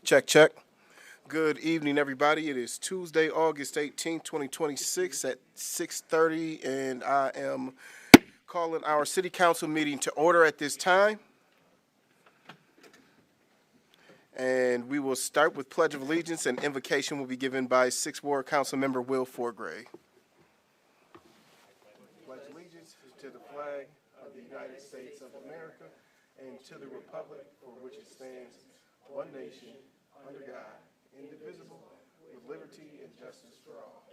Check, check. Good evening, everybody. It is Tuesday, August 18th, 2026 at 6:30, and I am calling our city council meeting to order at this time. And we will start with Pledge of Allegiance, and invocation will be given by 6th Ward Council Member Will Forgray. Pledge allegiance to the flag of the United States of America and to the republic for which it stands, one nation, under God, indivisible, with liberty and justice for all.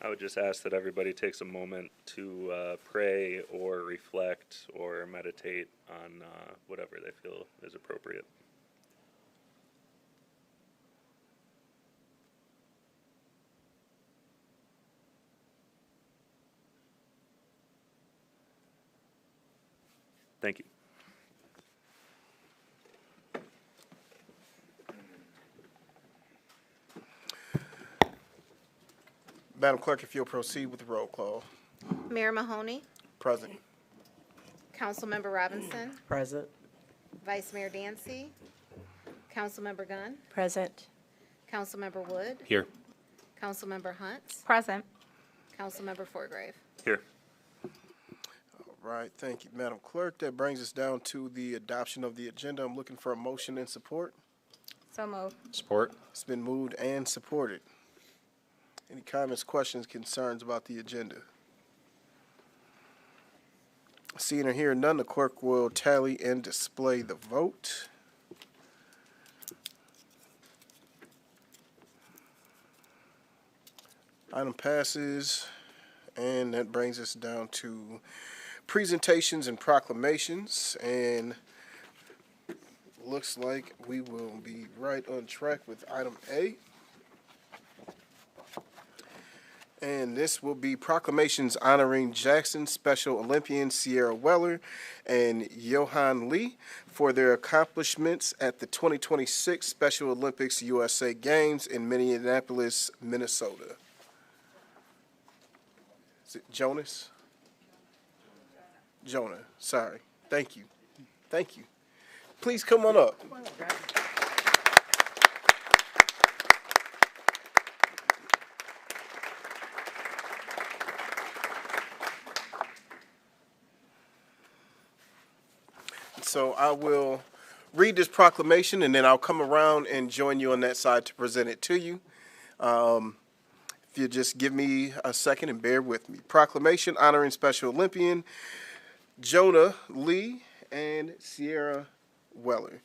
I would just ask that everybody takes a moment to pray or reflect or meditate on whatever they feel is appropriate. Thank you. Madam Clerk, if you'll proceed with the roll call. Mayor Mahoney, Present. Councilmember Robinson, Present. Vice Mayor Dancy, Councilmember Gunn, Present. Councilmember Wood, Here. Councilmember Hunt, Present. Councilmember Forgrave. Here. All right, thank you, Madam Clerk. That brings us down to the adoption of the agenda. I'm looking for a motion and support. So moved. Support. It's been moved and supported. Any comments, questions, concerns about the agenda? Seeing or hearing none, the clerk will tally and display the vote. Item passes, and that brings us down to presentations and proclamations, and looks like we will be right on track with item A. And this will be proclamations honoring Jackson Special Olympian Sierra Weller and Johan Lee for their accomplishments at the 2026 Special Olympics USA Games in Minneapolis, Minnesota. Is it Jonas? Jonah, sorry. Thank you. Thank you. Please come on up. So I will read this proclamation, and then I'll come around and join you on that side to present it to you. If you just give me a second and bear with me. Proclamation honoring Special Olympian Jonah Lee and Sierra Weller.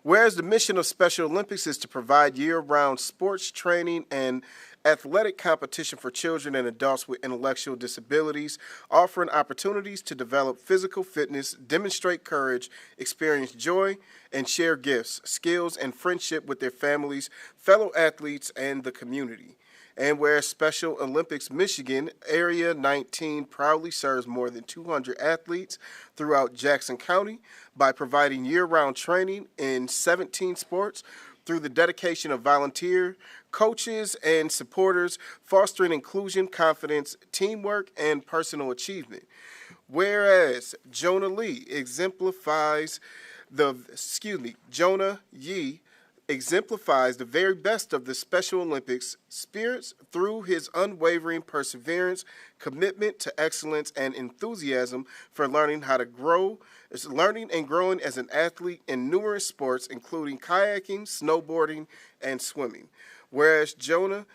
Whereas the mission of Special Olympics is to provide year-round sports training and athletic competition for children and adults with intellectual disabilities, offering opportunities to develop physical fitness, demonstrate courage, experience joy, and share gifts, skills, and friendship with their families, fellow athletes, and the community. And whereas Special Olympics Michigan Area 19 proudly serves more than 200 athletes throughout Jackson County by providing year-round training in 17 sports through the dedication of volunteer, coaches, and supporters, fostering inclusion, confidence, teamwork, and personal achievement. Whereas Jonah Yee exemplifies the very best of the Special Olympics spirits through his unwavering perseverance, commitment to excellence, and enthusiasm for learning and growing as an athlete in numerous sports, including kayaking, snowboarding, and swimming. Whereas Jonah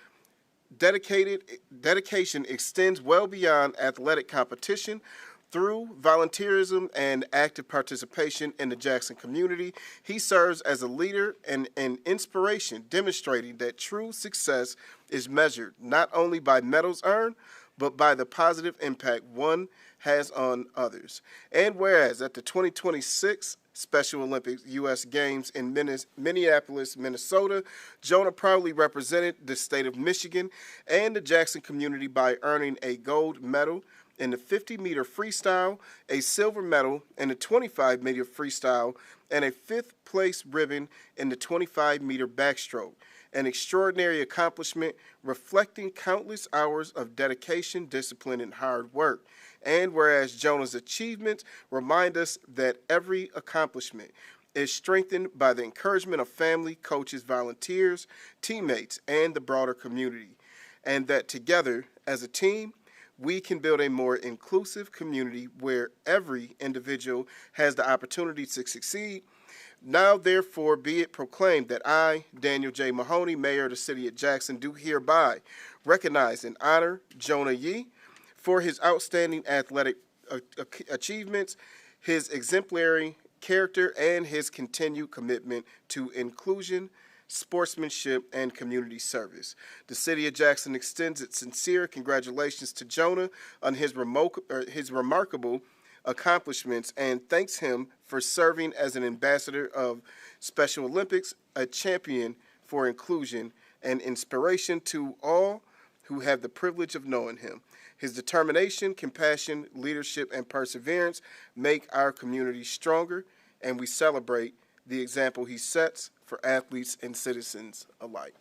dedication extends well beyond athletic competition. Through volunteerism and active participation in the Jackson community, he serves as a leader and an inspiration, demonstrating that true success is measured not only by medals earned, but by the positive impact one has on others. And whereas at the 2026 Special Olympics U.S. Games in Minneapolis, Minnesota, Jonah proudly represented the state of Michigan and the Jackson community by earning a gold medal in the 50-meter freestyle, a silver medal in the 25-meter freestyle, and a fifth-place ribbon in the 25-meter backstroke. An extraordinary accomplishment reflecting countless hours of dedication, discipline, and hard work. And whereas Jonah's achievements remind us that every accomplishment is strengthened by the encouragement of family, coaches, volunteers, teammates, and the broader community, and that together as a team, we can build a more inclusive community where every individual has the opportunity to succeed. Now, therefore, be it proclaimed that I, Daniel J. Mahoney, Mayor of the City of Jackson, do hereby recognize and honor Jonah Yee for his outstanding athletic achievements, his exemplary character, and his continued commitment to inclusion, sportsmanship, and community service. The City of Jackson extends its sincere congratulations to Jonah on his remarkable accomplishments and thanks him for serving as an ambassador of Special Olympics, a champion for inclusion, and inspiration to all who have the privilege of knowing him. His determination, compassion, leadership, and perseverance make our community stronger, and we celebrate the example he sets for athletes and citizens alike.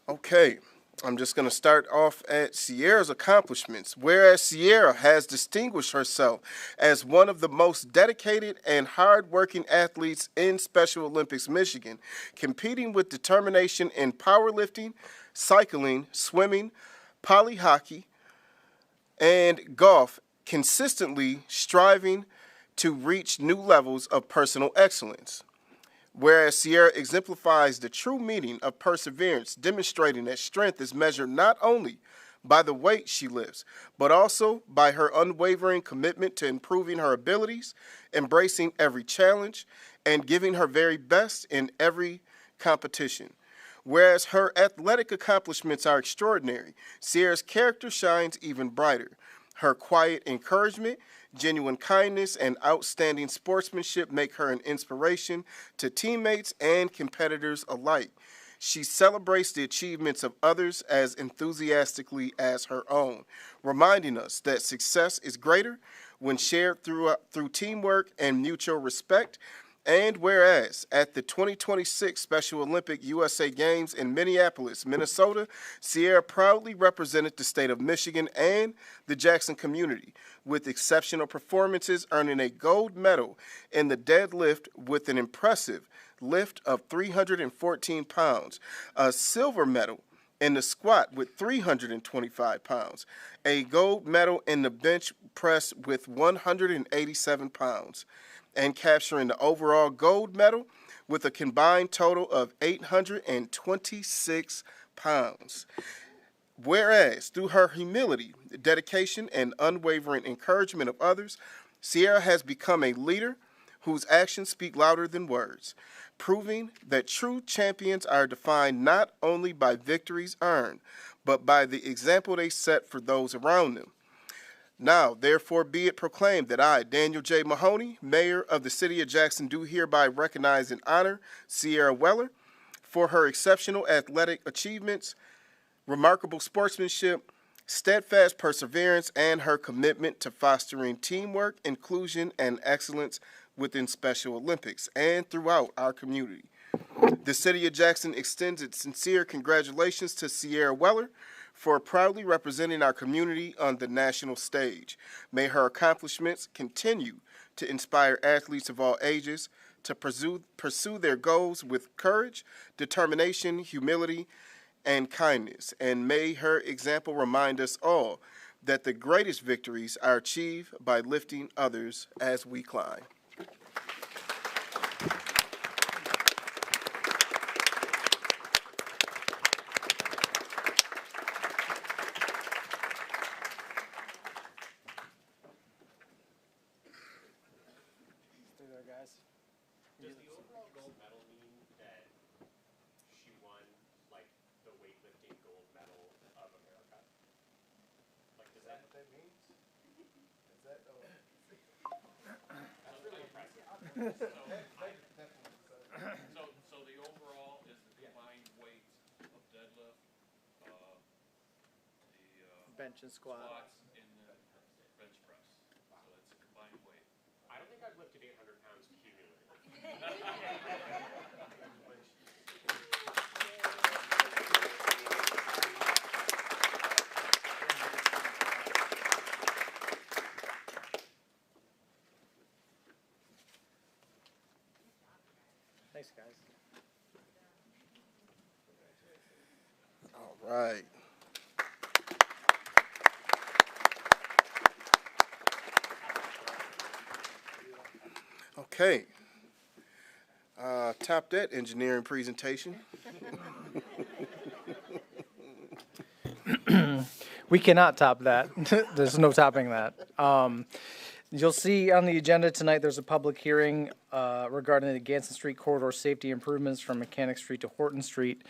Okay, I'm just going to start off at Sierra's accomplishments. Whereas Sierra has distinguished herself as one of the most dedicated and hardworking athletes in Special Olympics Michigan, competing with determination in powerlifting, cycling, swimming, poly hockey, and golf, consistently striving to reach new levels of personal excellence. Whereas Sierra exemplifies the true meaning of perseverance, demonstrating that strength is measured not only by the weight she lifts, but also by her unwavering commitment to improving her abilities, embracing every challenge, and giving her very best in every competition. Whereas her athletic accomplishments are extraordinary, Sierra's character shines even brighter. Her quiet encouragement, genuine kindness, and outstanding sportsmanship make her an inspiration to teammates and competitors alike. She celebrates the achievements of others as enthusiastically as her own, reminding us that success is greater when shared through teamwork and mutual respect. And whereas at the 2026 Special Olympic USA Games in Minneapolis, Minnesota, Sierra proudly represented the state of Michigan and the Jackson community with exceptional performances, earning a gold medal in the deadlift with an impressive lift of 314 pounds, a silver medal in the squat with 325 pounds, a gold medal in the bench press with 187 pounds, and capturing the overall gold medal with a combined total of 826 pounds. Whereas, through her humility, dedication, and unwavering encouragement of others, Sierra has become a leader whose actions speak louder than words, proving that true champions are defined not only by victories earned, but by the example they set for those around them. Now, therefore, be it proclaimed that I, Daniel J. Mahoney, Mayor of the City of Jackson, do hereby recognize and honor Sierra Weller for her exceptional athletic achievements, remarkable sportsmanship, steadfast perseverance, and her commitment to fostering teamwork, inclusion, and excellence within Special Olympics and throughout our community. The City of Jackson extends its sincere congratulations to Sierra Weller for proudly representing our community on the national stage. May her accomplishments continue to inspire athletes of all ages to pursue their goals with courage, determination, humility, and kindness. And may her example remind us all that the greatest victories are achieved by lifting others as we climb. Does the overall gold medal mean that she won, like, the weightlifting gold medal of America? Like, does that what that means? Is that, that's really impressive. So the overall is the combined weight of deadlift bench and squat. squats and the bench press. So it's a combined weight. I don't think I've lifted 800 pounds cumulatively. Thanks, guys. All right. Okay. Top that engineering presentation. We cannot top that. There's no topping that. You'll see on the agenda tonight, there's a public hearing regarding the Ganson Street corridor safety improvements from Mechanic Street to Horton Street.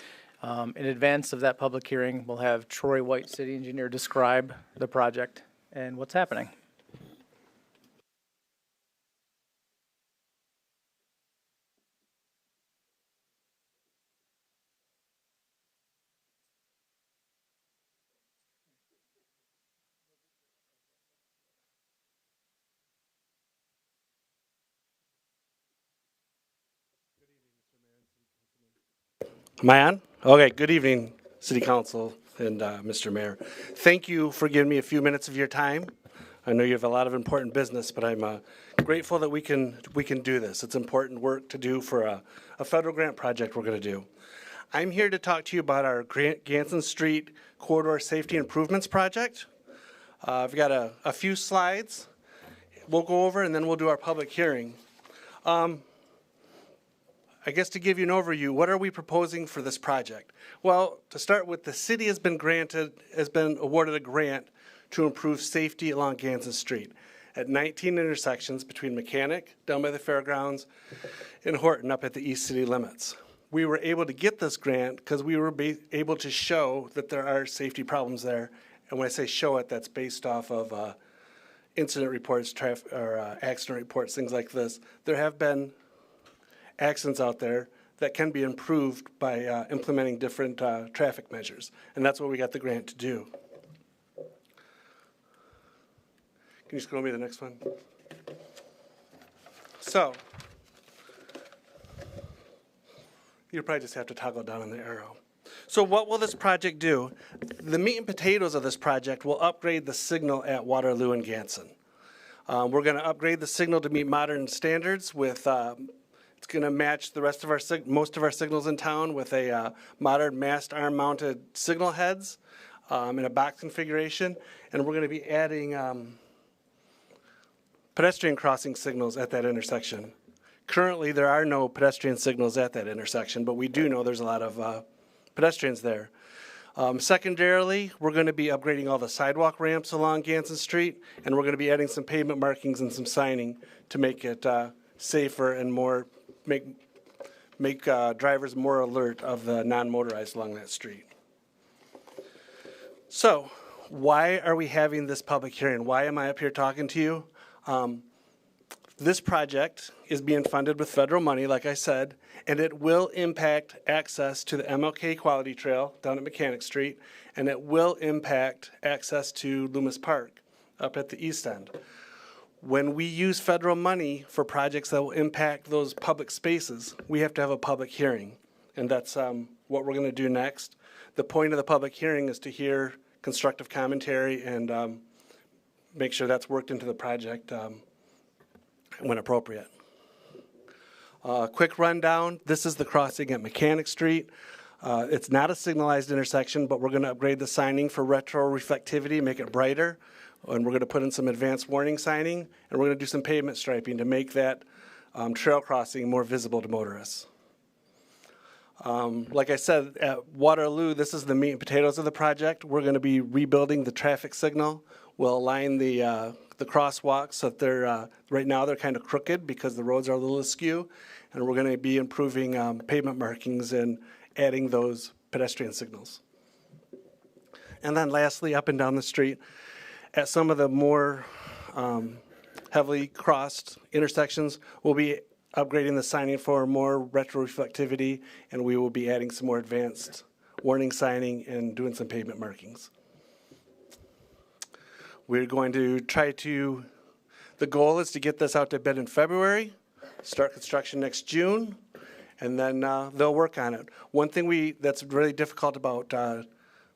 In advance of that public hearing, we'll have Troy White, city engineer, describe the project and what's happening. Am I on? Okay, good evening, City Council and Mr. Mayor. Thank you for giving me a few minutes of your time. I know you have a lot of important business, but I'm grateful that we can do this. It's important work to do for a federal grant project we're going to do. I'm here to talk to you about our Ganson Street Corridor Safety Improvements Project. I've got a few slides we'll go over, and then we'll do our public hearing. I guess to give you an overview, what are we proposing for this project? Well, to start with, the city has been awarded a grant to improve safety along Ganson Street at 19 intersections between Mechanic, down by the fairgrounds, and Horton up at the east city limits. We were able to get this grant because we were able to show that there are safety problems there. And when I say show it, that's based off of incident reports, accident reports, things like this. There have been accidents out there that can be improved by implementing different traffic measures. And that's what we got the grant to do. Can you scroll me to the next one? So, you probably just have to toggle down on the arrow. So what will this project do? The meat and potatoes of this project will upgrade the signal at Waterloo and Ganson. We're going to upgrade the signal to meet modern standards with it's going to match the rest of our most of our signals in town with a modern mast arm mounted signal heads in a box configuration, and we're going to be adding pedestrian crossing signals at that intersection. Currently, there are no pedestrian signals at that intersection, but we do know there's a lot of pedestrians there. Secondarily, we're going to be upgrading all the sidewalk ramps along Ganson Street, and we're going to be adding some pavement markings and some signing to make it safer and make drivers more alert of the non-motorized along that street. So, why are we having this public hearing? Why am I up here talking to you? This project is being funded with federal money, like I said, and it will impact access to the MLK Quality Trail down at Mechanic Street, and it will impact access to Loomis Park up at the east end. When we use federal money for projects that will impact those public spaces, we have to have a public hearing, and that's what we're going to do next. The point of the public hearing is to hear constructive commentary and make sure that's worked into the project when appropriate. Quick rundown, this is the crossing at Mechanic Street. It's not a signalized intersection, but we're going to upgrade the signing for retro reflectivity, make it brighter. And we're going to put in some advanced warning signing, and we're going to do some pavement striping to make that trail crossing more visible to motorists. Like I said, at Waterloo, this is the meat and potatoes of the project. We're going to be rebuilding the traffic signal. We'll align the crosswalks so that they're, right now they're kind of crooked because the roads are a little askew, and we're going to be improving pavement markings and adding those pedestrian signals. And then lastly, up and down the street, at some of the more heavily crossed intersections, we'll be upgrading the signing for more retroreflectivity, and we will be adding some more advanced warning signing and doing some pavement markings. We're going to the goal is to get this out to bid in February, start construction next June, and then they'll work on it. One thing that's really difficult about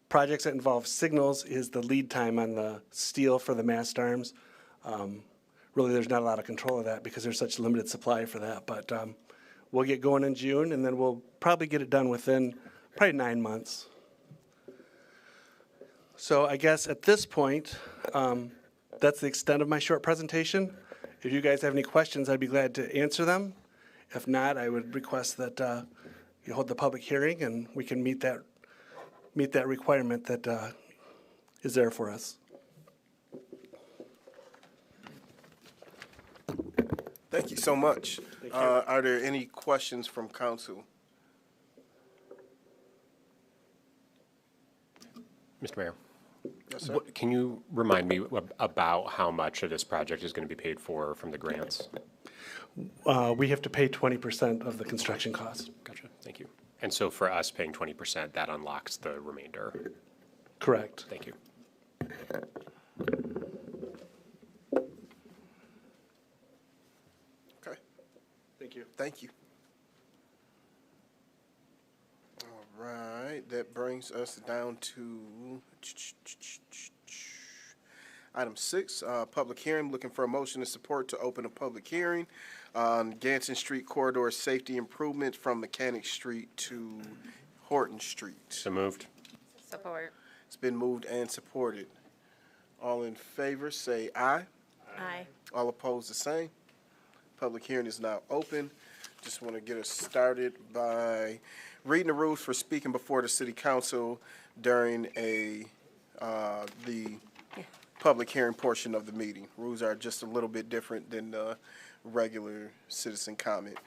projects that involve signals is the lead time on the steel for the mast arms. Really, there's not a lot of control of that because there's such limited supply for that. But we'll get going in June, and then we'll probably get it done within probably 9 months. So I guess at this point, that's the extent of my short presentation. If you guys have any questions, I'd be glad to answer them. If not, I would request that you hold the public hearing and we can meet that requirement that is there for us. Thank you so much. Are there any questions from council? Mr. Mayor, Yes, sir. can you remind me about how much of this project is going to be paid for from the grants? We have to pay 20% of the construction cost. Gotcha, thank you. And so for us paying 20%, that unlocks the remainder. Correct. Thank you. Okay, Thank you. thank you. All right, that brings us down to item 6, public hearing. Looking for a motion of support to open a public hearing on Ganson Street corridor safety improvements from Mechanic Street to Horton Street. So moved. Support. It's been moved and supported. All in favor, say aye. Aye. All opposed, the same. Public hearing is now open. Just want to get us started by reading the rules for speaking before the city council during the public hearing portion of the meeting. Rules are just a little bit different than the regular citizen comment.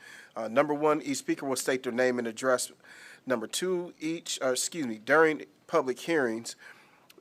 Number 1, each speaker will state their name and address. Number 2, during public hearings,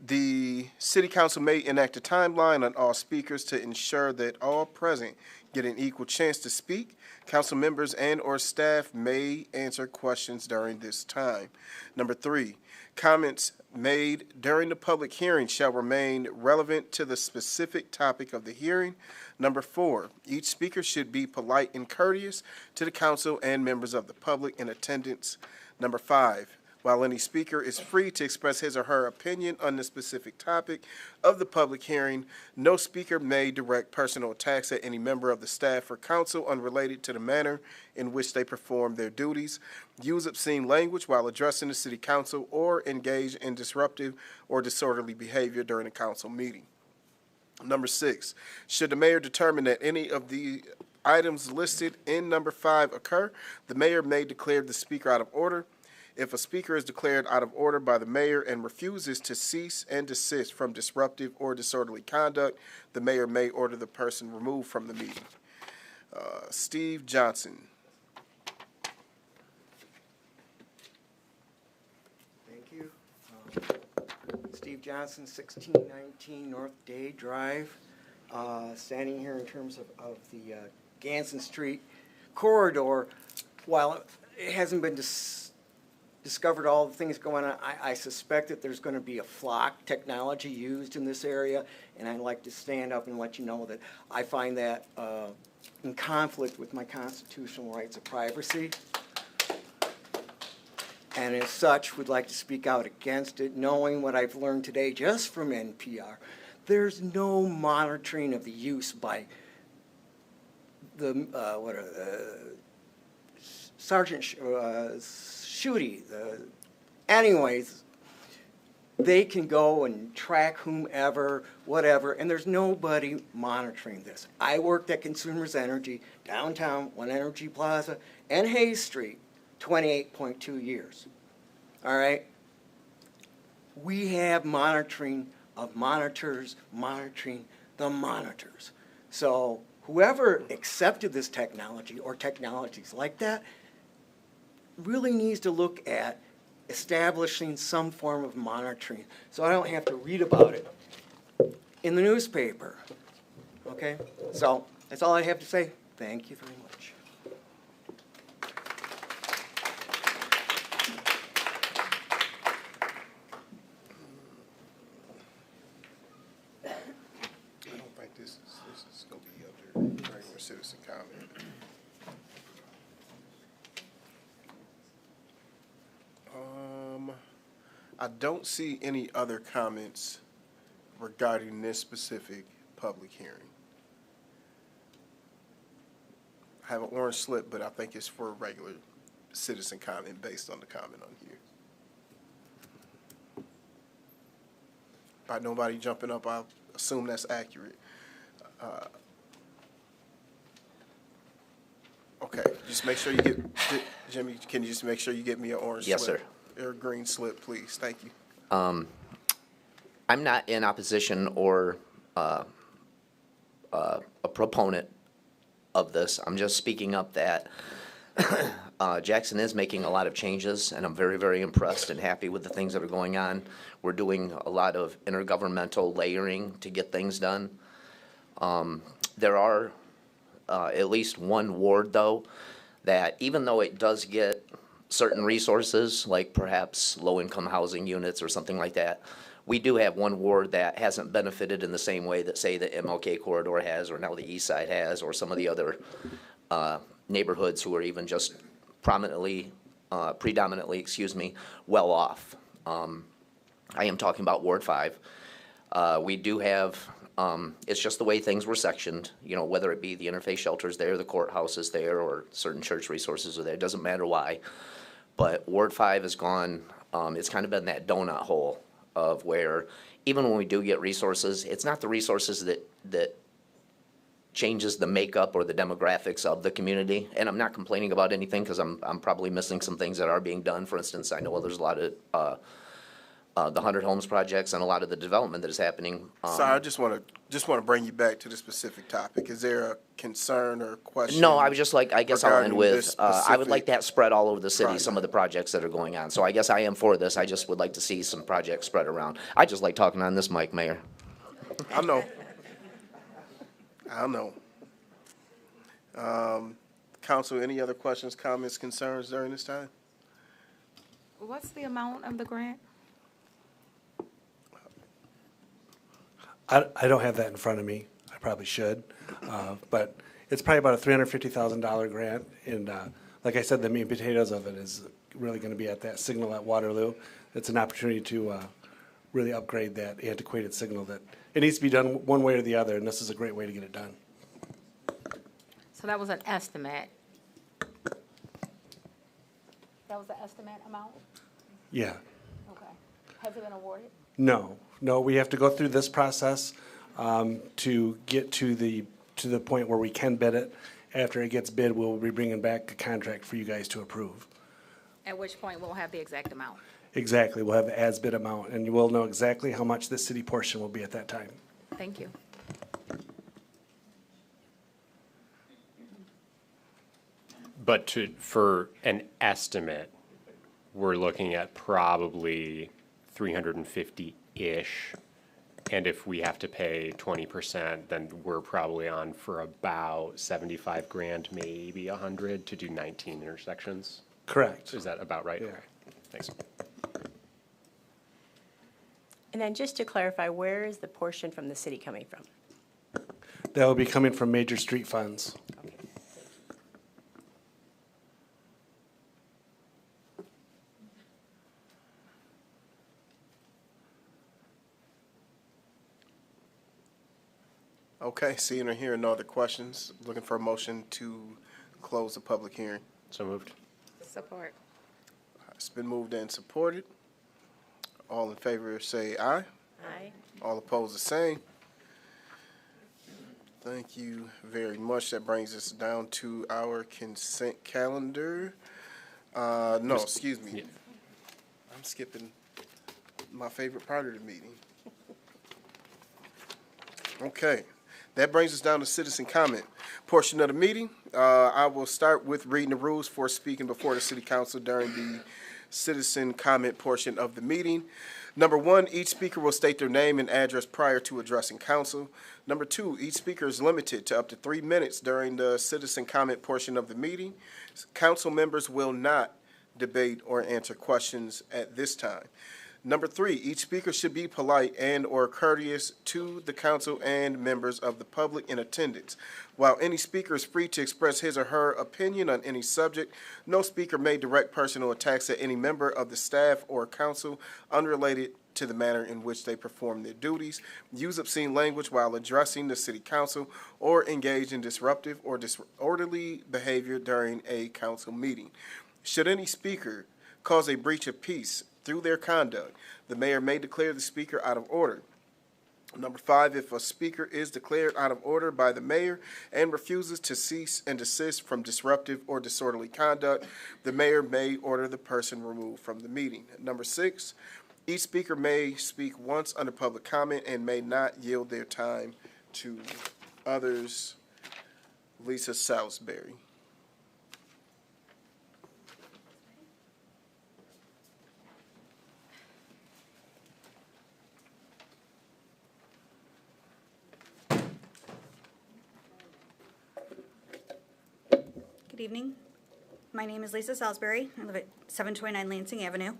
the city council may enact a timeline on all speakers to ensure that all present get an equal chance to speak. Council members and/or staff may answer questions during this time. Number 3, comments made during the public hearing shall remain relevant to the specific topic of the hearing. Number 4, each speaker should be polite and courteous to the council and members of the public in attendance. Number 5, while any speaker is free to express his or her opinion on the specific topic of the public hearing, no speaker may direct personal attacks at any member of the staff or council unrelated to the manner in which they perform their duties, use obscene language while addressing the city council, or engage in disruptive or disorderly behavior during a council meeting. Number 6, should the mayor determine that any of the items listed in number 5 occur, the mayor may declare the speaker out of order. If a speaker is declared out of order by the mayor and refuses to cease and desist from disruptive or disorderly conduct, the mayor may order the person removed from the meeting. Steve Johnson. Thank you. Steve Johnson, 1619 North Day Drive. Standing here in terms of the Ganson Street corridor. While it hasn't been discovered all the things going on, I suspect that there's going to be a flock technology used in this area, and I'd like to stand up and let you know that I find that in conflict with my constitutional rights of privacy. And as such, would like to speak out against it, knowing what I've learned today just from NPR. There's no monitoring of the use by the, Sergeant Schutte. Anyways, they can go and track whomever, whatever, and there's nobody monitoring this. I worked at Consumers Energy, downtown, One Energy Plaza, and Hayes Street, 28.2 years. All right? We have monitoring of monitors monitoring the monitors. So whoever accepted this technology or technologies like that really needs to look at establishing some form of monitoring so I don't have to read about it in the newspaper. Okay? So that's all I have to say. Thank you very much. This is gonna be under regular citizen comment. I don't see any other comments regarding this specific public hearing. I have an orange slip, but I think it's for regular citizen comment based on the comment on here. By nobody jumping up, I assume that's accurate. Okay, just make sure you get, Jimmy, can you just make sure you get me an orange slip? Yes, sir. Or a green slip, please. Thank you. I'm not in opposition or a proponent of this. I'm just speaking up that Jackson is making a lot of changes, and I'm very, very impressed and happy with the things that are going on. We're doing a lot of intergovernmental layering to get things done. There are at least one ward, though, that even though it does get certain resources, like perhaps low-income housing units or something like that, we do have one ward that hasn't benefited in the same way that, say, the MLK corridor has, or now the East Side has, or some of the other neighborhoods who are even just predominantly, well off. I am talking about Ward 5. We do have, it's just the way things were sectioned, you know, whether it be the interfaith shelters there, the courthouse is there, or certain church resources are there, it doesn't matter why. But Ward 5 has gone, it's kind of been that donut hole of where even when we do get resources, it's not the resources that changes the makeup or the demographics of the community. And I'm not complaining about anything because I'm probably missing some things that are being done. For instance, I know there's a lot of the 100 Homes projects and a lot of the development that is happening. Sorry, I just want to bring you back to the specific topic. Is there a concern or question? No, I was just like, I guess I'll end regarding with, this I would like specific that spread all over the city, project? some of the projects that are going on. So I guess I am for this. I just would like to see some projects spread around. I just like talking on this mic, Mayor. I know. I know. Council, any other questions, comments, concerns during this time? What's the amount of the grant? I don't have that in front of me. I probably should. But it's probably about a $350,000 grant. And like I said, the meat and potatoes of it is really going to be at that signal at Waterloo. It's an opportunity to really upgrade that antiquated signal that it needs to be done one way or the other, and this is a great way to get it done. So that was an estimate. That was the estimate amount? Yeah. Okay. Has it been awarded? No, we have to go through this process to get to the point where we can bid it. After it gets bid, we'll be bringing back a contract for you guys to approve. At which point we'll have the exact amount. Exactly, we'll have the as-bid amount, and you will know exactly how much the city portion will be at that time. Thank you. But for an estimate, we're looking at probably 350-ish. And if we have to pay 20%, then we're probably on for about 75 grand, maybe 100 to do 19 intersections. Correct. Is that about right? Yeah. Okay, thanks. And then just to clarify, where is the portion from the city coming from? That will be coming from major street funds. Okay, seeing or hearing no other questions, looking for a motion to close the public hearing. So moved. Support. It's been moved and supported. All in favor say aye. Aye. All opposed the same. Thank you very much. That brings us down to our consent calendar. No, excuse me. Yeah. I'm skipping my favorite part of the meeting. Okay, that brings us down to citizen comment portion of the meeting. I will start with reading the rules for speaking before the city council during the citizen comment portion of the meeting. Number one, each speaker will state their name and address prior to addressing council. Number two, each speaker is limited to up to 3 minutes during the citizen comment portion of the meeting. Council members will not debate or answer questions at this time. Number 3, each speaker should be polite and/or courteous to the council and members of the public in attendance. While any speaker is free to express his or her opinion on any subject, no speaker may direct personal attacks at any member of the staff or council unrelated to the manner in which they perform their duties, use obscene language while addressing the city council, or engage in disruptive or disorderly behavior during a council meeting. Should any speaker cause a breach of peace through their conduct, the mayor may declare the speaker out of order. Number 5, if a speaker is declared out of order by the mayor and refuses to cease and desist from disruptive or disorderly conduct, the mayor may order the person removed from the meeting. Number 6, each speaker may speak once under public comment and may not yield their time to others. Lisa Salisbury. Good evening. My name is Lisa Salisbury. I live at 729 Lansing Avenue.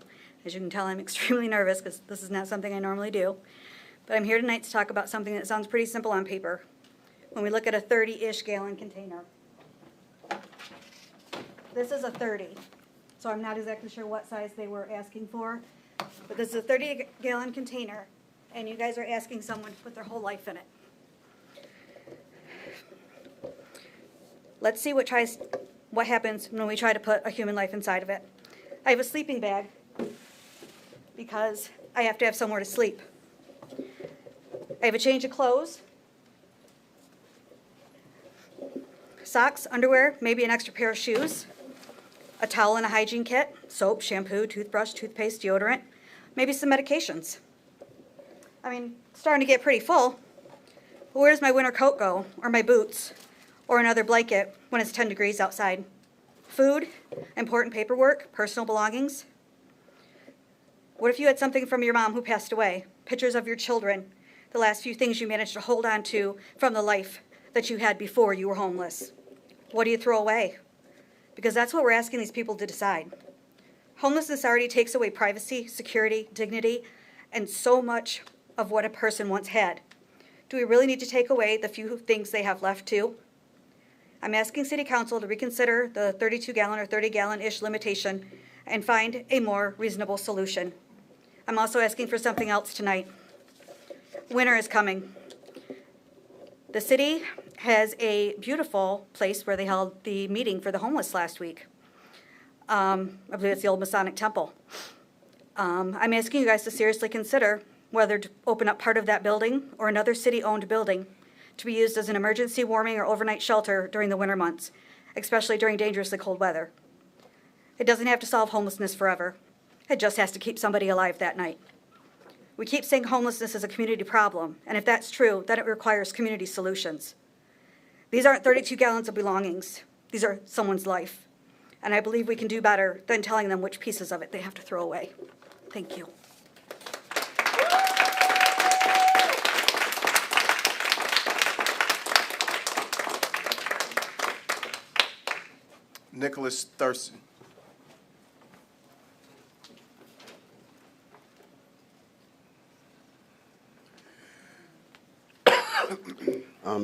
As you can tell, I'm extremely nervous because this is not something I normally do. But I'm here tonight to talk about something that sounds pretty simple on paper. When we look at a 30-ish gallon container. This is a 30, so I'm not exactly sure what size they were asking for. But this is a 30-gallon container, and you guys are asking someone to put their whole life in it. Let's see what happens when we try to put a human life inside of it. I have a sleeping bag because I have to have somewhere to sleep. I have a change of clothes, socks, underwear, maybe an extra pair of shoes, a towel and a hygiene kit, soap, shampoo, toothbrush, toothpaste, deodorant, maybe some medications. I mean, it's starting to get pretty full. But where does my winter coat go, or my boots? Or another blanket when it's 10 degrees outside? Food, important paperwork, personal belongings. What if you had something from your mom who passed away? Pictures of your children, the last few things you managed to hold on to from the life that you had before you were homeless. What do you throw away? Because that's what we're asking these people to decide. Homelessness already takes away privacy, security, dignity, and so much of what a person once had. Do we really need to take away the few things they have left too? I'm asking City Council to reconsider the 32-gallon or 30-gallon-ish limitation and find a more reasonable solution. I'm also asking for something else tonight. Winter is coming. The city has a beautiful place where they held the meeting for the homeless last week. I believe it's the old Masonic Temple. I'm asking you guys to seriously consider whether to open up part of that building or another city-owned building to be used as an emergency warming or overnight shelter during the winter months, especially during dangerously cold weather. It doesn't have to solve homelessness forever. It just has to keep somebody alive that night. We keep saying homelessness is a community problem, and if that's true, then it requires community solutions. These aren't 32 gallons of belongings. These are someone's life. And I believe we can do better than telling them which pieces of it they have to throw away. Thank you. Nicholas Thurston.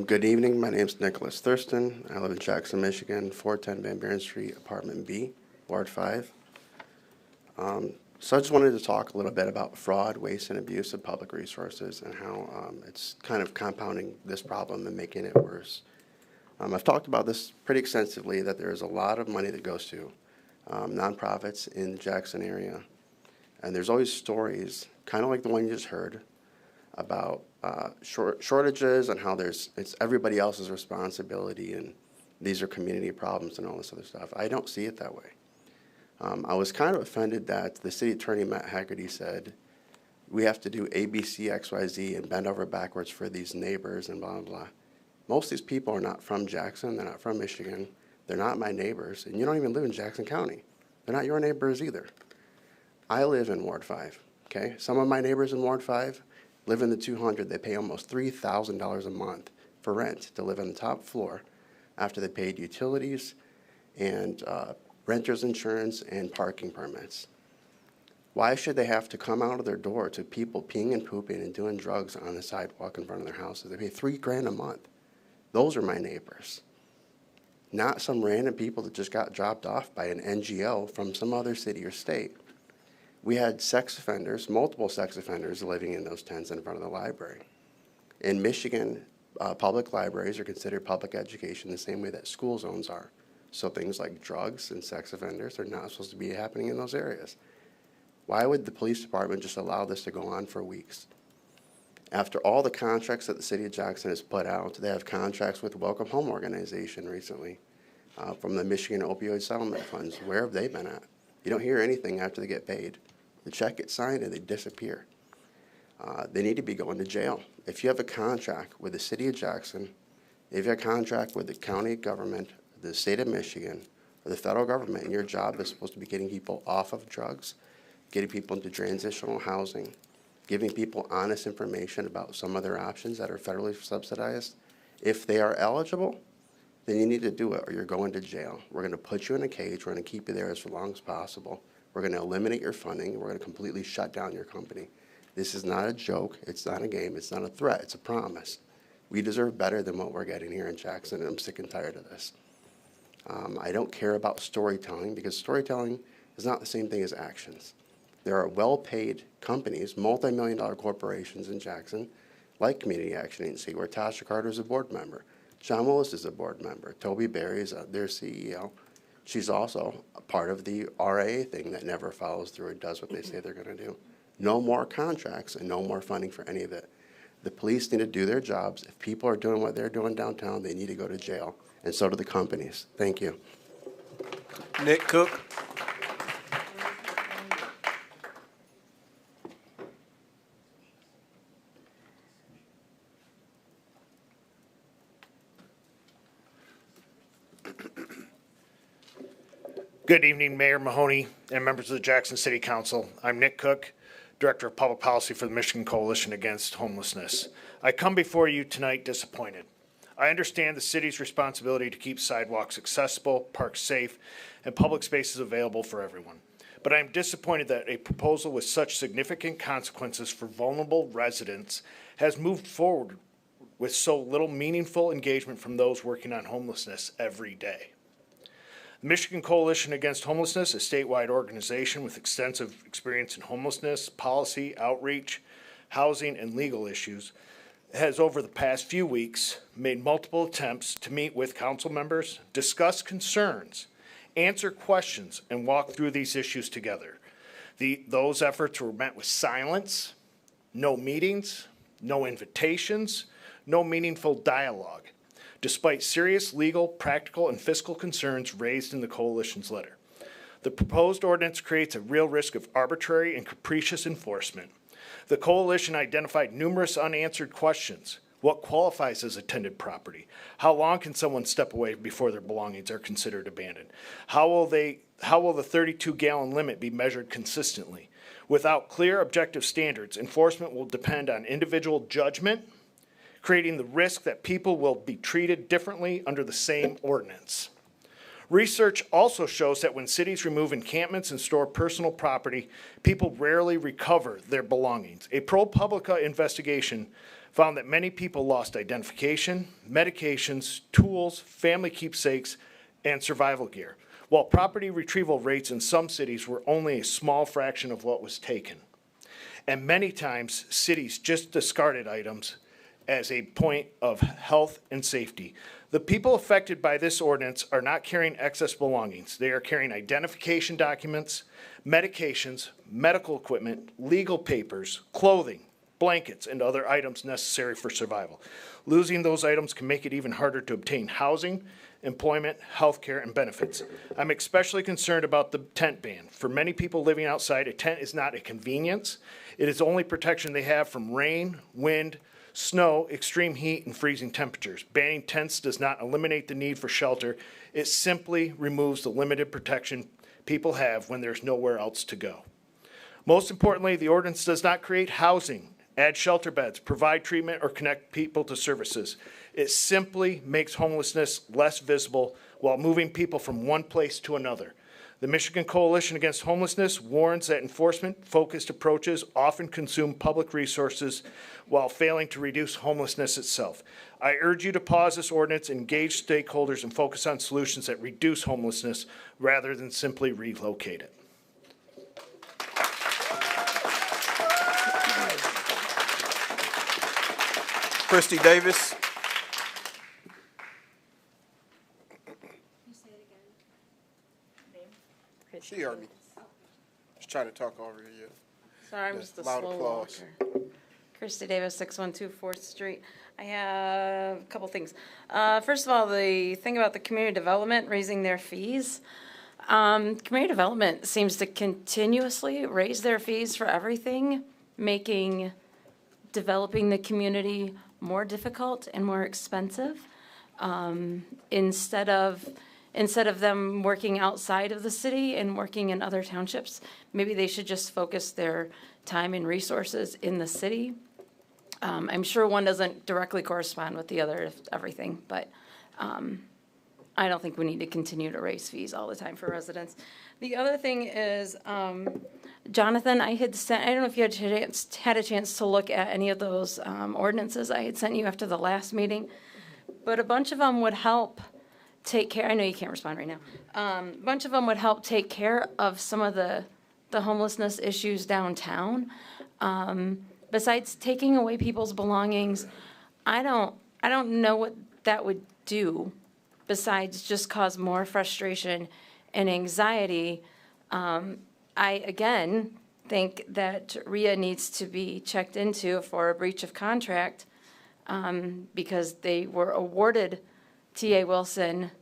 Good evening. My name is Nicholas Thurston. I live in Jackson, Michigan, 410 Van Buren Street, Apartment B, Ward 5. So I just wanted to talk a little bit about fraud, waste, and abuse of public resources and how it's kind of compounding this problem and making it worse. I've talked about this pretty extensively, that there is a lot of money that goes to nonprofits in the Jackson area. And there's always stories, kind of like the one you just heard, about shortages and how it's everybody else's responsibility and these are community problems and all this other stuff. I don't see it that way. I was kind of offended that the city attorney, Matt Haggerty, said we have to do A, B, C, X, Y, Z and bend over backwards for these neighbors and blah, blah, blah. Most of these people are not from Jackson. They're not from Michigan. They're not my neighbors. And you don't even live in Jackson County. They're not your neighbors either. I live in Ward 5, okay? Some of my neighbors in Ward 5 live in the 200. They pay almost $3,000 a month for rent to live on the top floor after they paid utilities and renter's insurance and parking permits. Why should they have to come out of their door to people peeing and pooping and doing drugs on the sidewalk in front of their houses? They pay $3,000 a month. Those are my neighbors. Not some random people that just got dropped off by an NGO from some other city or state. We had sex offenders, multiple sex offenders living in those tents in front of the library. In Michigan, public libraries are considered public education the same way that school zones are. So things like drugs and sex offenders are not supposed to be happening in those areas. Why would the police department just allow this to go on for weeks? After all the contracts that the city of Jackson has put out, they have contracts with Welcome Home Organization recently from the Michigan Opioid Settlement Funds. Where have they been at? You don't hear anything after they get paid. The check gets signed and they disappear. They need to be going to jail. If you have a contract with the city of Jackson, if you have a contract with the county government, the state of Michigan, or the federal government, and your job is supposed to be getting people off of drugs, getting people into transitional housing, giving people honest information about some of their options that are federally subsidized, if they are eligible, then you need to do it or you're going to jail. We're going to put you in a cage. We're going to keep you there as long as possible. We're going to eliminate your funding. We're going to completely shut down your company. This is not a joke. It's not a game. It's not a threat. It's a promise. We deserve better than what we're getting here in Jackson, and I'm sick and tired of this. I don't care about storytelling because storytelling is not the same thing as actions. There are well-paid companies, multi-million-dollar corporations in Jackson, like Community Action Agency, where Tasha Carter is a board member. John Willis is a board member. Toby Berry is their CEO. She's also a part of the RAA thing that never follows through or does what they say they're going to do. No more contracts and no more funding for any of it. The police need to do their jobs. If people are doing what they're doing downtown, they need to go to jail, and so do the companies. Thank you. Nick Cook. Good evening, Mayor Mahoney and members of the Jackson City Council. I'm Nick Cook, Director of Public Policy for the Michigan Coalition Against Homelessness. I come before you tonight disappointed. I understand the city's responsibility to keep sidewalks accessible, parks safe, and public spaces available for everyone. But I am disappointed that a proposal with such significant consequences for vulnerable residents has moved forward with so little meaningful engagement from those working on homelessness every day. The Michigan Coalition Against Homelessness, a statewide organization with extensive experience in homelessness, policy, outreach, housing, and legal issues, has over the past few weeks made multiple attempts to meet with council members, discuss concerns, answer questions, and walk through these issues together. Those efforts were met with silence, no meetings, no invitations, no meaningful dialogue, despite serious legal, practical, and fiscal concerns raised in the coalition's letter. The proposed ordinance creates a real risk of arbitrary and capricious enforcement. The coalition identified numerous unanswered questions. What qualifies as attended property? How long can someone step away before their belongings are considered abandoned? How will the 32-gallon limit be measured consistently? Without clear objective standards, enforcement will depend on individual judgment, creating the risk that people will be treated differently under the same ordinance. Research also shows that when cities remove encampments and store personal property, people rarely recover their belongings. A ProPublica investigation found that many people lost identification, medications, tools, family keepsakes, and survival gear, while property retrieval rates in some cities were only a small fraction of what was taken. And many times, cities just discarded items as a point of health and safety. The people affected by this ordinance are not carrying excess belongings. They are carrying identification documents, medications, medical equipment, legal papers, clothing, blankets, and other items necessary for survival. Losing those items can make it even harder to obtain housing, employment, health care, and benefits. I'm especially concerned about the tent ban. For many people living outside, a tent is not a convenience. It is the only protection they have from rain, wind, snow, extreme heat, and freezing temperatures. Banning tents does not eliminate the need for shelter. It simply removes the limited protection people have when there's nowhere else to go. Most importantly, the ordinance does not create housing, add shelter beds, provide treatment, or connect people to services. It simply makes homelessness less visible while moving people from one place to another. The Michigan Coalition Against Homelessness warns that enforcement-focused approaches often consume public resources while failing to reduce homelessness itself. I urge you to pause this ordinance, engage stakeholders, and focus on solutions that reduce homelessness rather than simply relocate it. Christy Davis. She heard me. She's trying to talk over you. Sorry, I'm just a Loud slow applause. walker. Christy Davis, 612 4th Street. I have a couple things. First of all, the thing about the community development, raising their fees. Community development seems to continuously raise their fees for everything, making developing the community more difficult and more expensive. Instead of them working outside of the city and working in other townships, maybe they should just focus their time and resources in the city. I'm sure one doesn't directly correspond with the other, everything, but I don't think we need to continue to raise fees all the time for residents. The other thing is, Jonathan, I had sent, I don't know if you had a chance to look at any of those ordinances I had sent you after the last meeting, but a bunch of them would help take care, I know you can't respond right now. A bunch of them would help take care of some of the homelessness issues downtown. Besides taking away people's belongings, I don't know what that would do besides just cause more frustration and anxiety. I, again, think that RIA needs to be checked into for a breach of contract because they were awarded T.A. Wilson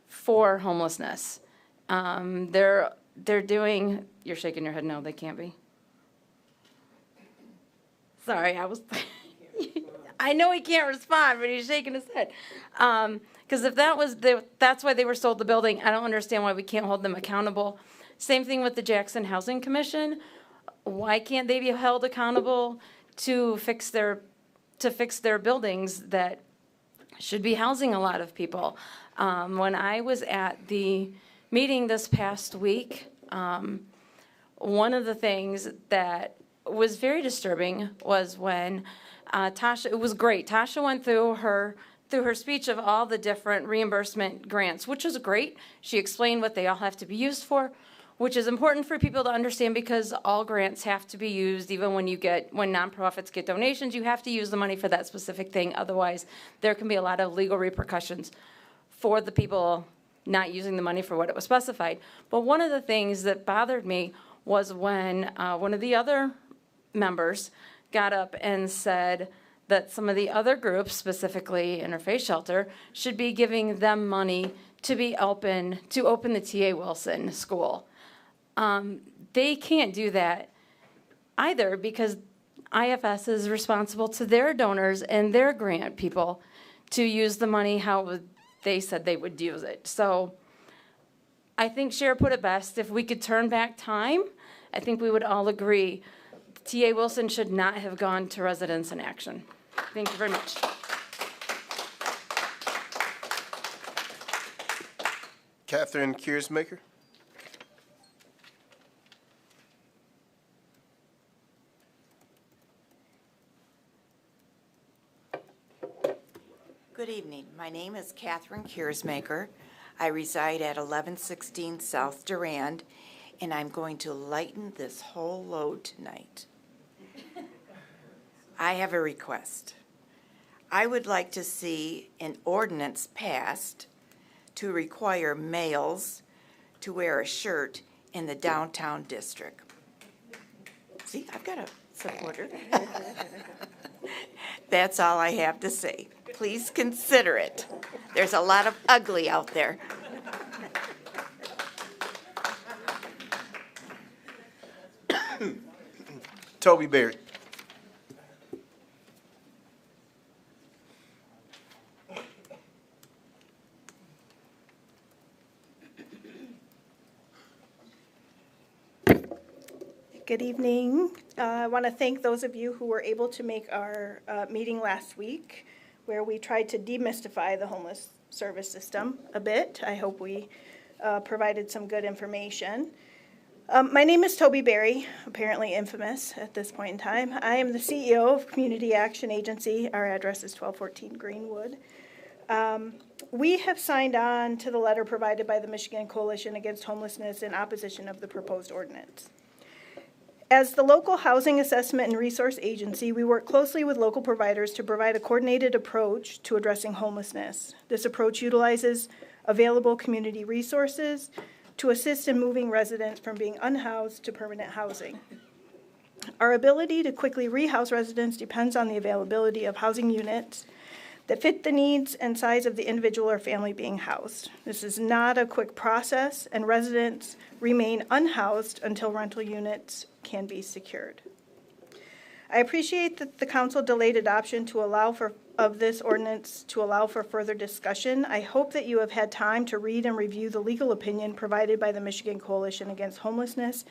for homelessness. They're doing, you're shaking your head, no, they can't be. Sorry, I know he can't respond, but he's shaking his head. Because if that's why they were sold the building, I don't understand why we can't hold them accountable. Same thing with the Jackson Housing Commission. Why can't they be held accountable to fix their buildings that should be housing a lot of people? When I was at the meeting this past week, one of the things that was very disturbing was when Tasha, it was great. Tasha went through her speech of all the different reimbursement grants, which was great. She explained what they all have to be used for, which is important for people to understand because all grants have to be used. Even when nonprofits get donations, you have to use the money for that specific thing. Otherwise, there can be a lot of legal repercussions for the people not using the money for what it was specified. But one of the things that bothered me was when one of the other members got up and said that some of the other groups, specifically Interfaith Shelter, should be giving them money to open the T.A. Wilson School. They can't do that either because IFS is responsible to their donors and their grant people to use the money how they said they would use it. So I think Cher put it best. If we could turn back time, I think we would all agree T.A. Wilson should not have gone to Residents in Action. Thank you very much. Catherine Kiersmaker. Good evening. My name is Catherine Kiersmaker. I reside at 1116 South Durand, and I'm going to lighten this whole load tonight. I have a request. I would like to see an ordinance passed to require males to wear a shirt in the downtown district. See, I've got a supporter. That's all I have to say. Please consider it. There's a lot of ugly out there. Toby Berry. Good evening. I want to thank those of you who were able to make our meeting last week where we tried to demystify the homeless service system a bit. I hope we provided some good information. My name is Toby Berry, apparently infamous at this point in time. I am the CEO of Community Action Agency. Our address is 1214 Greenwood. We have signed on to the letter provided by the Michigan Coalition Against Homelessness in opposition of the proposed ordinance. As the local housing assessment and resource agency, we work closely with local providers to provide a coordinated approach to addressing homelessness. This approach utilizes available community resources to assist in moving residents from being unhoused to permanent housing. Our ability to quickly rehouse residents depends on the availability of housing units that fit the needs and size of the individual or family being housed. This is not a quick process, and residents remain unhoused until rental units can be secured. I appreciate that the council delayed adoption of this ordinance to allow for further discussion. I hope that you have had time to read and review the legal opinion provided by the Michigan Coalition Against Homelessness,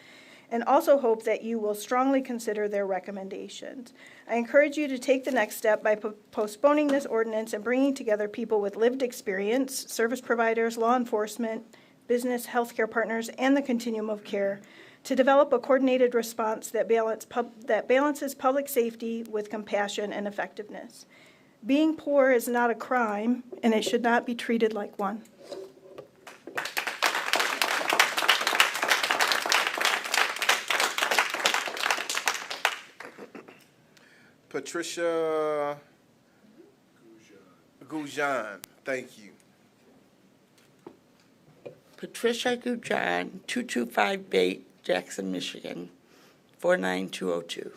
and also hope that you will strongly consider their recommendations. I encourage you to take the next step by postponing this ordinance and bringing together people with lived experience, service providers, law enforcement, business, healthcare partners, and the continuum of care to develop a coordinated response that balances public safety with compassion and effectiveness. Being poor is not a crime, and it should not be treated like one. Patricia Goujon, thank you. Patricia Goujon, 225 Bate, Jackson, Michigan, 49202.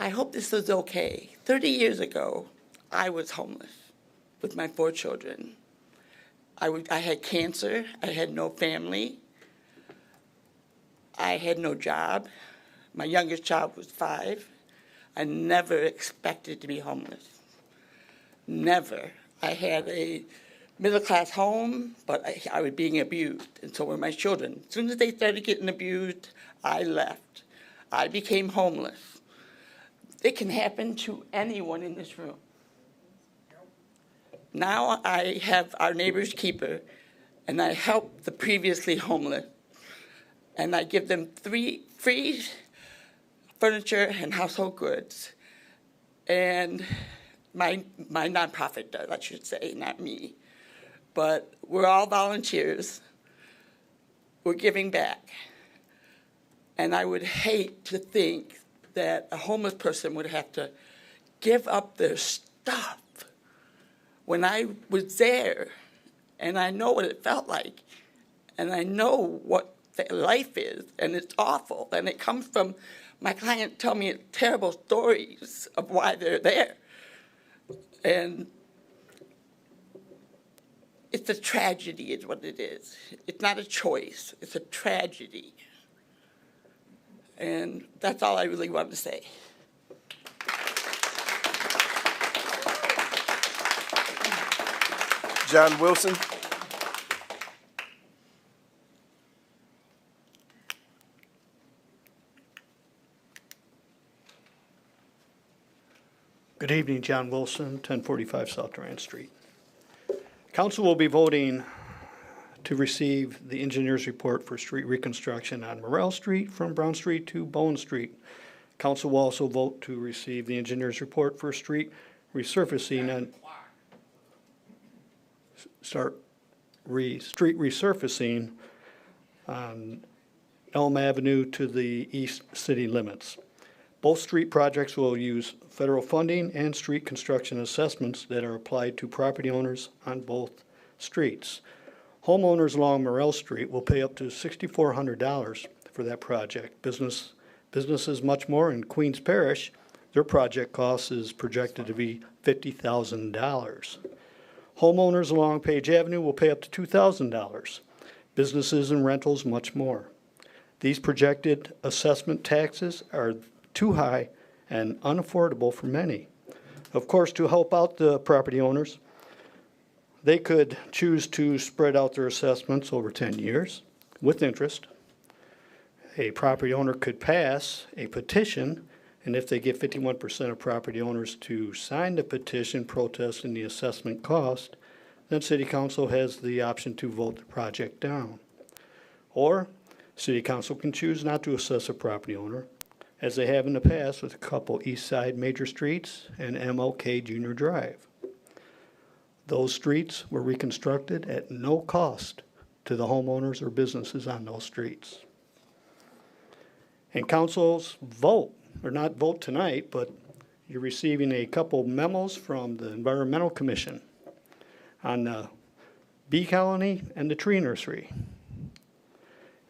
I hope this is okay. 30 years ago, I was homeless with my 4 children. I had cancer. I had no family. I had no job. My youngest child was 5. I never expected to be homeless. Never. I had a middle-class home, but I was being abused, and so were my children. As soon as they started getting abused, I left. I became homeless. It can happen to anyone in this room. Now I have our neighbor's keeper, and I help the previously homeless, and I give them free furniture and household goods. And my nonprofit does, I should say, not me. But we're all volunteers. We're giving back. And I would hate to think that a homeless person would have to give up their stuff. When I was there, and I know what it felt like, and I know what life is, and it's awful, and it comes from my client tell me terrible stories of why they're there. And it's a tragedy is what it is. It's not a choice. It's a tragedy. And that's all I really wanted to say. John Wilson. Good evening, John Wilson, 1045 South Durant Street. Council will be voting to receive the engineer's report for street reconstruction on Morrell Street from Brown Street to Bowen Street. Council will also vote to receive the engineer's report for street resurfacing on street resurfacing on Elm Avenue to the east city limits. Both street projects will use federal funding and street construction assessments that are applied to property owners on both streets. Homeowners along Morrell Street will pay up to $6,400 for that project. Businesses much more in Queens Parish, their project cost is projected to be $50,000. Homeowners along Page Avenue will pay up to $2,000. Businesses and rentals much more. These projected assessment taxes are too high and unaffordable for many. Of course, to help out the property owners, they could choose to spread out their assessments over 10 years with interest. A property owner could pass a petition, and if they get 51% of property owners to sign the petition protesting the assessment cost, then City Council has the option to vote the project down. Or City Council can choose not to assess a property owner, as they have in the past with a couple East Side major streets and MLK Junior Drive. Those streets were reconstructed at no cost to the homeowners or businesses on those streets. And council's vote, or not vote tonight, but you're receiving a couple memos from the Environmental Commission on the bee colony and the tree nursery.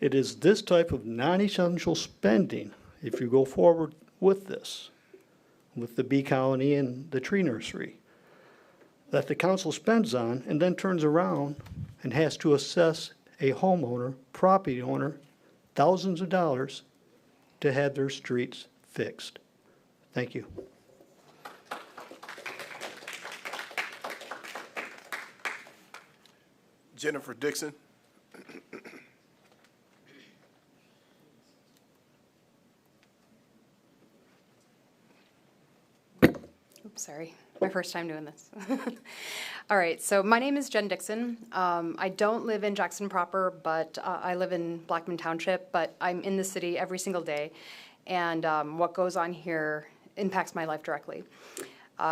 It is this type of non-essential spending, if you go forward with this, with the bee colony and the tree nursery, that the council spends on and then turns around and has to assess a homeowner, property owner, thousands of dollars to have their streets fixed. Thank you. Jennifer Dixon. Oops, sorry. My first time doing this. All right, so my name is Jen Dixon. I don't live in Jackson proper, but I live in Blackman Township, but I'm in the city every single day, and what goes on here impacts my life directly.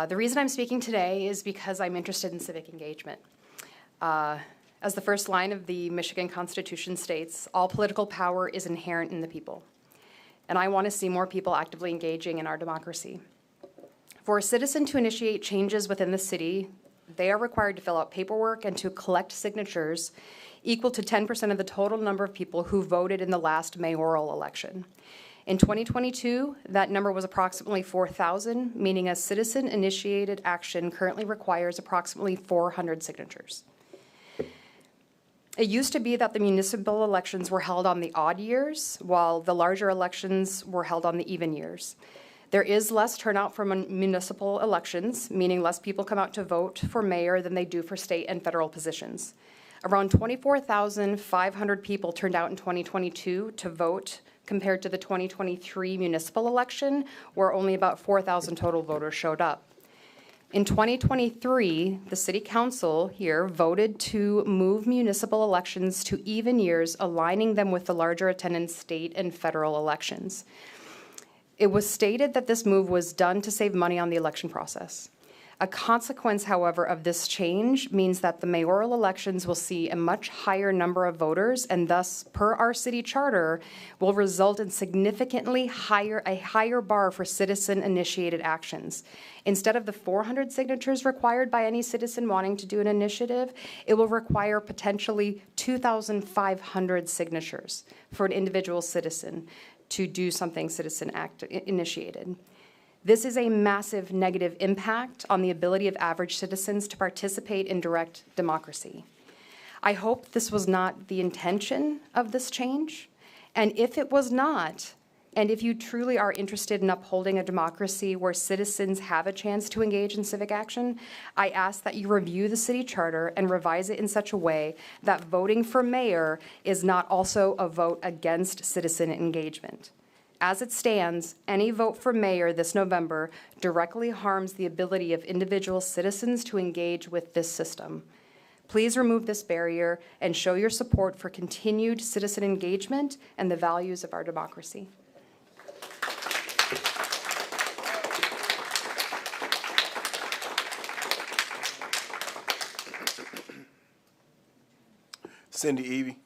The reason I'm speaking today is because I'm interested in civic engagement. As the first line of the Michigan Constitution states, all political power is inherent in the people. And I want to see more people actively engaging in our democracy. For a citizen to initiate changes within the city, they are required to fill out paperwork and to collect signatures equal to 10% of the total number of people who voted in the last mayoral election. In 2022, that number was approximately 4,000, meaning a citizen-initiated action currently requires approximately 400 signatures. It used to be that the municipal elections were held on the odd years, while the larger elections were held on the even years. There is less turnout for municipal elections, meaning less people come out to vote for mayor than they do for state and federal positions. Around 24,500 people turned out in 2022 to vote compared to the 2023 municipal election, where only about 4,000 total voters showed up. In 2023, the city council here voted to move municipal elections to even years, aligning them with the larger attendance state and federal elections. It was stated that this move was done to save money on the election process. A consequence, however, of this change means that the mayoral elections will see a much higher number of voters, and thus, per our city charter, will result in significantly a higher bar for citizen-initiated actions. Instead of the 400 signatures required by any citizen wanting to do an initiative, it will require potentially 2,500 signatures for an individual citizen to do something citizen-initiated. This is a massive negative impact on the ability of average citizens to participate in direct democracy. I hope this was not the intention of this change, and if it was not, and if you truly are interested in upholding a democracy where citizens have a chance to engage in civic action, I ask that you review the city charter and revise it in such a way that voting for mayor is not also a vote against citizen engagement. As it stands, any vote for mayor this November directly harms the ability of individual citizens to engage with this system. Please remove this barrier and show your support for continued citizen engagement and the values of our democracy. Cindy Evie.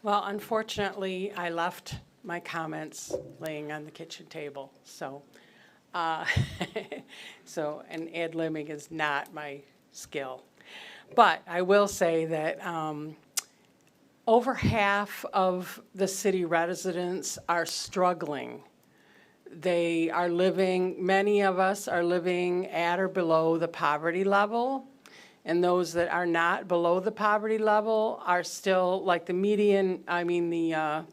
Well, unfortunately, I left my comments laying on the kitchen table, so and ad-libbing is not my skill. But I will say that over half of the city residents are struggling. They are living, many of us are living at or below the poverty level. And those that are not below the poverty level are still like the median, the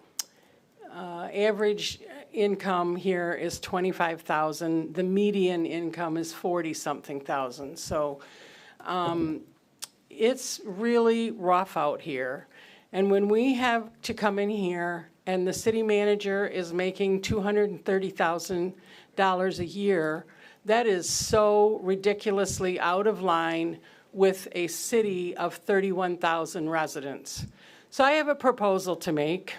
average income here is $25,000. The median income is 40-something thousand. So it's really rough out here. And when we have to come in here and the city manager is making $230,000 a year, that is so ridiculously out of line with a city of 31,000 residents. So I have a proposal to make.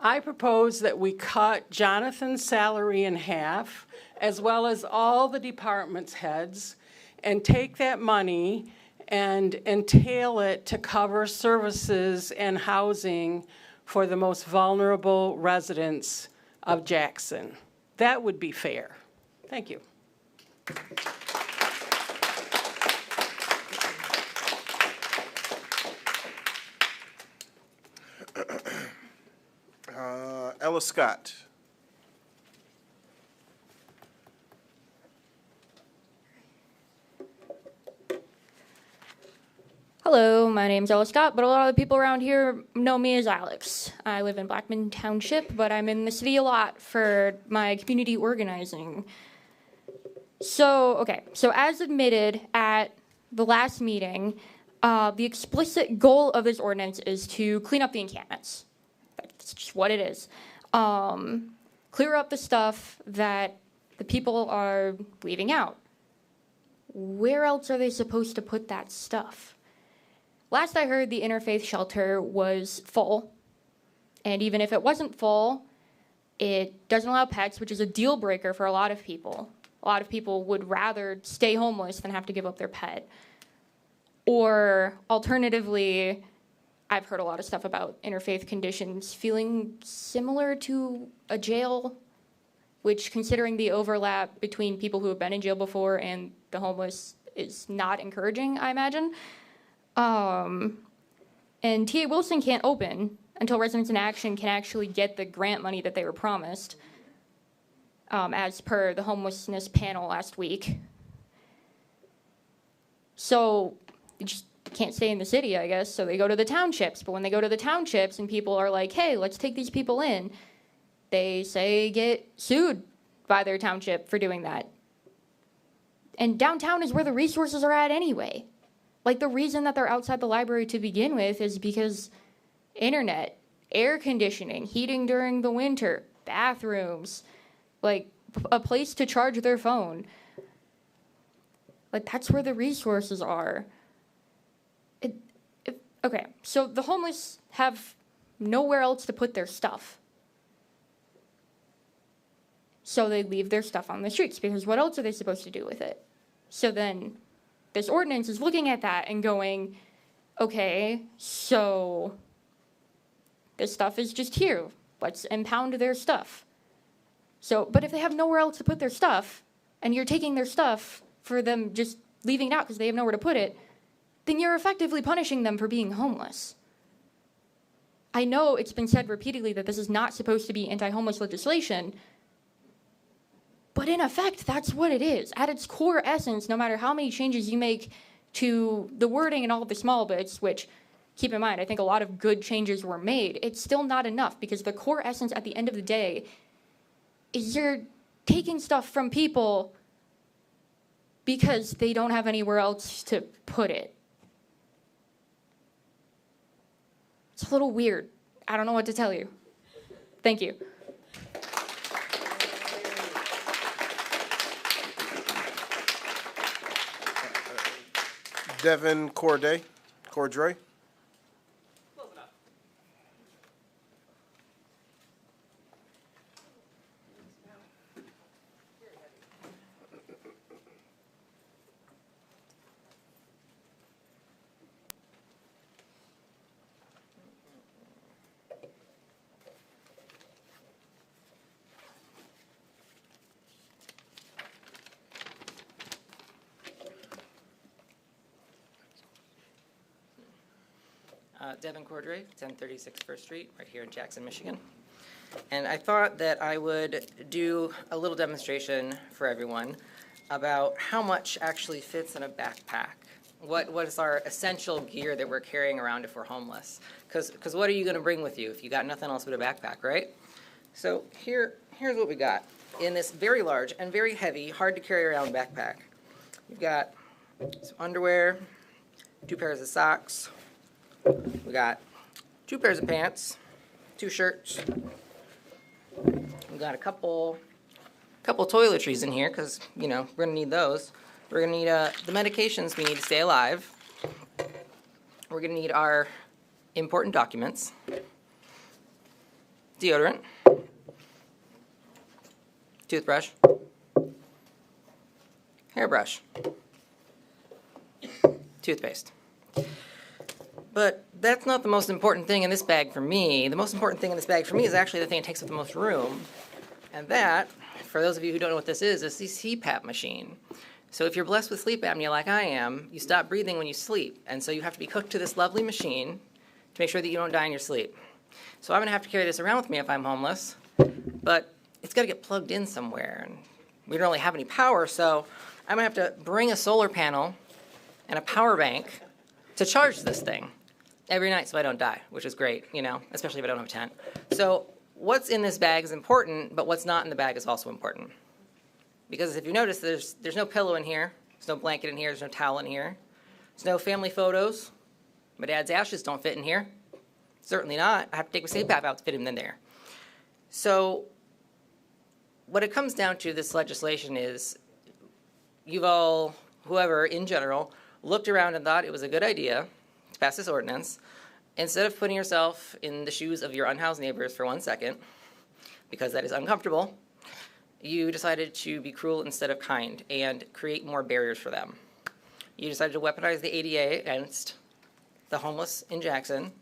I propose that we cut Jonathan's salary in half, as well as all the department's heads, and take that money and entail it to cover services and housing for the most vulnerable residents of Jackson. That would be fair. Thank you. Ella Scott. Hello, my name's Ella Scott, but a lot of the people around here know me as Alex. I live in Blackman Township, but I'm in the city a lot for my community organizing. So as admitted at the last meeting, the explicit goal of this ordinance is to clean up the encampments. That's just what it is. Clear up the stuff that the people are leaving out. Where else are they supposed to put that stuff? Last I heard, the interfaith shelter was full. And even if it wasn't full, it doesn't allow pets, which is a deal breaker for a lot of people. A lot of people would rather stay homeless than have to give up their pet. Or alternatively, I've heard a lot of stuff about interfaith conditions feeling similar to a jail, which, considering the overlap between people who have been in jail before and the homeless, is not encouraging, I imagine. And T.A. Wilson can't open until Residents in Action can actually get the grant money that they were promised, as per the homelessness panel last week. So they just can't stay in the city, I guess, so they go to the townships. But when they go to the townships and people are like, hey, let's take these people in, they say get sued by their township for doing that. And downtown is where the resources are at anyway. Like, the reason that they're outside the library to begin with is because internet, air conditioning, heating during the winter, bathrooms, like a place to charge their phone. Like, that's where the resources are. Okay, so the homeless have nowhere else to put their stuff. So they leave their stuff on the streets, because what else are they supposed to do with it? So then this ordinance is looking at that and going, okay, so this stuff is just here. Let's impound their stuff. So, but if they have nowhere else to put their stuff, and you're taking their stuff for them just leaving it out because they have nowhere to put it, then you're effectively punishing them for being homeless. I know it's been said repeatedly that this is not supposed to be anti-homeless legislation, but in effect, that's what it is. At its core essence, no matter how many changes you make to the wording and all of the small bits, which, keep in mind, I think a lot of good changes were made, it's still not enough, because the core essence at the end of the day is you're taking stuff from people because they don't have anywhere else to put it. It's a little weird. I don't know what to tell you. Thank you. Devin Cordray. Devin Cordray, 1036 First Street, right here in Jackson, Michigan. And I thought that I would do a little demonstration for everyone about how much actually fits in a backpack. What is our essential gear that we're carrying around if we're homeless? Because what are you going to bring with you if you got nothing else but a backpack, right? So here's what we got in this very large and very heavy, hard to carry around backpack. We've got some underwear, 2 pairs of socks. We got 2 pairs of pants, 2 shirts. We've got a couple toiletries in here because, you know, we're gonna need those. We're gonna need the medications we need to stay alive. We're gonna need our important documents, deodorant, toothbrush, hairbrush, toothpaste. But that's not the most important thing in this bag for me. The most important thing in this bag for me is actually the thing that takes up the most room. And that, for those of you who don't know what this is the CPAP machine. So if you're blessed with sleep apnea like I am, you stop breathing when you sleep. And so you have to be hooked to this lovely machine to make sure that you don't die in your sleep. So I'm gonna have to carry this around with me if I'm homeless, but it's gotta get plugged in somewhere. And we don't really have any power, so I'm gonna have to bring a solar panel and a power bank to charge this thing every night so I don't die, which is great, you know, especially if I don't have a tent. So what's in this bag is important, but what's not in the bag is also important. Because if you notice, there's no pillow in here, there's no blanket in here, there's no towel in here, there's no family photos. My dad's ashes don't fit in here. Certainly not. I have to take my sleep out to fit him in there. So what it comes down to, this legislation, is you've all, whoever in general, looked around and thought it was a good idea to pass this ordinance. Instead of putting yourself in the shoes of your unhoused neighbors for 1 second, because that is uncomfortable, you decided to be cruel instead of kind and create more barriers for them. You decided to weaponize the ADA against the homeless in Jackson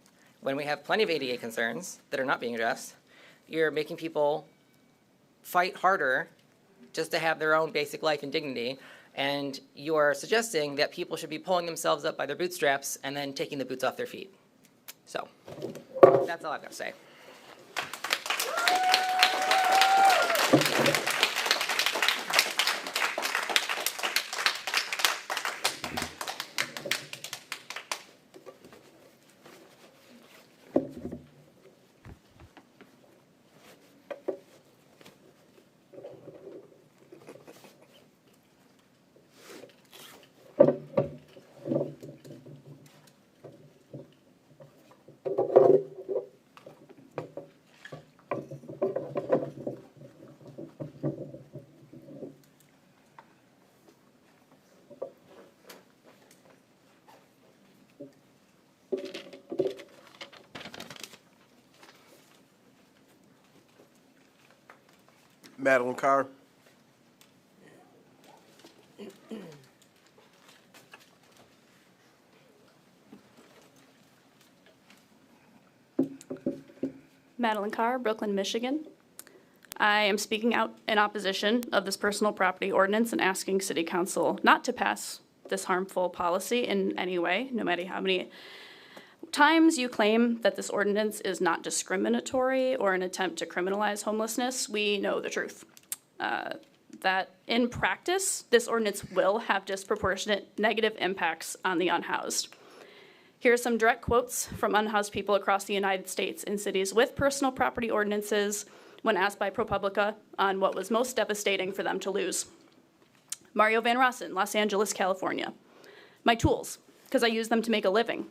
when we have plenty of ADA concerns that are not being addressed. You're making people fight harder just to have their own basic life and dignity. And you're suggesting that people should be pulling themselves up by their bootstraps and then taking the boots off their feet. So that's all I've got to say. Madeline Carr. Madeline Carr, Brooklyn, Michigan. I am speaking out in opposition of this personal property ordinance and asking City Council not to pass this harmful policy in any way, no matter how many times you claim that this ordinance is not discriminatory or an attempt to criminalize homelessness. We know the truth. That in practice, this ordinance will have disproportionate negative impacts on the unhoused. Here are some direct quotes from unhoused people across the United States in cities with personal property ordinances when asked by ProPublica on what was most devastating for them to lose. Mario Van Rossen, Los Angeles, California. My tools, because I use them to make a living.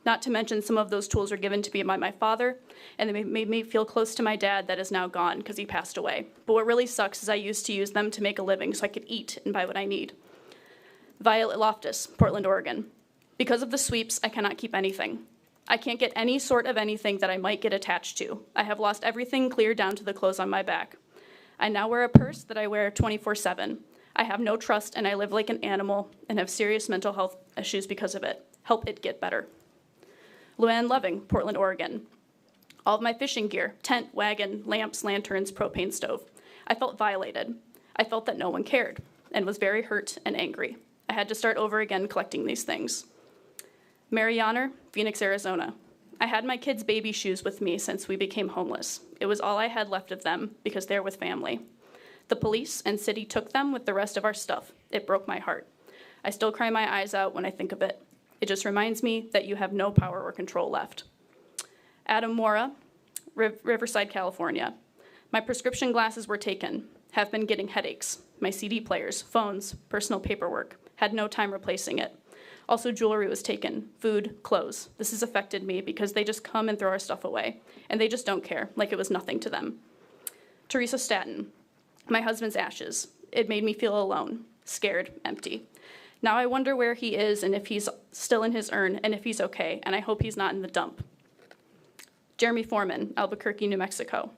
Not to mention some of those tools were given to me by my father, and they made me feel close to my dad that is now gone because he passed away. But what really sucks is I used to use them to make a living so I could eat and buy what I need. Violet Loftus, Portland, Oregon. Because of the sweeps, I cannot keep anything. I can't get any sort of anything that I might get attached to. I have lost everything clear down to the clothes on my back. I now wear a purse that I wear 24/7. I have no trust and I live like an animal and have serious mental health issues because of it. Help it get better. Luann Loving, Portland, Oregon. All of my fishing gear, tent, wagon, lamps, lanterns, propane stove. I felt violated. I felt that no one cared and was very hurt and angry. I had to start over again collecting these things. Mary Yonner, Phoenix, Arizona. I had my kids' baby shoes with me since we became homeless. It was all I had left of them because they're with family. The police and city took them with the rest of our stuff. It broke my heart. I still cry my eyes out when I think of it. It just reminds me that you have no power or control left. Adam Mora, Riverside, California. My prescription glasses were taken. Have been getting headaches. My CD players, phones, personal paperwork. Had no time replacing it. Also, jewelry was taken, food, clothes. This has affected me because they just come and throw our stuff away, and they just don't care, like it was nothing to them. Teresa Staton, my husband's ashes. It made me feel alone, scared, empty. Now I wonder where he is and if he's still in his urn and if he's okay, and I hope he's not in the dump. Jeremy Foreman, Albuquerque, New Mexico.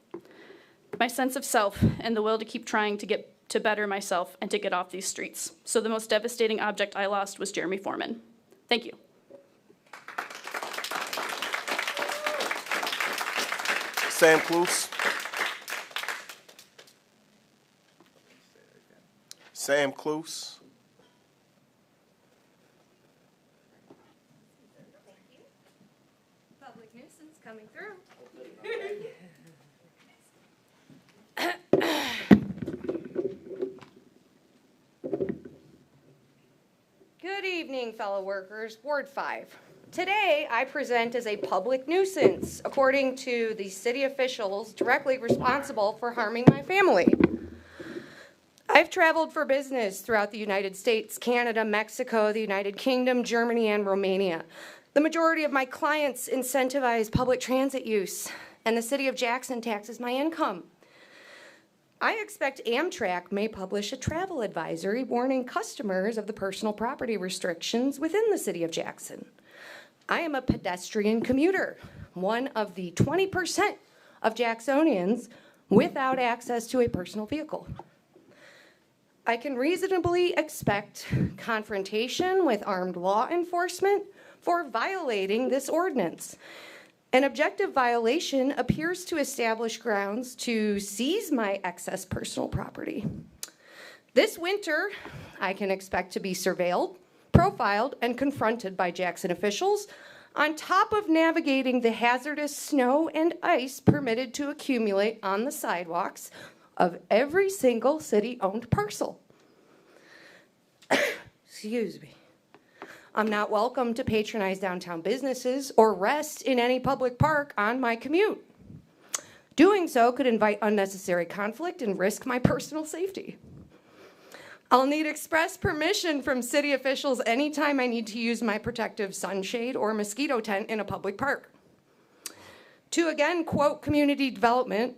My sense of self and the will to keep trying to better myself and to get off these streets. So the most devastating object I lost was Jeremy Foreman. Thank you. Sam Kloos. Sam Kloos. Public nuisance coming through. Good evening, fellow workers. Ward 5. Today, I present as a public nuisance, according to the city officials directly responsible for harming my family. I've traveled for business throughout the United States, Canada, Mexico, the United Kingdom, Germany, and Romania. The majority of my clients incentivize public transit use, and the city of Jackson taxes my income. I expect Amtrak may publish a travel advisory warning customers of the personal property restrictions within the city of Jackson. I am a pedestrian commuter, one of the 20% of Jacksonians without access to a personal vehicle. I can reasonably expect confrontation with armed law enforcement for violating this ordinance. An objective violation appears to establish grounds to seize my excess personal property. This winter, I can expect to be surveilled, profiled, and confronted by Jackson officials, on top of navigating the hazardous snow and ice permitted to accumulate on the sidewalks of every single city-owned parcel. Excuse me. I'm not welcome to patronize downtown businesses or rest in any public park on my commute. Doing so could invite unnecessary conflict and risk my personal safety. I'll need express permission from city officials anytime I need to use my protective sunshade or mosquito tent in a public park. To again quote community development,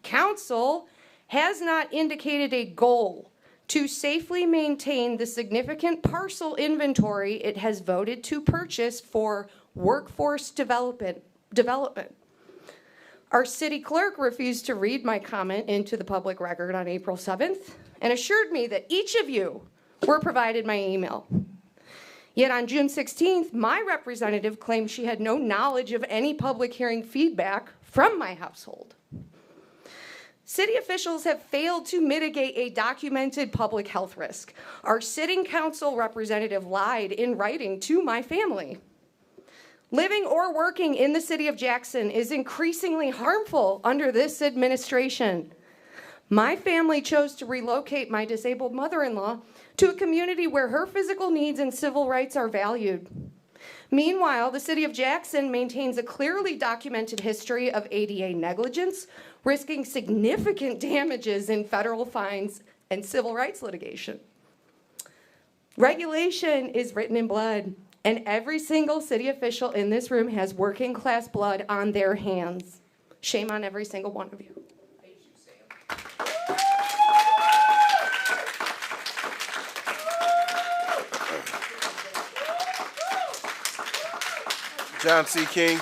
council has not indicated a goal to safely maintain the significant parcel inventory it has voted to purchase for workforce development. Our city clerk refused to read my comment into the public record on April 7th and assured me that each of you were provided my email. Yet on June 16th, my representative claimed she had no knowledge of any public hearing feedback from my household. City officials have failed to mitigate a documented public health risk. Our sitting council representative lied in writing to my family. Living or working in the city of Jackson is increasingly harmful under this administration. My family chose to relocate my disabled mother-in-law to a community where her physical needs and civil rights are valued. Meanwhile, the city of Jackson maintains a clearly documented history of ADA negligence, risking significant damages in federal fines and civil rights litigation. Regulation is written in blood, and every single city official in this room has working class blood on their hands. Shame on every single one of you. John C. King.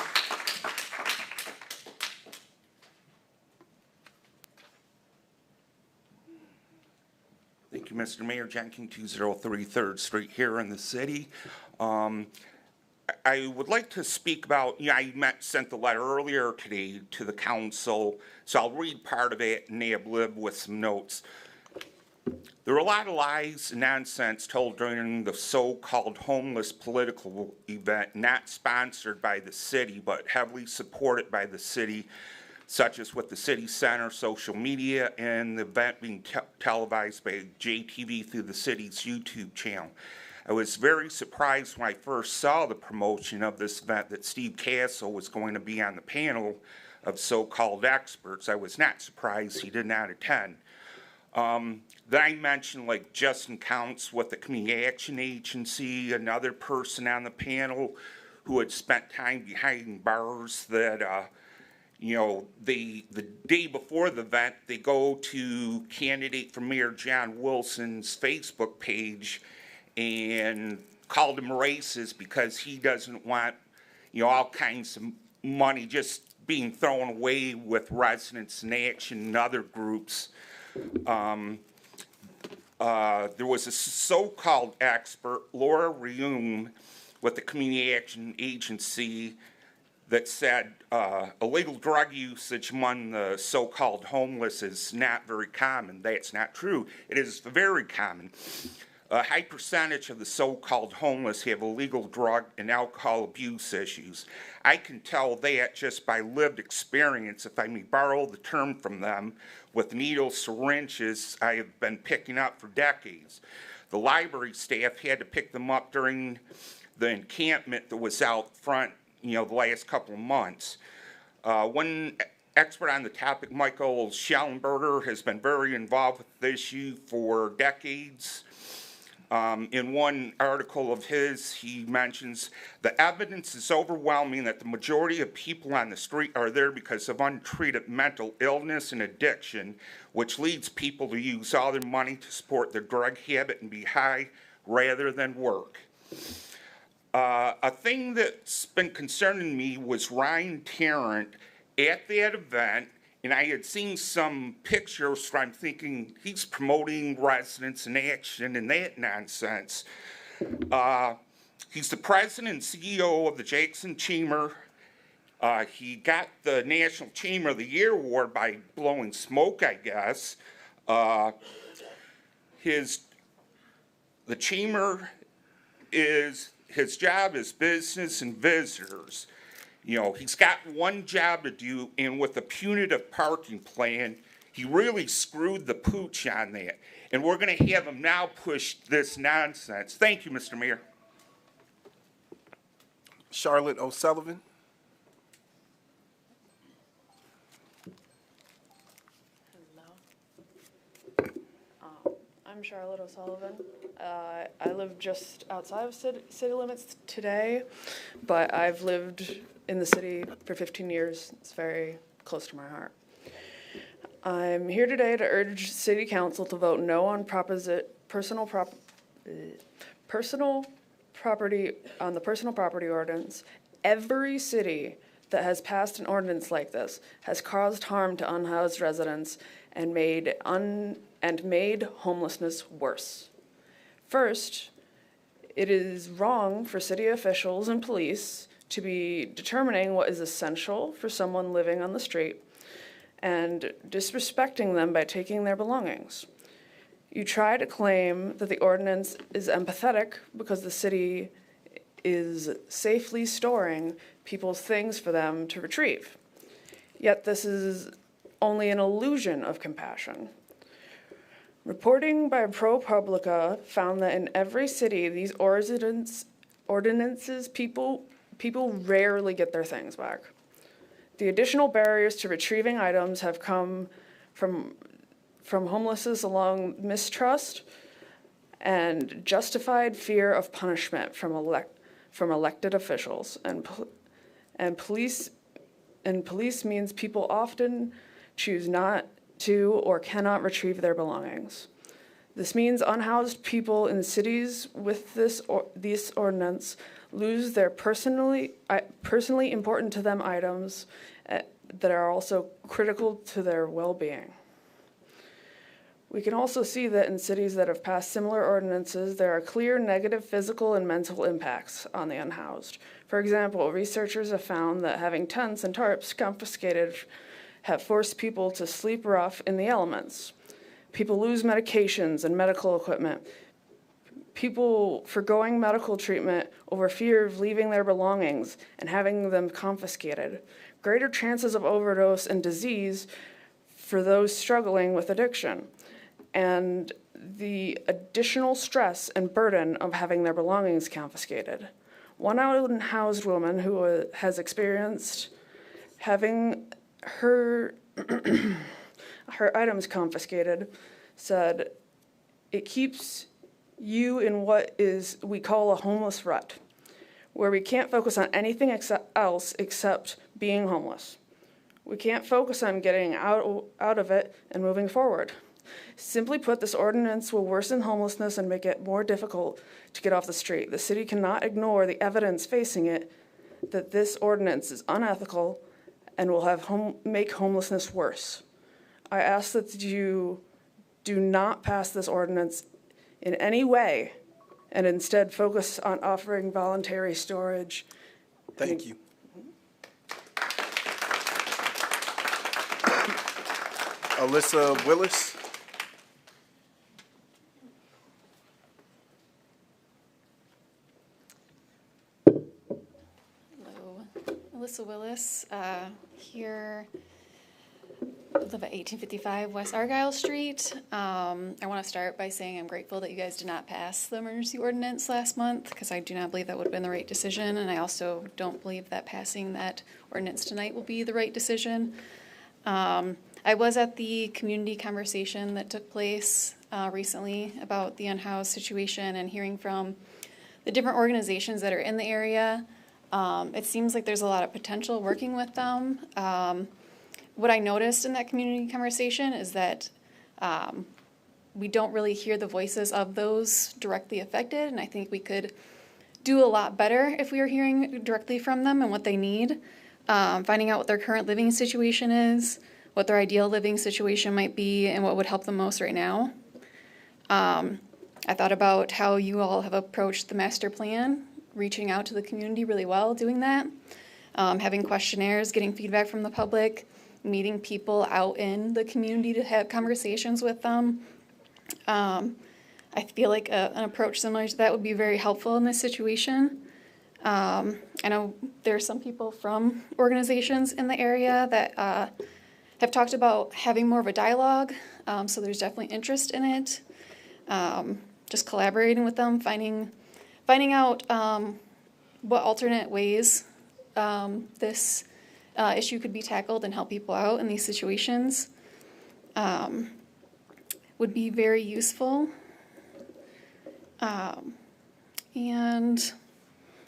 Thank you, Mr. Mayor. John King, 203 3rd Street here in the city. I would like to speak about, I sent the letter earlier today to the council, so I'll read part of it and ad-lib with some notes. There were a lot of lies and nonsense told during the so-called homeless political event, not sponsored by the city, but heavily supported by the city, such as with the city center, social media, and the event being televised by JTV through the city's YouTube channel. I was very surprised when I first saw the promotion of this event that Steve Castle was going to be on the panel of so-called experts. I was not surprised he did not attend. Then I mentioned like Justin Counts with the Community Action Agency, another person on the panel who had spent time behind bars that, you know, the day before the event, they go to candidate for Mayor John Wilson's Facebook page and called him racist because he doesn't want, you know, all kinds of money just being thrown away with Residents in Action and other groups. There was a so-called expert, Laura Reum, with the Community Action Agency that said illegal drug usage among the so-called homeless is not very common. That's not true. It is very common. A high percentage of the so-called homeless have illegal drug and alcohol abuse issues. I can tell that just by lived experience, if I may borrow the term from them, with needles, syringes I have been picking up for decades. The library staff had to pick them up during the encampment that was out front, you know, the last couple of months. One expert on the topic, Michael Schellenberger, has been very involved with the issue for decades. In one article of his, he mentions the evidence is overwhelming that the majority of people on the street are there because of untreated mental illness and addiction, which leads people to use all their money to support their drug habit and be high rather than work. A thing that's been concerning me was Ryan Tarrant at that event, and I had seen some pictures where I'm thinking he's promoting Residents in Action and that nonsense. He's the president and CEO of the Jackson Chamber. He got the National Chamber of the Year award by blowing smoke, I guess. The chamber his job is business and visitors. You know, he's got one job to do, and with the punitive parking plan, he really screwed the pooch on that. And we're going to have him now push this nonsense. Thank you, Mr. Mayor. Charlotte O'Sullivan. I'm Charlotte O'Sullivan. I live just outside of city limits today, but I've lived in the city for 15 years. It's very close to my heart. I'm here today to urge City Council to vote no on the personal property ordinance. Every city that has passed an ordinance like this has caused harm to unhoused residents and made homelessness worse. First, it is wrong for city officials and police to be determining what is essential for someone living on the street and disrespecting them by taking their belongings. You try to claim that the ordinance is empathetic because the city is safely storing people's things for them to retrieve. Yet this is only an illusion of compassion. Reporting by ProPublica found that in every city, these ordinances, people rarely get their things back. The additional barriers to retrieving items have come from homelessness along mistrust and justified fear of punishment from elected officials, and police means people often choose not to or cannot retrieve their belongings. This means unhoused people in cities with this ordinance lose their personally important to them items that are also critical to their well-being. We can also see that in cities that have passed similar ordinances, there are clear negative physical and mental impacts on the unhoused. For example, researchers have found that having tents and tarps confiscated have forced people to sleep rough in the elements. People lose medications and medical equipment. People forgoing medical treatment over fear of leaving their belongings and having them confiscated. Greater chances of overdose and disease for those struggling with addiction. And the additional stress and burden of having their belongings confiscated. One unhoused woman who has experienced having her items confiscated said, it keeps you in what we call a homeless rut, where we can't focus on anything else except being homeless. We can't focus on getting out of it and moving forward. Simply put, this ordinance will worsen homelessness and make it more difficult to get off the street. The city cannot ignore the evidence facing it that this ordinance is unethical and will make homelessness worse. I ask that you do not pass this ordinance in any way and instead focus on offering voluntary storage. Thank you. Alyssa Willis. Hello, Alyssa Willis, here, I live at 1855 West Argyle Street. I want to start by saying I'm grateful that you guys did not pass the emergency ordinance last month, because I do not believe that would have been the right decision, and I also don't believe that passing that ordinance tonight will be the right decision. I was at the community conversation that took place recently about the unhoused situation and hearing from the different organizations that are in the area. It seems like there's a lot of potential working with them. What I noticed in that community conversation is that we don't really hear the voices of those directly affected, and I think we could do a lot better if we were hearing directly from them and what they need, finding out what their current living situation is, what their ideal living situation might be, and what would help them most right now. I thought about how you all have approached the master plan, reaching out to the community really well doing that, having questionnaires, getting feedback from the public, meeting people out in the community to have conversations with them. I feel like an approach similar to that would be very helpful in this situation. I know there are some people from organizations in the area that have talked about having more of a dialogue, so there's definitely interest in it. Just collaborating with them, finding out what alternate ways this issue could be tackled and help people out in these situations would be very useful. And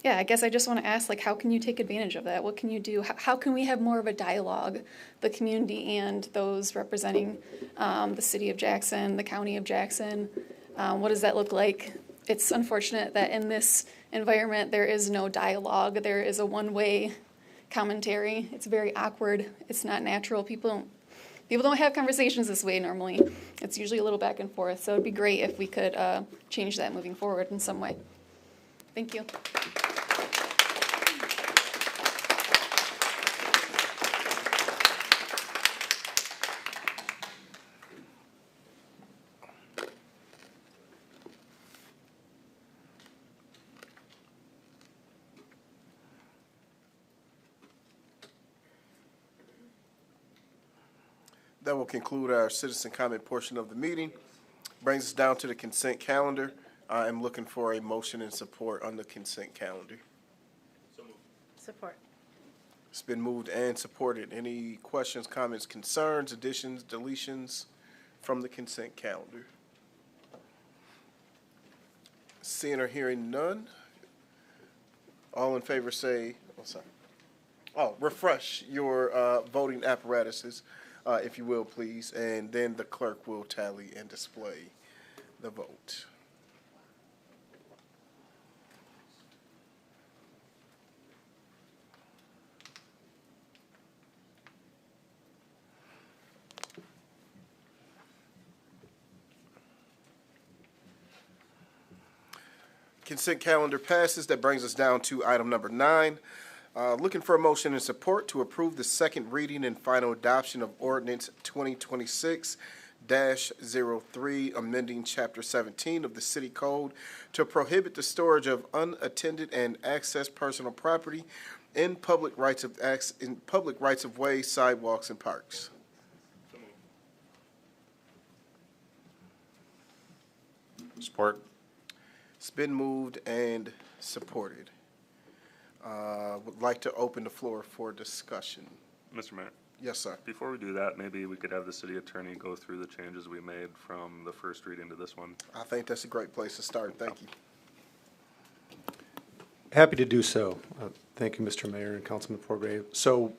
yeah, I guess I just want to ask, like, how can you take advantage of that? What can you do? How can we have more of a dialogue, the community and those representing the city of Jackson, the county of Jackson? What does that look like? It's unfortunate that in this environment there is no dialogue. There is a one-way commentary. It's very awkward. It's not natural. People don't have conversations this way normally. It's usually a little back and forth. So it'd be great if we could change that moving forward in some way. Thank you. That will conclude our citizen comment portion of the meeting. Brings us down to the consent calendar. I am looking for a motion and support on the consent calendar. Support. It's been moved and supported. Any questions, comments, concerns, additions, deletions from the consent calendar? Seeing or hearing none. All in favor say, refresh your voting apparatuses. If you will, please, and then the clerk will tally and display the vote. Consent calendar passes. That brings us down to item number 9. Looking for a motion and support to approve the second reading and final adoption of Ordinance 2026-03, amending Chapter 17 of the City Code to prohibit the storage of unattended and accessed personal property in public rights of way, sidewalks, and parks. Support. It's been moved and supported. Would like to open the floor for discussion. Mr. Mayor, Yes, sir. before we do that, maybe we could have the city attorney go through the changes we made from the first reading to this one. I think that's a great place to start. Thank you. Happy to do so. Thank you, Mr. Mayor and Councilman Forgrave. So,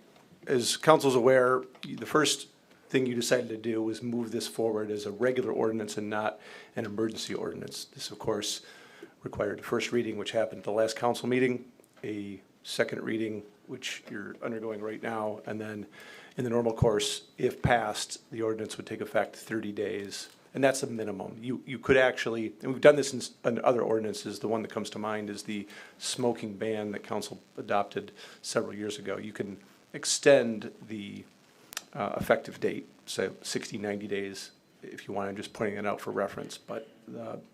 as council's aware, the first thing you decided to do was move this forward as a regular ordinance and not an emergency ordinance. This, of course, required a first reading, which happened at the last council meeting, a second reading, which you're undergoing right now, and then in the normal course, if passed, the ordinance would take effect 30 days. And that's a minimum. You could actually, and we've done this in other ordinances, the one that comes to mind is the smoking ban that council adopted several years ago. You can extend the effective date, so 60, 90 days, if you want. I'm just pointing it out for reference, but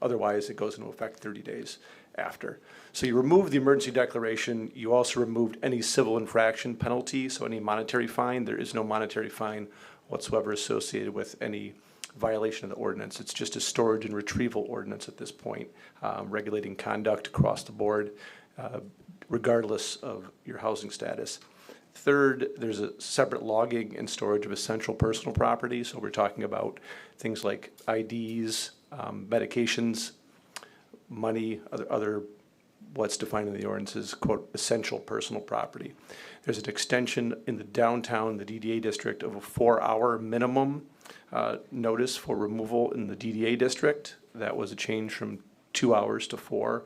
otherwise it goes into effect 30 days after. So you removed the emergency declaration. You also removed any civil infraction penalty, so any monetary fine. There is no monetary fine whatsoever associated with any violation of the ordinance. It's just a storage and retrieval ordinance at this point, regulating conduct across the board, regardless of your housing status. Third, there's a separate logging and storage of essential personal property. So we're talking about things like IDs, medications, money, other what's defined in the ordinance is, quote, essential personal property. There's an extension in the downtown, the DDA district, of a 4-hour minimum notice for removal in the DDA district. That was a change from 2 hours to 4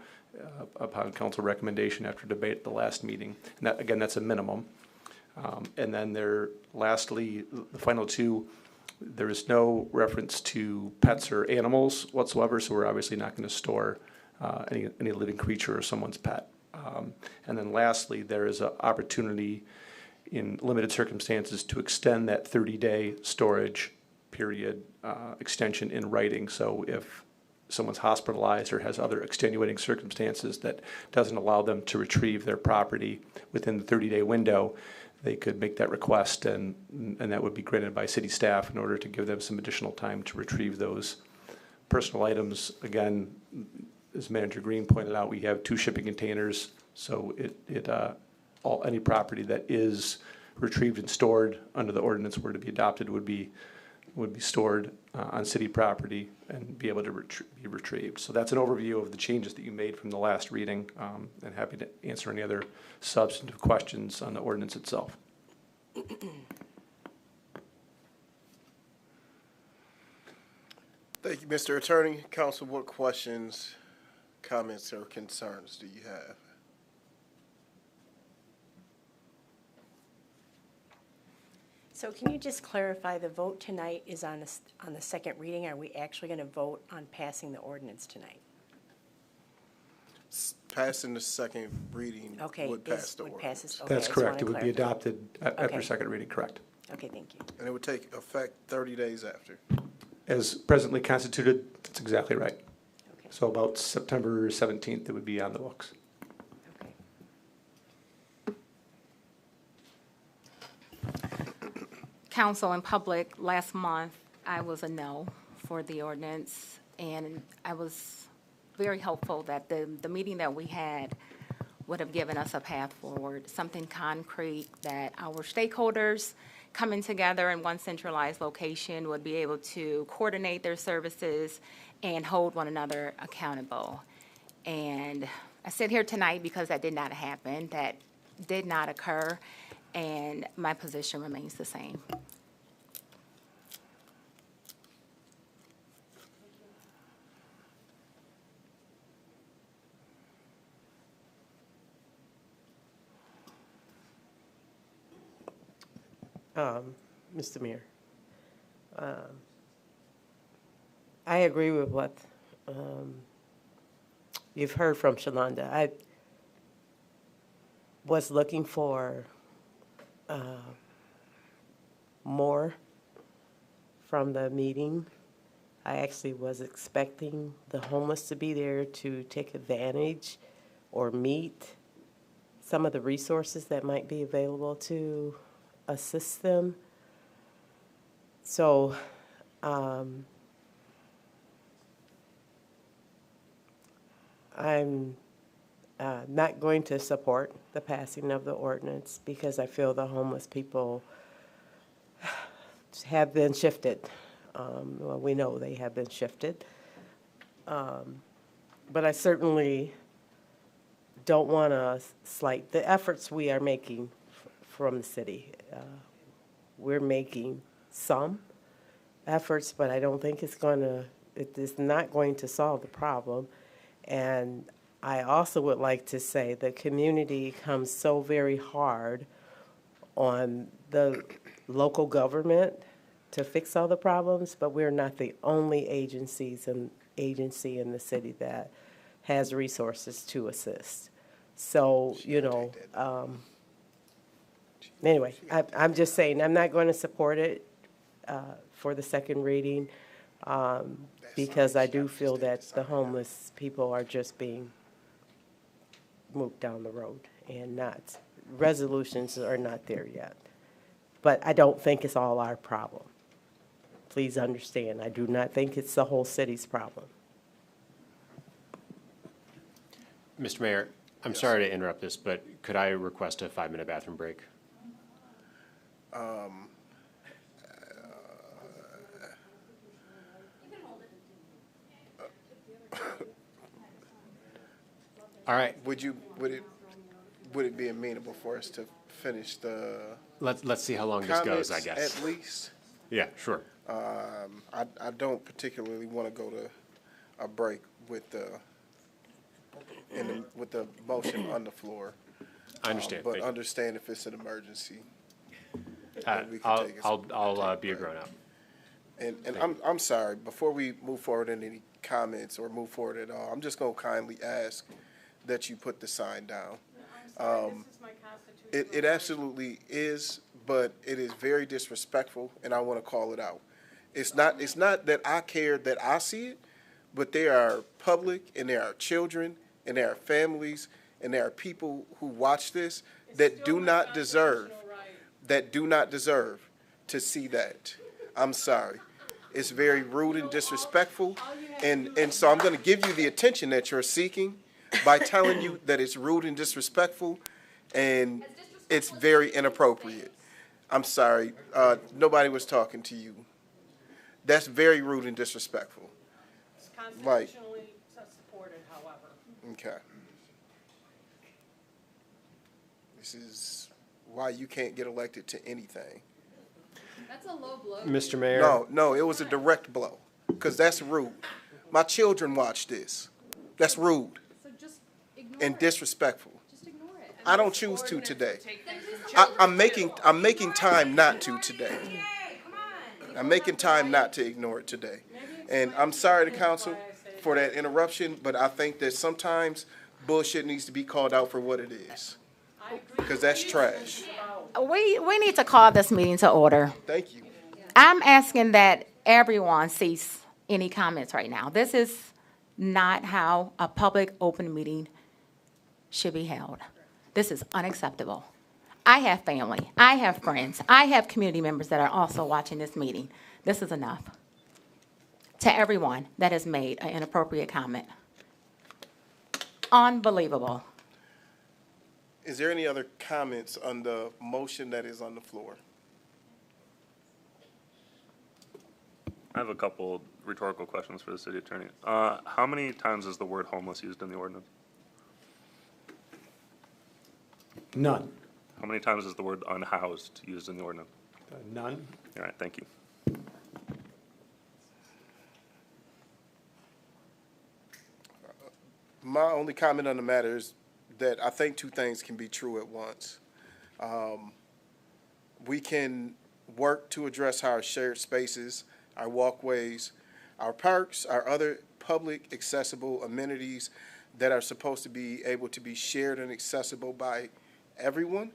upon council recommendation after debate at the last meeting. And that, again, that's a minimum. And then lastly, the final two, there is no reference to pets or animals whatsoever, so we're obviously not going to store any living creature or someone's pet. And then lastly, there is an opportunity in limited circumstances to extend that 30-day storage period extension in writing. So if someone's hospitalized or has other extenuating circumstances that doesn't allow them to retrieve their property within the 30-day window, they could make that request, and that would be granted by city staff in order to give them some additional time to retrieve those personal items. Again, as Manager Green pointed out, we have 2 shipping containers, so any property that is retrieved and stored under the ordinance were to be adopted would be stored on city property and be able to be retrieved. So that's an overview of the changes that you made from the last reading, and happy to answer any other substantive questions on the ordinance itself. Thank you, Mr. Attorney. Council, what questions, comments, or concerns do you have? So can you just clarify, the vote tonight is on the second reading? Are we actually going to vote on passing the ordinance tonight? Passing the second reading would pass the ordinance. That's correct. It would be adopted after second reading, correct. Okay, thank you. And it would take effect 30 days after. As presently constituted, that's exactly right. Okay. So about September 17th, it would be on the books. Council and public, last month, I was a no for the ordinance, and I was very hopeful that the meeting that we had would have given us a path forward, something concrete that our stakeholders coming together in one centralized location would be able to coordinate their services and hold one another accountable. And I sit here tonight because that did not happen, that did not occur, and my position remains the same. Mr. Mayor, I agree with what you've heard from Shalonda. I was looking for more from the meeting. I actually was expecting the homeless to be there to take advantage or meet some of the resources that might be available to assist them. So I'm not going to support the passing of the ordinance because I feel the homeless people have been shifted. Well, we know they have been shifted. But I certainly don't want to slight the efforts we are making from the city. We're making some efforts, but I don't think it is not going to solve the problem. And I also would like to say the community comes so very hard on the local government to fix all the problems, but we're not the only agency in the city that has resources to assist. So, anyway, I'm just saying, I'm not going to support it for the second reading because I do feel that the homeless people are just being moved down the road and resolutions are not there yet. But I don't think it's all our problem. Please understand, I do not think it's the whole city's problem. Mr. Mayor, I'm sorry to interrupt this, but could I request a 5-minute bathroom break? All right. Would it be amenable for us to finish the Let's see how long this goes, I comments guess. at least? Yeah, sure. I don't particularly want to go to a break with the motion on the floor. I understand. But Thank you. understand if it's an emergency. then we can take it. I'll be a grown-up. And I'm sorry, before we move forward in any comments or move forward at all, I'm just gonna kindly ask that you put the sign down. It absolutely is, but it is very disrespectful, and I want to call it out. It's not that I care that I see it, but there are public, and there are children, and there are families, and there are people who watch this that do not deserve to see that. I'm sorry. It's very rude and disrespectful, and so I'm going to give you the attention that you're seeking by telling you that it's rude and disrespectful, and it's very inappropriate. I'm sorry. Nobody was talking to you. That's very rude and disrespectful. It's constitutionally supported, however. Okay. This is why you can't get elected to anything. That's a low blow. Mr. Mayor? No, it was a direct blow, because that's rude. My children watch this. That's rude So just ignore and it. disrespectful. Just ignore it. I don't choose to today. I'm making time not to today. I'm making time not to ignore it today. And I'm sorry to council for that interruption, but I think that sometimes bullshit needs to be called out for what it is. Because that's trash. We need to call this meeting to order. Thank you. I'm asking that everyone cease any comments right now. This is not how a public open meeting should be held. This is unacceptable. I have family, I have friends, I have community members that are also watching this meeting. This is enough. To everyone that has made an inappropriate comment. Unbelievable. Is there any other comments on the motion that is on the floor? I have a couple rhetorical questions for the city attorney. How many times is the word homeless used in the ordinance? None. How many times is the word unhoused used in the ordinance? None. All right, thank you. My only comment on the matter is that I think two things can be true at once. We can work to address how our shared spaces, our walkways, our parks, our other public accessible amenities that are supposed to be able to be shared and accessible by everyone,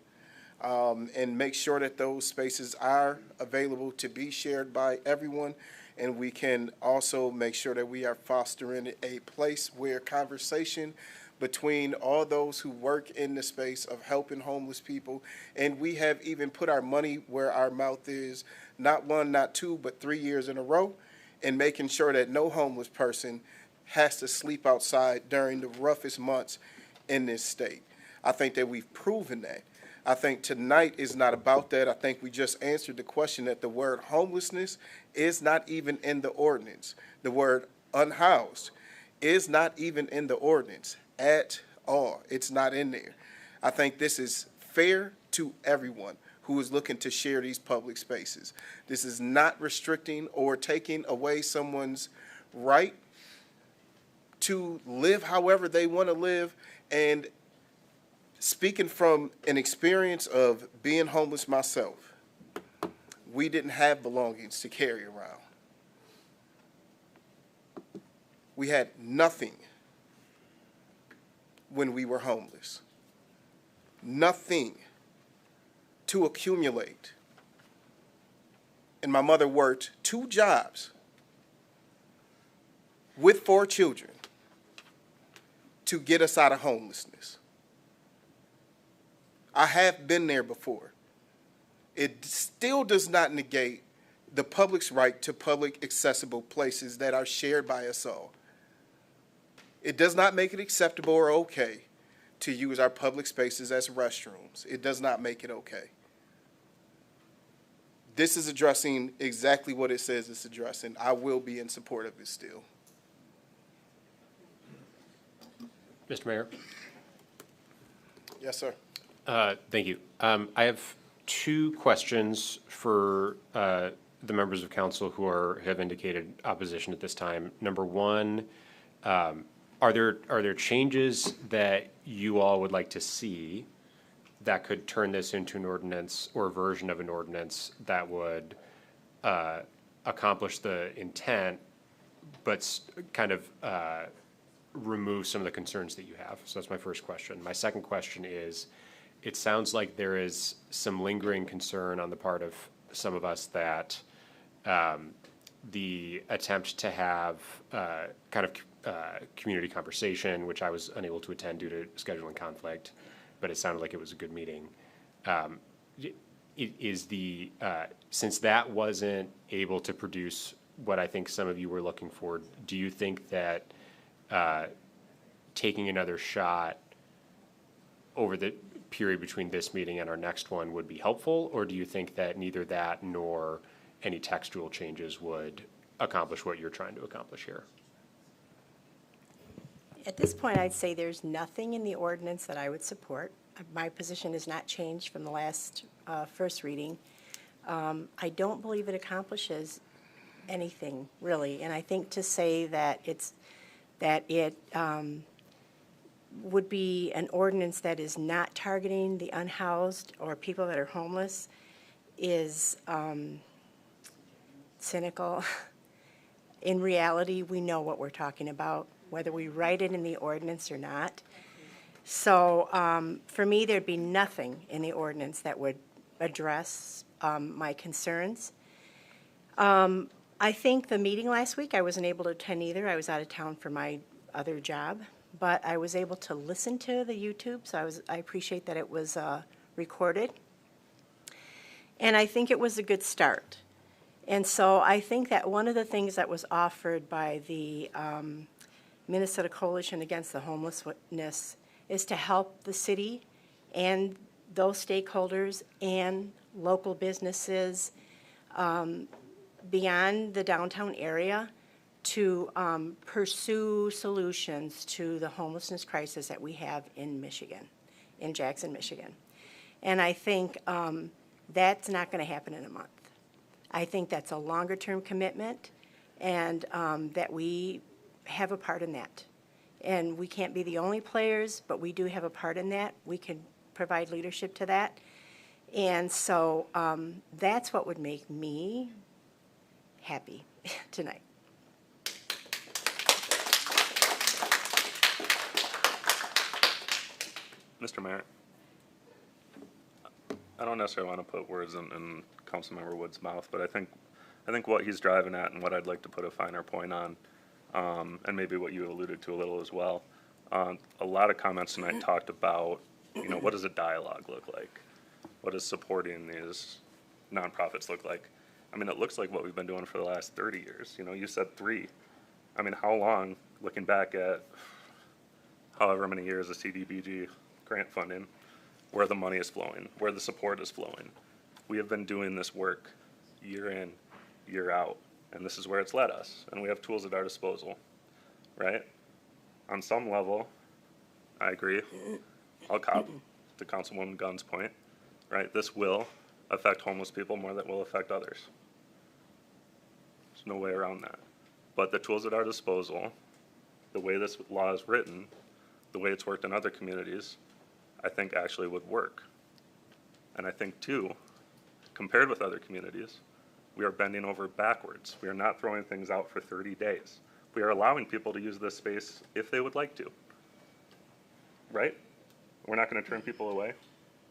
and make sure that those spaces are available to be shared by everyone. And we can also make sure that we are fostering a place where conversation between all those who work in the space of helping homeless people, and we have even put our money where our mouth is, not one, not two, but 3 years in a row, and making sure that no homeless person has to sleep outside during the roughest months in this state. I think that we've proven that. I think tonight is not about that. I think we just answered the question that the word homelessness is not even in the ordinance. The word unhoused is not even in the ordinance at all. It's not in there. I think this is fair to everyone who is looking to share these public spaces. This is not restricting or taking away someone's right to live however they want to live. And speaking from an experience of being homeless myself, we didn't have belongings to carry around. We had nothing when we were homeless. Nothing to accumulate. And my mother worked 2 jobs with 4 children to get us out of homelessness. I have been there before. It still does not negate the public's right to public accessible places that are shared by us all. It does not make it acceptable or okay to use our public spaces as restrooms. It does not make it okay. This is addressing exactly what it says it's addressing. I will be in support of it still. Mr. Mayor? Yes, sir. Thank you. I have 2 questions for the members of council who have indicated opposition at this time. Number 1, are there changes that you all would like to see that could turn this into an ordinance or a version of an ordinance that would accomplish the intent, but kind of remove some of the concerns that you have? So that's my first question. My second question is, it sounds like there is some lingering concern on the part of some of us that the attempt to have kind of community conversation, which I was unable to attend due to scheduling conflict, but it sounded like it was a good meeting. Since that wasn't able to produce what I think some of you were looking for, do you think that taking another shot over the period between this meeting and our next one would be helpful, or do you think that neither that nor any textual changes would accomplish what you're trying to accomplish here? At this point, I'd say there's nothing in the ordinance that I would support. My position has not changed from the last first reading. I don't believe it accomplishes anything, really, and I think to say that it would be an ordinance that is not targeting the unhoused or people that are homeless is cynical. In reality, we know what we're talking about, whether we write it in the ordinance or not. So for me, there'd be nothing in the ordinance that would address my concerns. I think the meeting last week, I wasn't able to attend either. I was out of town for my other job. But I was able to listen to the YouTube, so I appreciate that it was recorded. And I think it was a good start. And so I think that one of the things that was offered by the Minnesota Coalition Against the Homelessness is to help the city and those stakeholders and local businesses beyond the downtown area to pursue solutions to the homelessness crisis that we have in Michigan, in Jackson, Michigan. And I think that's not going to happen in a month. I think that's a longer-term commitment, and that we have a part in that. And we can't be the only players, but we do have a part in that. We can provide leadership to that. And so that's what would make me happy tonight. Mr. Mayor, I don't necessarily want to put words in Councilmember Wood's mouth, but I think what he's driving at and what I'd like to put a finer point on, and maybe what you alluded to a little as well, a lot of comments tonight talked about, what does a dialogue look like? What does supporting these nonprofits look like? I mean, it looks like what we've been doing for the last 30 years. You said 3. I mean, how long, looking back at however many years of CDBG grant funding, where the money is flowing, where the support is flowing. We have been doing this work year in, year out, and this is where it's led us, and we have tools at our disposal, right? On some level, I agree, I'll cop to Councilwoman Gunn's point, right? This will affect homeless people more than it will affect others. There's no way around that. But the tools at our disposal, the way this law is written, the way it's worked in other communities, I think actually would work. And I think too, compared with other communities, we are bending over backwards. We are not throwing things out for 30 days. We are allowing people to use this space if they would like to. Right? We're not going to turn people away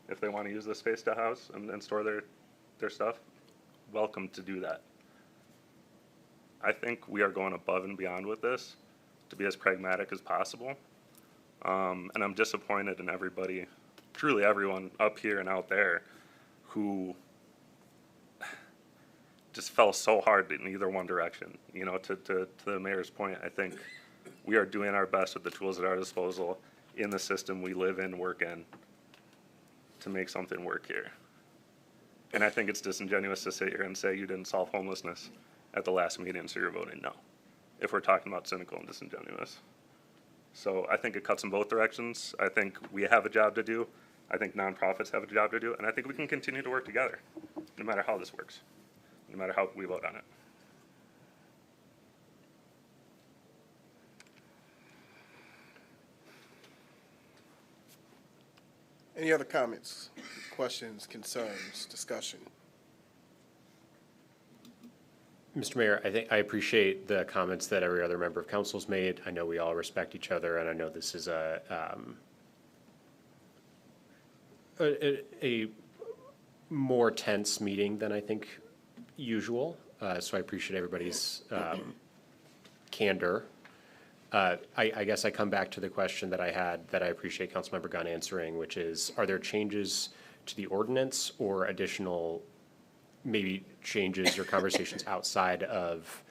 if they want to use this space to house and store their stuff. Welcome to do that. I think we are going above and beyond with this to be as pragmatic as possible. And I'm disappointed in everybody, truly everyone up here and out there, who just fell so hard in either one direction. You know, to the mayor's point, I think we are doing our best with the tools at our disposal in the system we live in, work in, to make something work here. And I think it's disingenuous to sit here and say you didn't solve homelessness at the last meeting, so you're voting no, if we're talking about cynical and disingenuous. So I think it cuts in both directions. I think we have a job to do. I think nonprofits have a job to do. And I think we can continue to work together, no matter how this works, no matter how we vote on it. Any other comments, questions, concerns, discussion? Mr. Mayor, I appreciate the comments that every other member of council's made. I know we all respect each other, and I know this is a more tense meeting than I think usual. So I appreciate everybody's candor. I guess I come back to the question that I had that I appreciate Councilmember Gunn answering, which is, are there changes to the ordinance or additional maybe changes or conversations outside of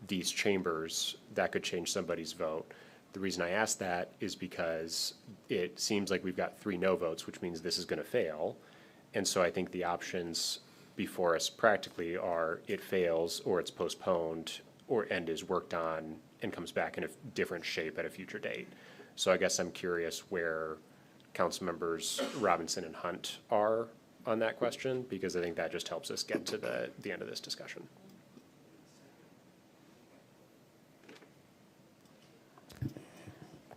these chambers that could change somebody's vote? The reason I ask that is because it seems like we've got 3 no votes, which means this is going to fail. And so I think the options before us practically are it fails or it's postponed and is worked on and comes back in a different shape at a future date. So I guess I'm curious where council members Robinson and Hunt are on that question, because I think that just helps us get to the end of this discussion.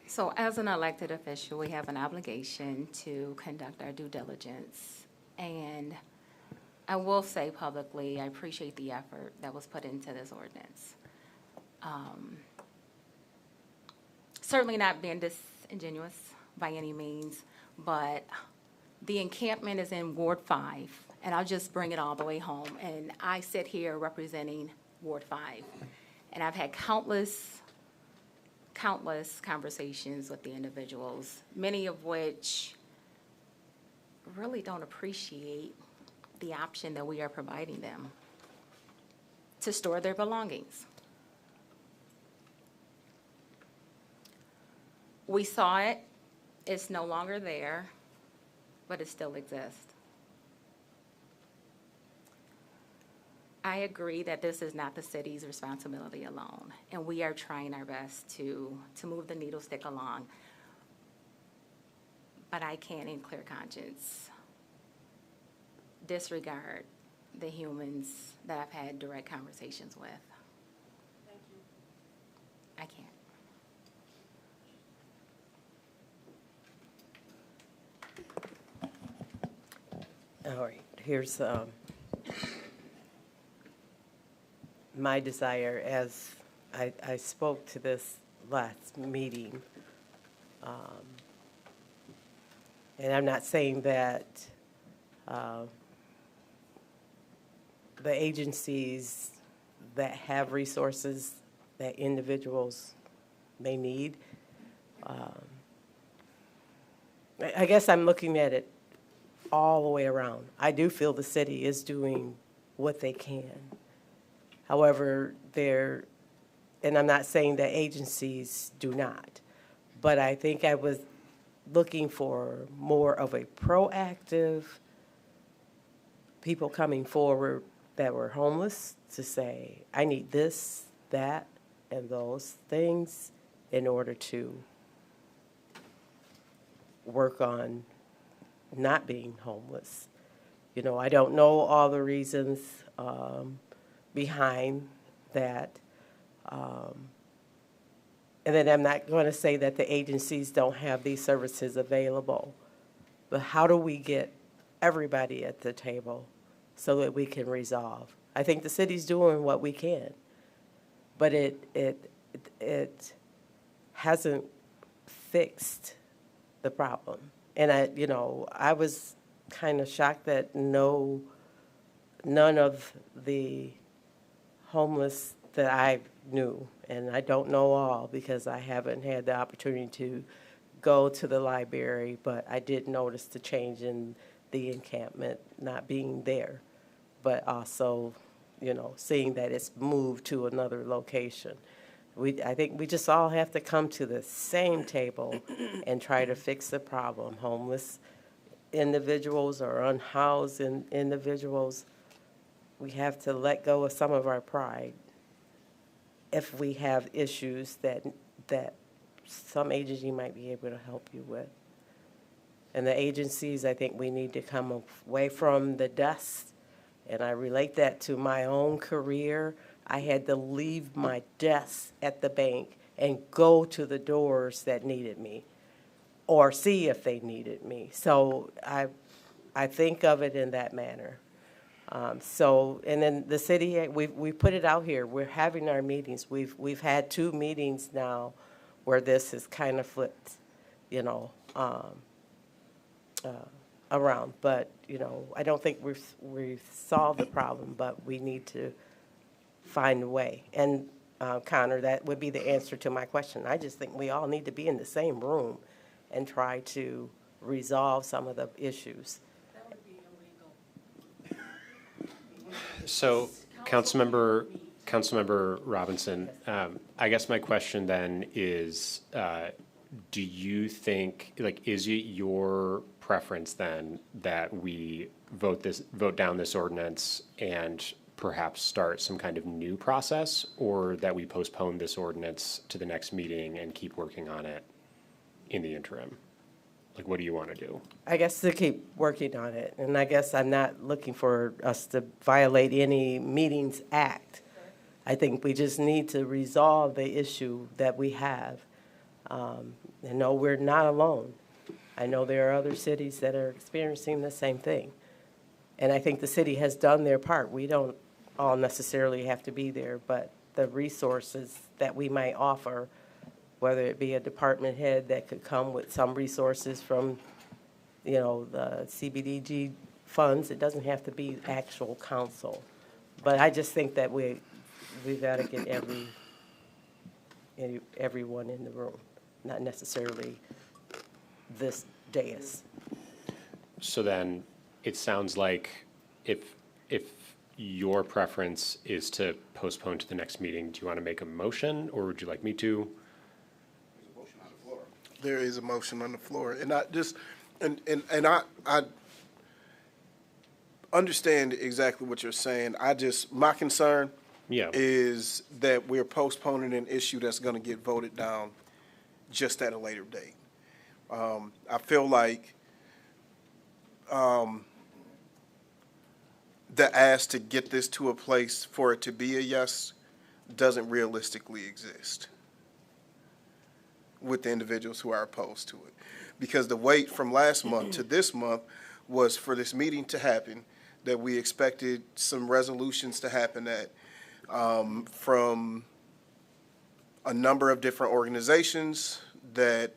So as an elected official, we have an obligation to conduct our due diligence. And I will say publicly, I appreciate the effort that was put into this ordinance. Certainly not being disingenuous by any means, but the encampment is in Ward 5, and I'll just bring it all the way home. And I sit here representing Ward 5, and I've had countless conversations with the individuals, many of which really don't appreciate the option that we are providing them to store their belongings. We saw it, it's no longer there, but it still exists. I agree that this is not the city's responsibility alone, and we are trying our best to move the needle stick along. But I can't, in clear conscience, disregard the humans that I've had direct conversations with. Thank you. I can't. All right, here's my desire as I spoke to this last meeting. And I'm not saying that the agencies that have resources that individuals may need, I guess I'm looking at it all the way around. I do feel the city is doing what they can. However, and I'm not saying that agencies do not, but I think I was looking for more of a proactive people coming forward that were homeless to say, I need this, that, and those things in order to work on not being homeless. You know, I don't know all the reasons behind that. And then I'm not going to say that the agencies don't have these services available, but how do we get everybody at the table so that we can resolve? I think the city's doing what we can, but it hasn't fixed the problem. And I was kind of shocked that none of the homeless that I knew, and I don't know all because I haven't had the opportunity to go to the library, but I did notice the change in the encampment not being there, but also, seeing that it's moved to another location. I think we just all have to come to the same table and try to fix the problem. Homeless individuals or unhoused individuals, we have to let go of some of our pride if we have issues that some agency might be able to help you with. And the agencies, I think we need to come away from the desk, and I relate that to my own career. I had to leave my desk at the bank and go to the doors that needed me or see if they needed me. So I think of it in that manner. And then the city, we put it out here. We're having our meetings. We've had 2 meetings now where this has kind of flipped, around. But I don't think we've solved the problem, but we need to find a way. And Connor, that would be the answer to my question. I just think we all need to be in the same room and try to resolve some of the issues. So, Councilmember Robinson, I guess my question then is, do you think, is it your preference then that we vote down this ordinance and perhaps start some kind of new process, or that we postpone this ordinance to the next meeting and keep working on it in the interim? What do you want to do? I guess to keep working on it. And I guess I'm not looking for us to violate any meetings act. I think we just need to resolve the issue that we have. No, we're not alone. I know there are other cities that are experiencing the same thing. And I think the city has done their part. We don't all necessarily have to be there, but the resources that we might offer, whether it be a department head that could come with some resources from, the CBDG funds. It doesn't have to be actual council. But I just think that we've got to get everyone in the room, not necessarily this dais. So then, it sounds like if your preference is to postpone to the next meeting, do you want to make a motion, or would you like me to? There is a motion on the floor, and I understand exactly what you're saying. My concern is that we're postponing an issue that's going to get voted down just at a later date. I feel like the ask to get this to a place for it to be a yes doesn't realistically exist with the individuals who are opposed to it. Because the wait from last month to this month was for this meeting to happen, that we expected some resolutions to happen that from a number of different organizations, that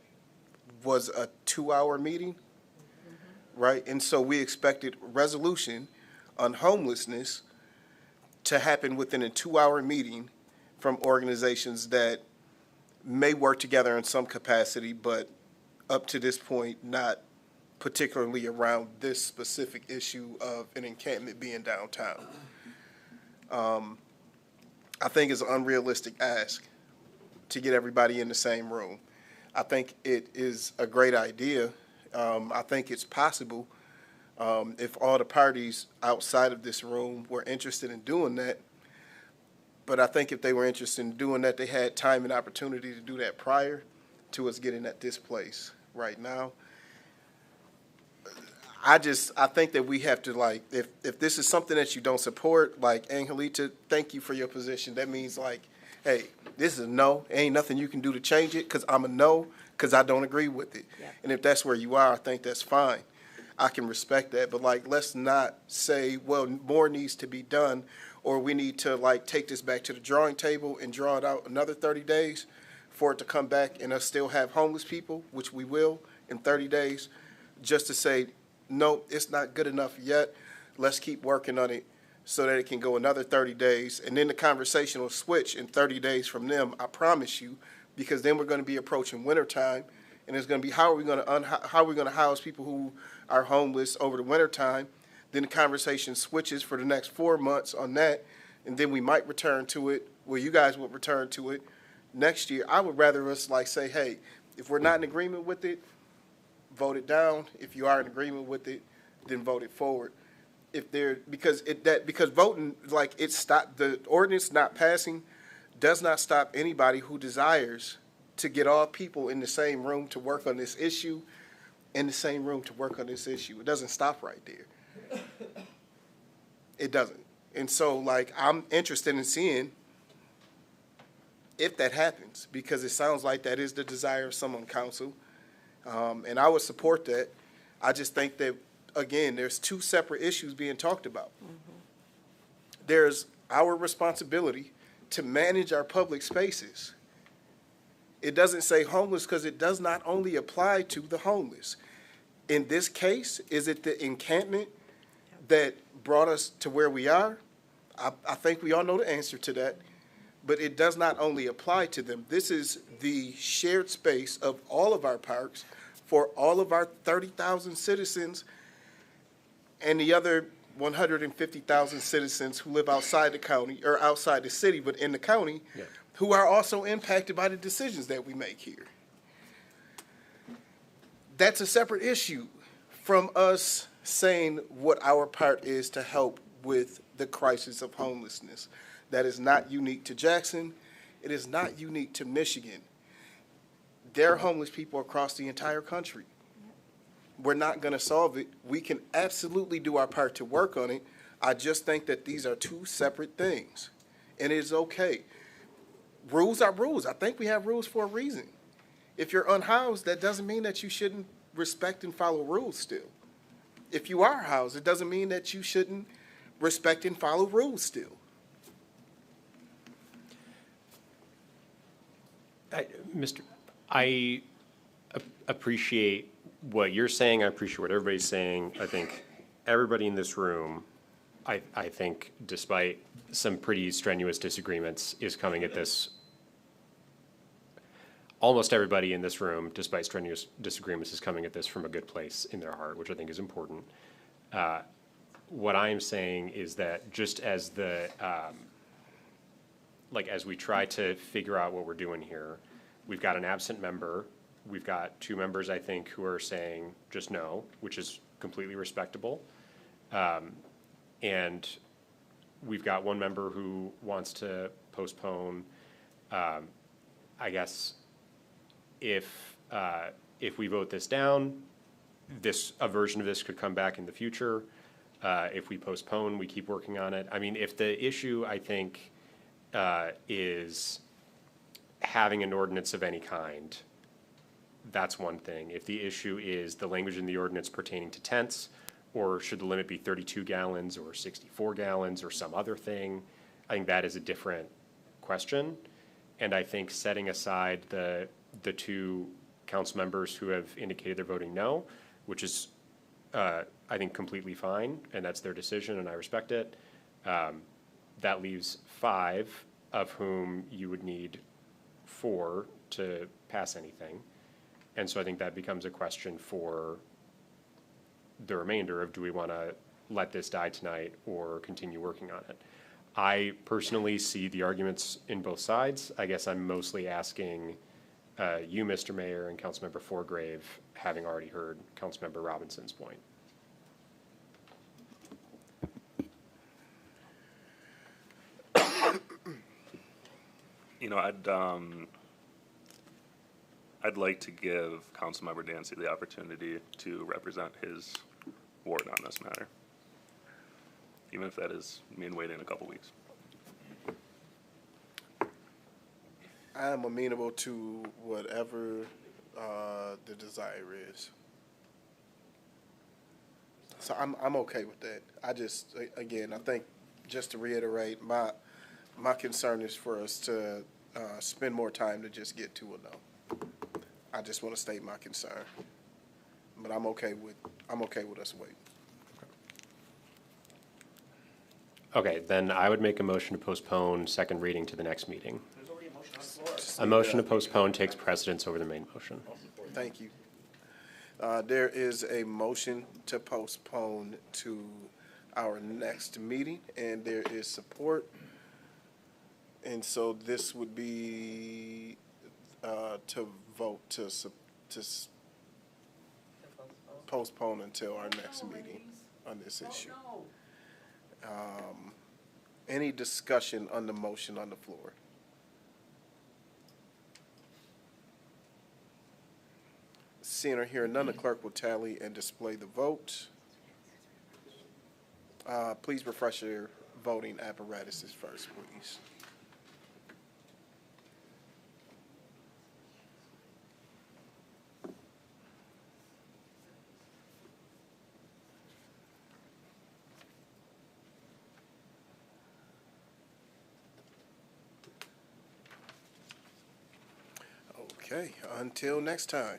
was a 2-hour meeting, right? And so we expected resolution on homelessness to happen within a 2-hour meeting from organizations that may work together in some capacity, but up to this point, not particularly around this specific issue of an encampment being downtown. I think it's an unrealistic ask to get everybody in the same room. I think it is a great idea. I think it's possible if all the parties outside of this room were interested in doing that. But I think if they were interested in doing that, they had time and opportunity to do that prior to us getting at this place right now. I think that we have to, like, if this is something that you don't support, like, Angelita, thank you for your position. That means, like, hey, this is a no. Ain't nothing you can do to change it because I'm a no because I don't agree with it. Yeah. And if that's where you are, I think that's fine. I can respect that. But, like, let's not say, well, more needs to be done or we need to, like, take this back to the drawing table and draw it out another 30 days for it to come back and us still have homeless people, which we will in 30 days, just to say, no, it's not good enough yet. Let's keep working on it so that it can go another 30 days. And then the conversation will switch in 30 days from them, I promise you, because then we're going to be approaching wintertime. And it's going to be how are we going to house people who are homeless over the wintertime. Then the conversation switches for the next 4 months on that. And then we might return to it, well, you guys will return to it next year. I would rather us like say, hey, if we're not in agreement with it, vote it down. If you are in agreement with it, then vote it forward. Because voting, like, the ordinance not passing does not stop anybody who desires to get all people in the same room to work on this issue, in the same room to work on this issue. It doesn't stop right there. It doesn't. And so, like, I'm interested in seeing if that happens, because it sounds like that is the desire of some on council. And I would support that. I just think that, again, there's two separate issues being talked about. Mm-hmm. There's our responsibility to manage our public spaces. It doesn't say homeless because it does not only apply to the homeless. In this case, is it the encampment that brought us to where we are? I think we all know the answer to that. But it does not only apply to them. This is the shared space of all of our parks for all of our 30,000 citizens and the other 150,000 citizens who live outside the county, or outside the city, but in the county, yeah, who are also impacted by the decisions that we make here. That's a separate issue from us saying what our part is to help with the crisis of homelessness. That is not unique to Jackson. It is not unique to Michigan. There are homeless people across the entire country. We're not going to solve it. We can absolutely do our part to work on it. I just think that these are two separate things, and it is okay. Rules are rules. I think we have rules for a reason. If you're unhoused, that doesn't mean that you shouldn't respect and follow rules still. If you are housed, it doesn't mean that you shouldn't respect and follow rules still. I appreciate what you're saying. I appreciate what everybody's saying. I think everybody in this room, I think, despite some pretty strenuous disagreements, is coming at this. Almost everybody in this room, despite strenuous disagreements, is coming at this from a good place in their heart, which I think is important. What I'm saying is that just as the, as we try to figure out what we're doing here, we've got an absent member. We've got two members, I think, who are saying just no, which is completely respectable. And we've got one member who wants to postpone. I guess if we vote this down, a version of this could come back in the future. If we postpone, we keep working on it. I mean, if the issue, I think, is having an ordinance of any kind, that's one thing. If the issue is the language in the ordinance pertaining to tents, or should the limit be 32 gallons or 64 gallons or some other thing, I think that is a different question. And I think setting aside the two council members who have indicated they're voting no, which is, I think, completely fine, and that's their decision, and I respect it. That leaves 5, of whom you would need 4 to pass anything. And so I think that becomes a question for the remainder of, do we want to let this die tonight or continue working on it? I personally see the arguments in both sides. I guess I'm mostly asking you, Mr. Mayor, and Councilmember Forgrave having already heard Councilmember Robinson's point. You know, I'd like to give Councilmember Dancy the opportunity to represent his ward on this matter, even if that is me and waiting a couple weeks. I am amenable to whatever the desire is. So I'm okay with that. I just, again, I think, just to reiterate, my concern is for us to spend more time to just get to a no. I just want to state my concern, but I'm okay with us waiting. Okay, then I would make a motion to postpone second reading to the next meeting. There's already a motion on the floor. A motion to postpone takes precedence over the main motion. Thank you. There is a motion to postpone to our next meeting, and there is support. And so this would be to vote to postpone until our next meeting on this issue. Any discussion on the motion on the floor? Seeing or hearing none, the clerk will tally and display the vote. Please refresh your voting apparatuses first, please. Okay, until next time.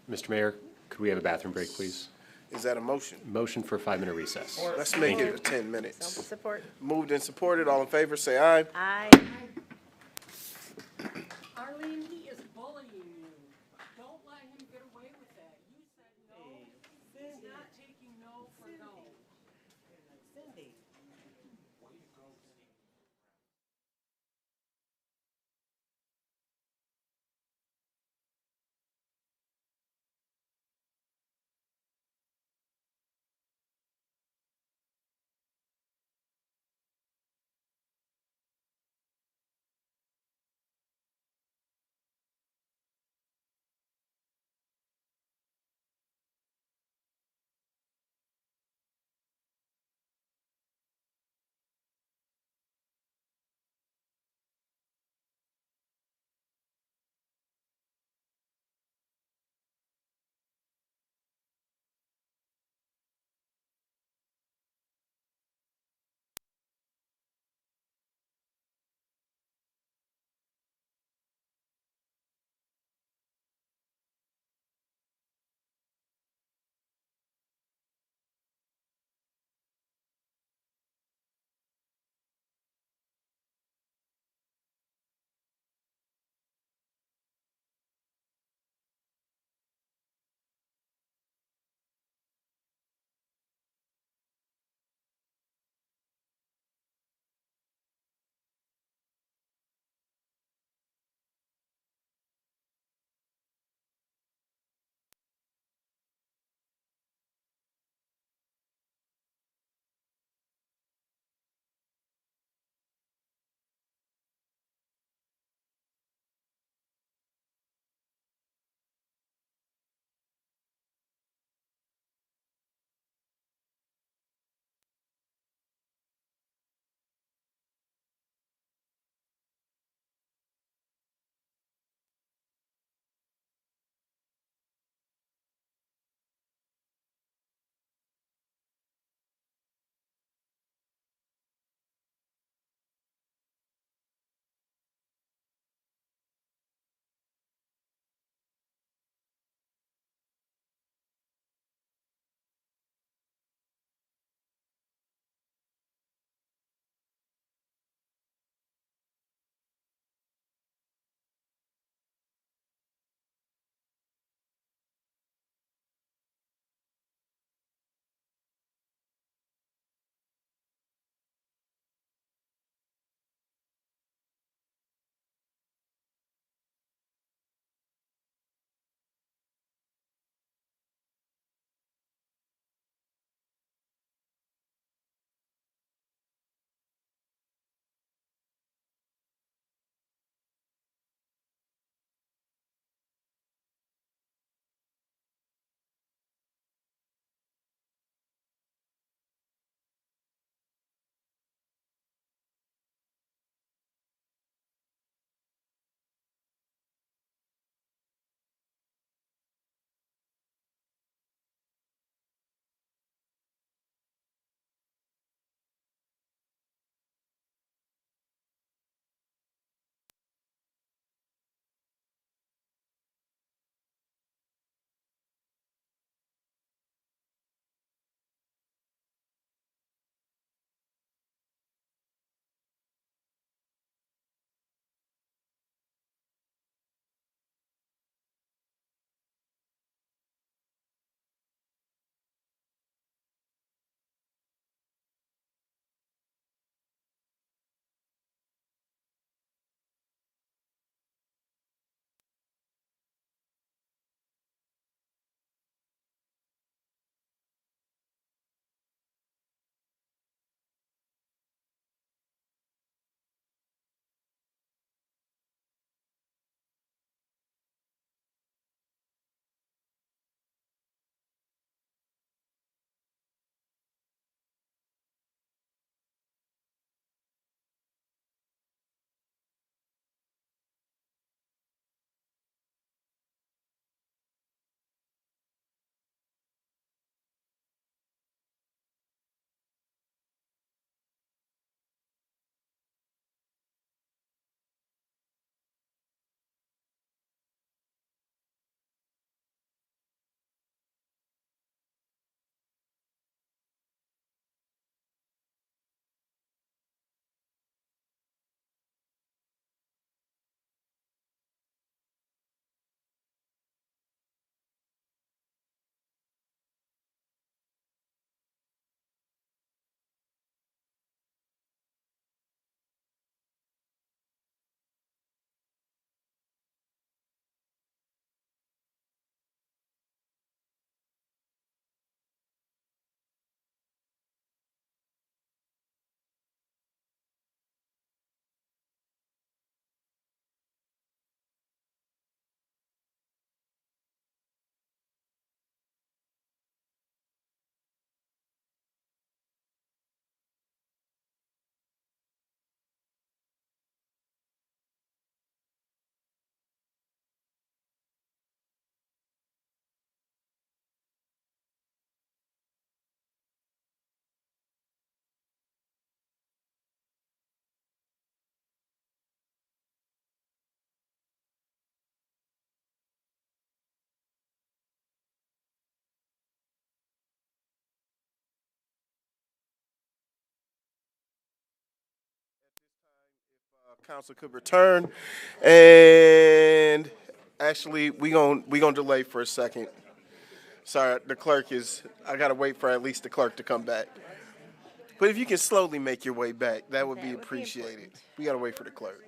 Mr. Mayor, could we have a bathroom break, please? Is that a motion? Motion for a 5-minute recess. Let's make Thank it 10 minutes. Support. Moved and supported. All in favor, say aye. Aye. Arlene, he is bullying you. Don't let him get away with that. You said no. He's not taking no for no. Cindy. Council could return, and actually, we gonna delay for a second. Sorry, the clerk is. I gotta wait for at least the clerk to come back. But if you can slowly make your way back, that would be appreciated. We gotta wait for the clerk.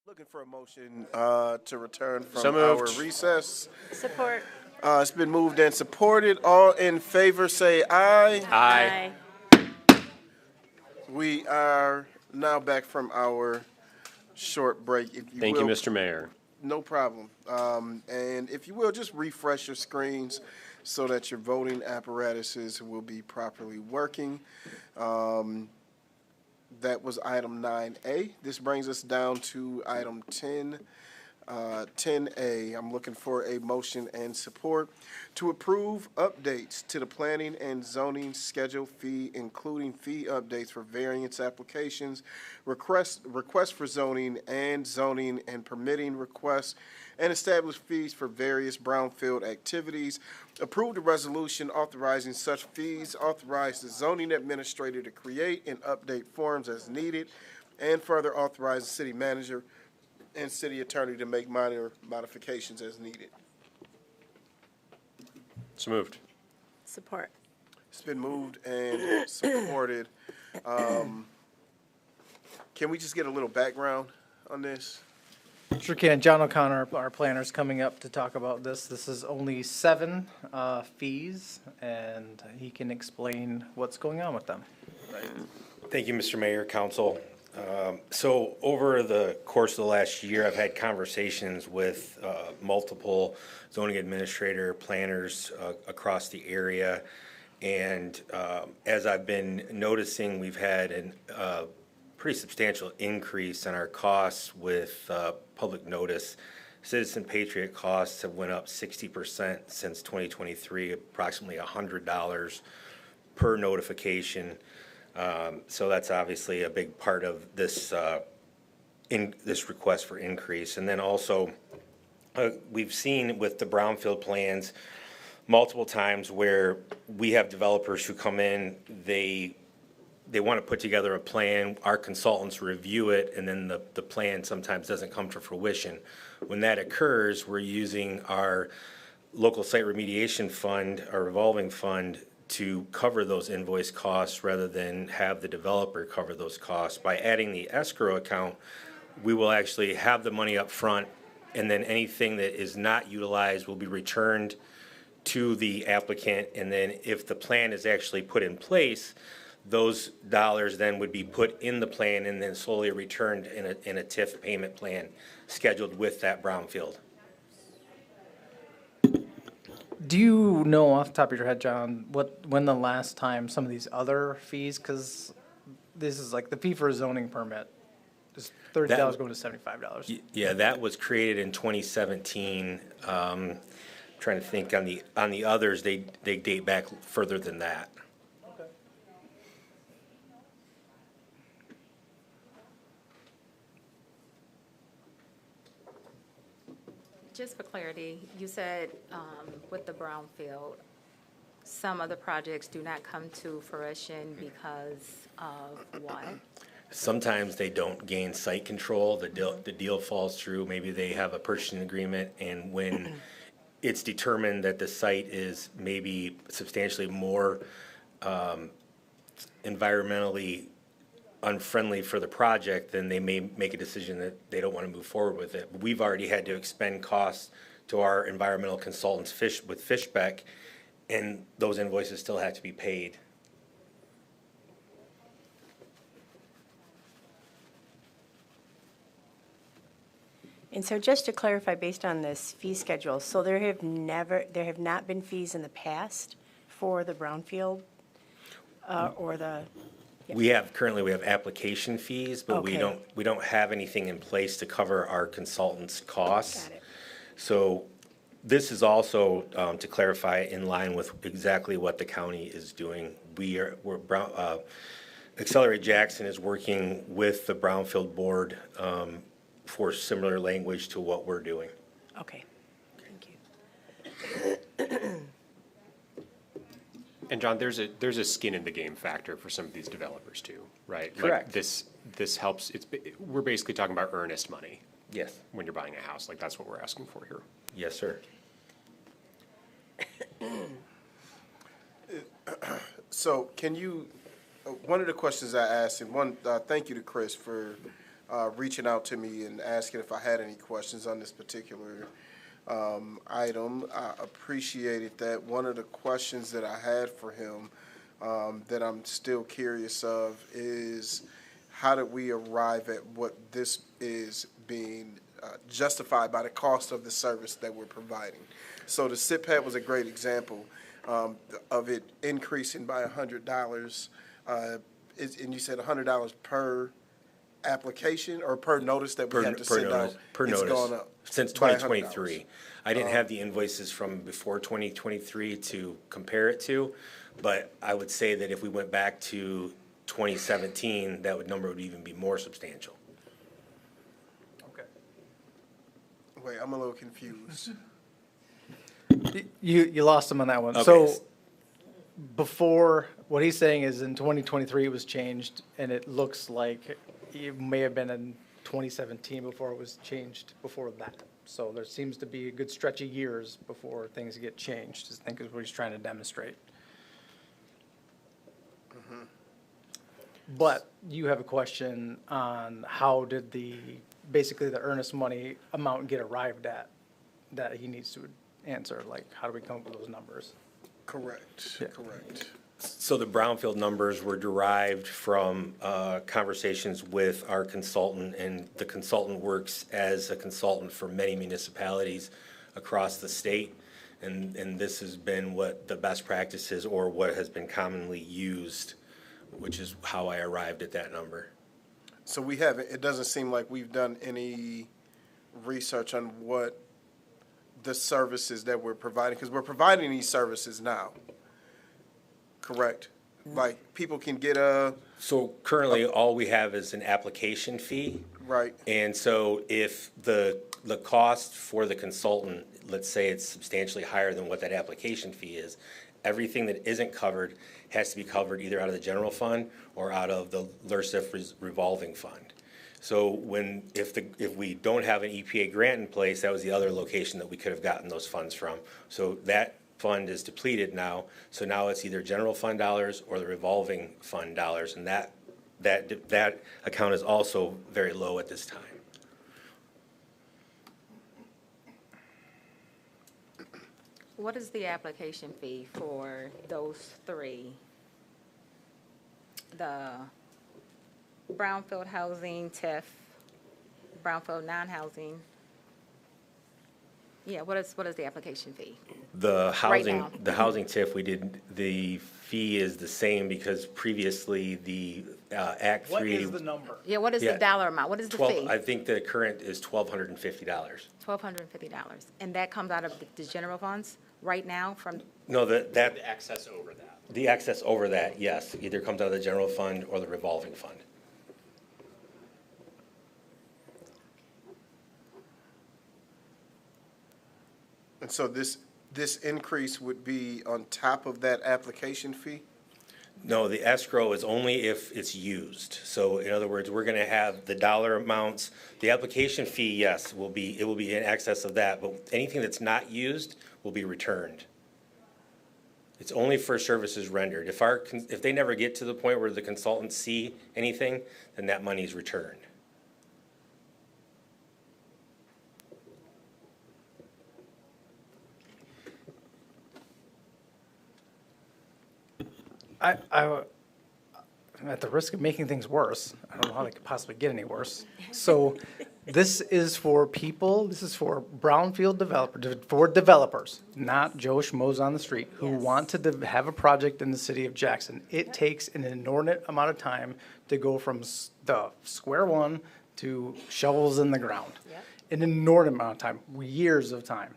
Looking for a motion to return So from moved. our recess. Support. It's been moved and supported. All in favor, say aye. Aye. We are now back from our short break. If you Thank you, will, Mr. Mayor. No problem. And if you will, just refresh your screens so that your voting apparatuses will be properly working. That was item 9A. This brings us down to item 10, 10A, I'm looking for a motion and support to approve updates to the planning and zoning schedule fee, including fee updates for variance applications, request for zoning and permitting requests, and establish fees for various brownfield activities. Approve the resolution authorizing such fees, authorize the zoning administrator to create and update forms as needed, and further authorize the city manager and city attorney to make minor modifications as needed. So moved. Support. It's been moved and supported. Can we just get a little background on this? Sure can. John O'Connor, our planner, is coming up to talk about this. This is only 7 fees, and he can explain what's going on with them. Thank you, Mr. Mayor, Council. So over the course of the last year, I've had conversations with multiple zoning administrator planners across the area. And as I've been noticing, we've had a pretty substantial increase in our costs with public notice. Citizen Patriot costs have went up 60% since 2023, approximately $100 per notification. So that's obviously a big part of this this request for increase. And then also, we've seen with the brownfield plans multiple times where we have developers who come in, they want to put together a plan, our consultants review it, and then the plan sometimes doesn't come to fruition. When that occurs, we're using our local site remediation fund, our revolving fund, to cover those invoice costs rather than have the developer cover those costs. By adding the escrow account, we will actually have the money up front, and then anything that is not utilized will be returned to the applicant. And then if the plan is actually put in place, those dollars then would be put in the plan and then slowly returned in a TIF payment plan scheduled with that brownfield. Do you know off the top of your head, John, when the last time some of these other fees, because this is like the fee for a zoning permit is $30 going to $75. Yeah, that was created in 2017. Trying to think on the others, they date back further than that. Just for clarity, you said with the brownfield, some of the projects do not come to fruition because of what? Sometimes they don't gain site control, the deal falls through, maybe they have a purchasing agreement, and when it's determined that the site is maybe substantially more environmentally unfriendly for the project, then they may make a decision that they don't want to move forward with it. We've already had to expend costs to our environmental consultants with Fishbeck, and those invoices still have to be paid. And so just to clarify, based on this fee schedule, so there have not been fees in the past for the brownfield or the. Yeah. Currently we have application fees, but we don't have anything in place to cover our consultants' costs. Got it. So this is also, to clarify, in line with exactly what the county is doing. Accelerate Jackson is working with the Brownfield Board for similar language to what we're doing. Okay, thank you. And John, there's a skin in the game factor for some of these developers too, right? Correct. Like this helps. We're basically talking about earnest money. Yes. When you're buying a house, like that's what we're asking for here. Yes, sir. So can you, one of the questions I asked, and thank you to Chris for reaching out to me and asking if I had any questions on this particular item. I appreciated that. One of the questions that I had for him that I'm still curious of is how did we arrive at what this is being justified by the cost of the service that we're providing. So the SIP pad was a great example of it increasing by $100, and you said $100 per application or per notice that we Per, have to per send notice, out? per It's notice, gone up since by $100. 2023. I didn't have the invoices from before 2023 to compare it to, but I would say that if we went back to 2017, number would even be more substantial. Wait, I'm a little confused. You lost him on that one. Okay. So before, what he's saying is in 2023 it was changed, and it looks like it may have been in 2017 before it was changed before that. So there seems to be a good stretch of years before things get changed, I think is what he's trying to demonstrate. But you have a question on how did basically the earnest money amount get arrived at that he needs to answer, like how do we come up with those numbers? Correct, correct. So the brownfield numbers were derived from conversations with our consultant, and the consultant works as a consultant for many municipalities across the state. And this has been what the best practices or what has been commonly used, which is how I arrived at that number. So we haven't, it doesn't seem like we've done any research on what the services that we're providing, because we're providing these services now, correct? Like, people can get So currently, all we have is an application fee. Right. And so if the cost for the consultant, let's say it's substantially higher than what that application fee is, everything that isn't covered has to be covered either out of the general fund or out of the LRCIF revolving fund. So if we don't have an EPA grant in place, that was the other location that we could have gotten those funds from. So that fund is depleted now, so now it's either general fund dollars or the revolving fund dollars, and that account is also very low at this time. What is the application fee for those three? The brownfield housing, TIF, brownfield non-housing? Yeah, what is the application fee? The housing, now. the housing TIF, the fee is the same because previously the Act 380. What is the number? Yeah, what is the dollar amount? What is the fee? I think the current is $1,250. $1,250. And that comes out of the general funds right now from? No, the excess over that. The excess over that, yes, either comes out of the general fund or the revolving fund. And so this increase would be on top of that application fee? No, the escrow is only if it's used. So in other words, we're gonna have the dollar amounts. The application fee, yes, it will be in excess of that, but anything that's not used will be returned. It's only for services rendered. If they never get to the point where the consultants see anything, then that money is returned. I'm at the risk of making things worse. I don't know how they could possibly get any worse. So this is for brownfield developers, not Joe Schmoes on the street, who want to have a project in the city of Jackson. It takes an inordinate amount of time to go from the square one to shovels in the ground. An inordinate amount of time, years of time.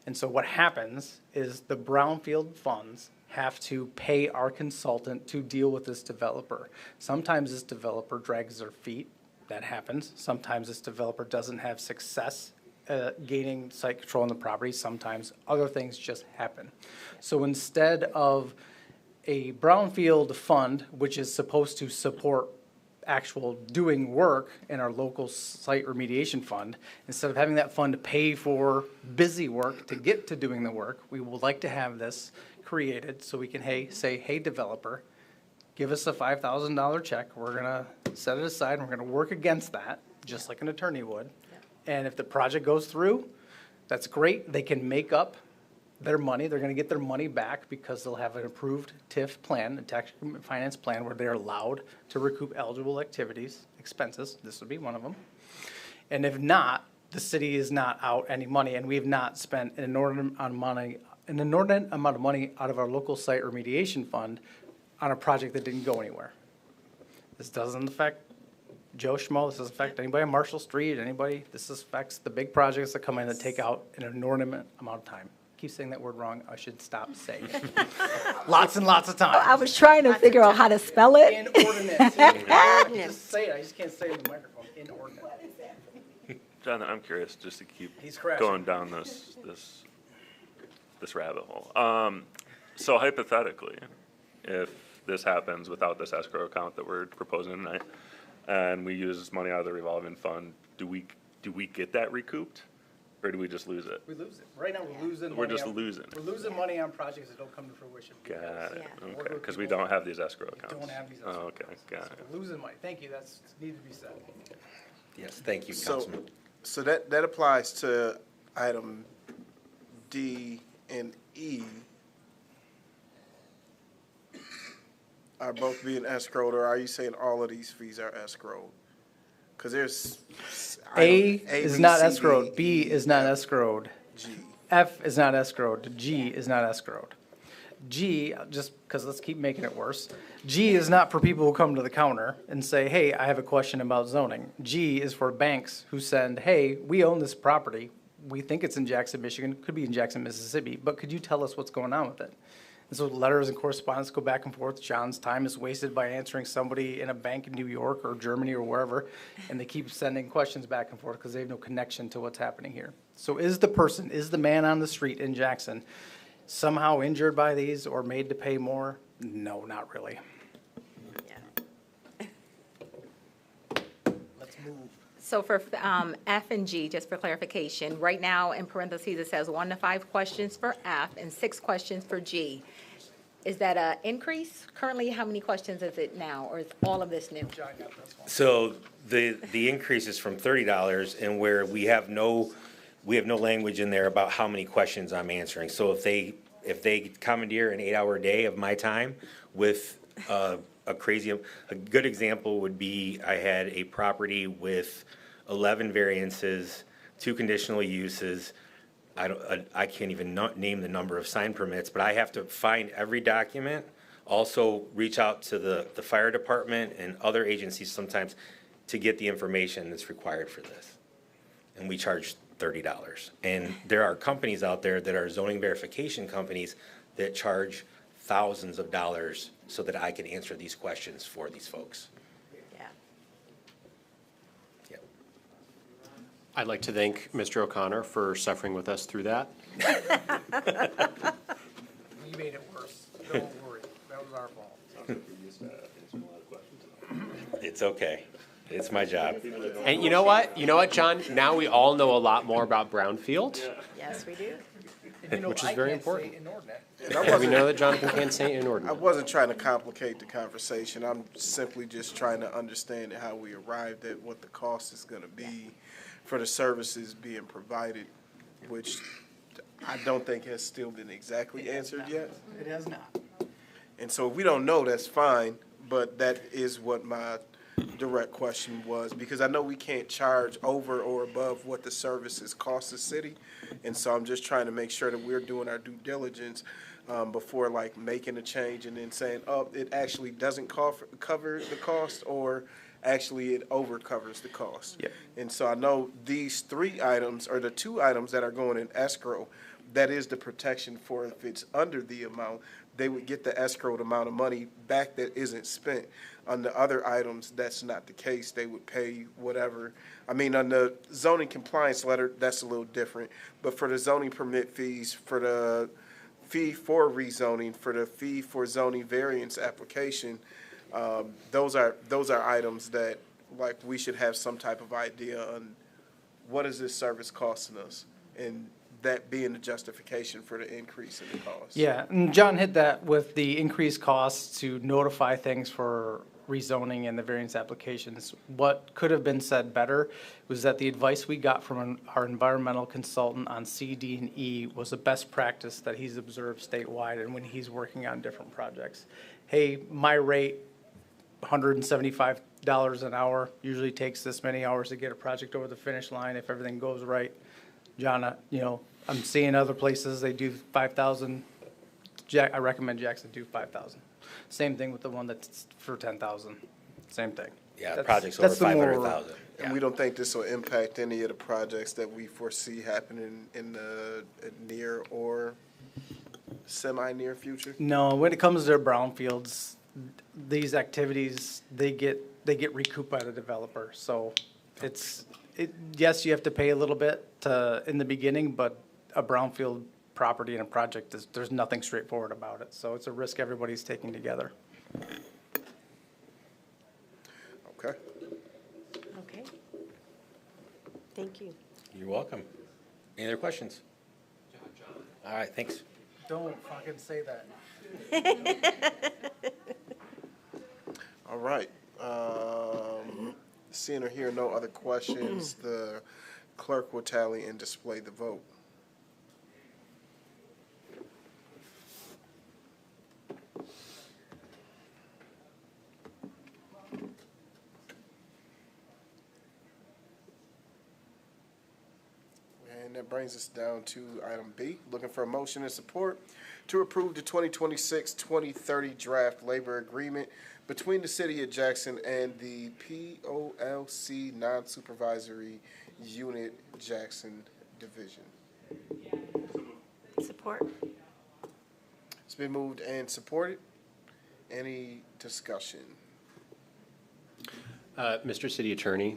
And so what happens is the brownfield funds have to pay our consultant to deal with this developer. Sometimes this developer drags their feet. That happens. Sometimes this developer doesn't have success gaining site control on the property. Sometimes other things just happen. So instead of a brownfield fund, which is supposed to support actual doing work in our local site remediation fund, instead of having that fund pay for busy work to get to doing the work, we would like to have this created so we can say, hey, developer, give us a $5,000 check. We're gonna set it aside and we're gonna work against that, just like an attorney would. And if the project goes through, that's great. They can make up their money. They're gonna get their money back because they'll have an approved TIF plan, a tax increment finance plan, where they're allowed to recoup eligible activities, expenses. This would be one of them. And if not, the city is not out any money, and we have not spent an inordinate amount of money out of our local site remediation fund on a project that didn't go anywhere. This doesn't affect Joe Schmo, this affects anybody on Marshall Street, anybody, this affects the big projects that come in that take out an inordinate amount of time. Keep saying that word wrong, I should stop saying it. Lots and lots of time. I was trying to figure out how to spell it. Inordinate. Just say it, I just can't say it in the microphone, inordinate. Jonathan, I'm curious, just to keep He's crashing. going down this rabbit hole. So hypothetically, if this happens without this escrow account that we're proposing tonight, and we use money out of the revolving fund, do we get that recouped, or do we just lose it? We lose it. Right now, we're losing money. We're just losing. We're losing money on projects that don't come to fruition. Got it. Yeah. Okay, because we don't have these escrow accounts. Don't have these Oh, escrow okay, got it. We're losing money. Thank you, that's needed to be said. Yes, thank you, So, Councilman. so that applies to item D and E. Are both being escrowed, or are you saying all of these fees are escrowed? Because there's. A item is B, not C, escrowed, D, B is not escrowed, G. F is not escrowed, G is not escrowed. G, just because let's keep making it worse, G is not for people who come to the counter and say, hey, I have a question about zoning. G is for banks who send, hey, we own this property, we think it's in Jackson, Michigan, could be in Jackson, Mississippi, but could you tell us what's going on with it? And so letters and correspondence go back and forth. John's time is wasted by answering somebody in a bank in New York or Germany or wherever, and they keep sending questions back and forth because they have no connection to what's happening here. So is the man on the street in Jackson somehow injured by these or made to pay more? No, not really. Let's move. So for F and G, just for clarification, right now in parentheses, it says 1 to 5 questions for F and 6 questions for G. Is that an increase? Currently, how many questions is it now, or is all of this new? So the increase is from $30, and where we have no language in there about how many questions I'm answering. So if they commandeer an 8-hour day of my time with a good example would be I had a property with 11 variances, 2 conditional uses. I can't even name the number of sign permits, but I have to find every document, also reach out to the fire department and other agencies sometimes to get the information that's required for this. And we charge $30. And there are companies out there that are zoning verification companies that charge thousands of dollars so that I can answer these questions for these folks. I'd like to thank Mr. O'Connor for suffering with us through that. We made it worse. Don't worry. That was our fault. It's okay. It's my job. And you know what? You know what, John? Now we all know a lot more about Brownfield, Yes, we do. which is very important. And I And we wasn't- know that Jonathan can't say I inordinate. wasn't trying to complicate the conversation. I'm simply just trying to understand how we arrived at what the cost is gonna be for the services being provided, which I don't think has still been exactly answered yet. It has not. And so if we don't know, that's fine, but that is what my direct question was, because I know we can't charge over or above what the services cost the city. And so I'm just trying to make sure that we're doing our due diligence before like making a change and then saying, oh, it actually doesn't cover the cost, or actually it over covers the cost. Yep. And so I know these 3 items, or the 2 items that are going in escrow, that is the protection for if it's under the amount, they would get the escrowed amount of money back that isn't spent. On the other items, that's not the case. They would pay whatever. I mean, on the zoning compliance letter, that's a little different. But for the zoning permit fees, for the fee for rezoning, for the fee for zoning variance application, those are items that, like, we should have some type of idea on what is this service costing us, and that being the justification for the increase in the cost. Yeah, and John hit that with the increased costs to notify things for rezoning and the variance applications. What could have been said better was that the advice we got from our environmental consultant on C, D, and E was a best practice that he's observed statewide and when he's working on different projects. Hey, my rate, $175 an hour, usually takes this many hours to get a project over the finish line if everything goes right. John, I'm seeing other places, they do 5,000. I recommend Jackson do 5,000. Same thing with the one that's for 10,000. Same thing. Yeah, That's- projects over that's the more- 500,000. And we don't think this will impact any of the projects that we foresee happening in the near or semi-near future? No, when it comes to their brownfields, these activities, they get recouped by the developer. So yes, you have to pay a little bit in the beginning, but a brownfield property and a project, there's nothing straightforward about it. So it's a risk everybody's taking together. Okay. Okay. Thank you. You're welcome. Any other questions? All right, thanks. Don't fucking say that. All right. Seeing or hearing no other questions, the clerk will tally and display the vote. And that brings us down to item B, looking for a motion and support to approve the 2026-2030 draft labor agreement between the City of Jackson and the POLC Non-Supervisory Unit Jackson Division. Support. It's been moved and supported. Any discussion? Mr. City Attorney,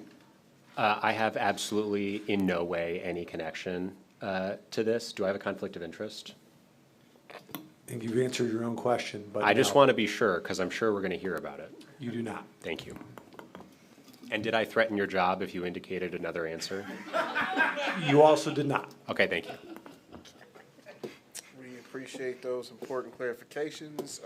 I have absolutely in no way any connection to this. Do I have a conflict of interest? I think you've answered your own question, but. I just no, want to be sure, because I'm sure we're going to hear about it. You do not. Thank you. And did I threaten your job if you indicated another answer? You also did not. Okay, thank you. We appreciate those important clarifications.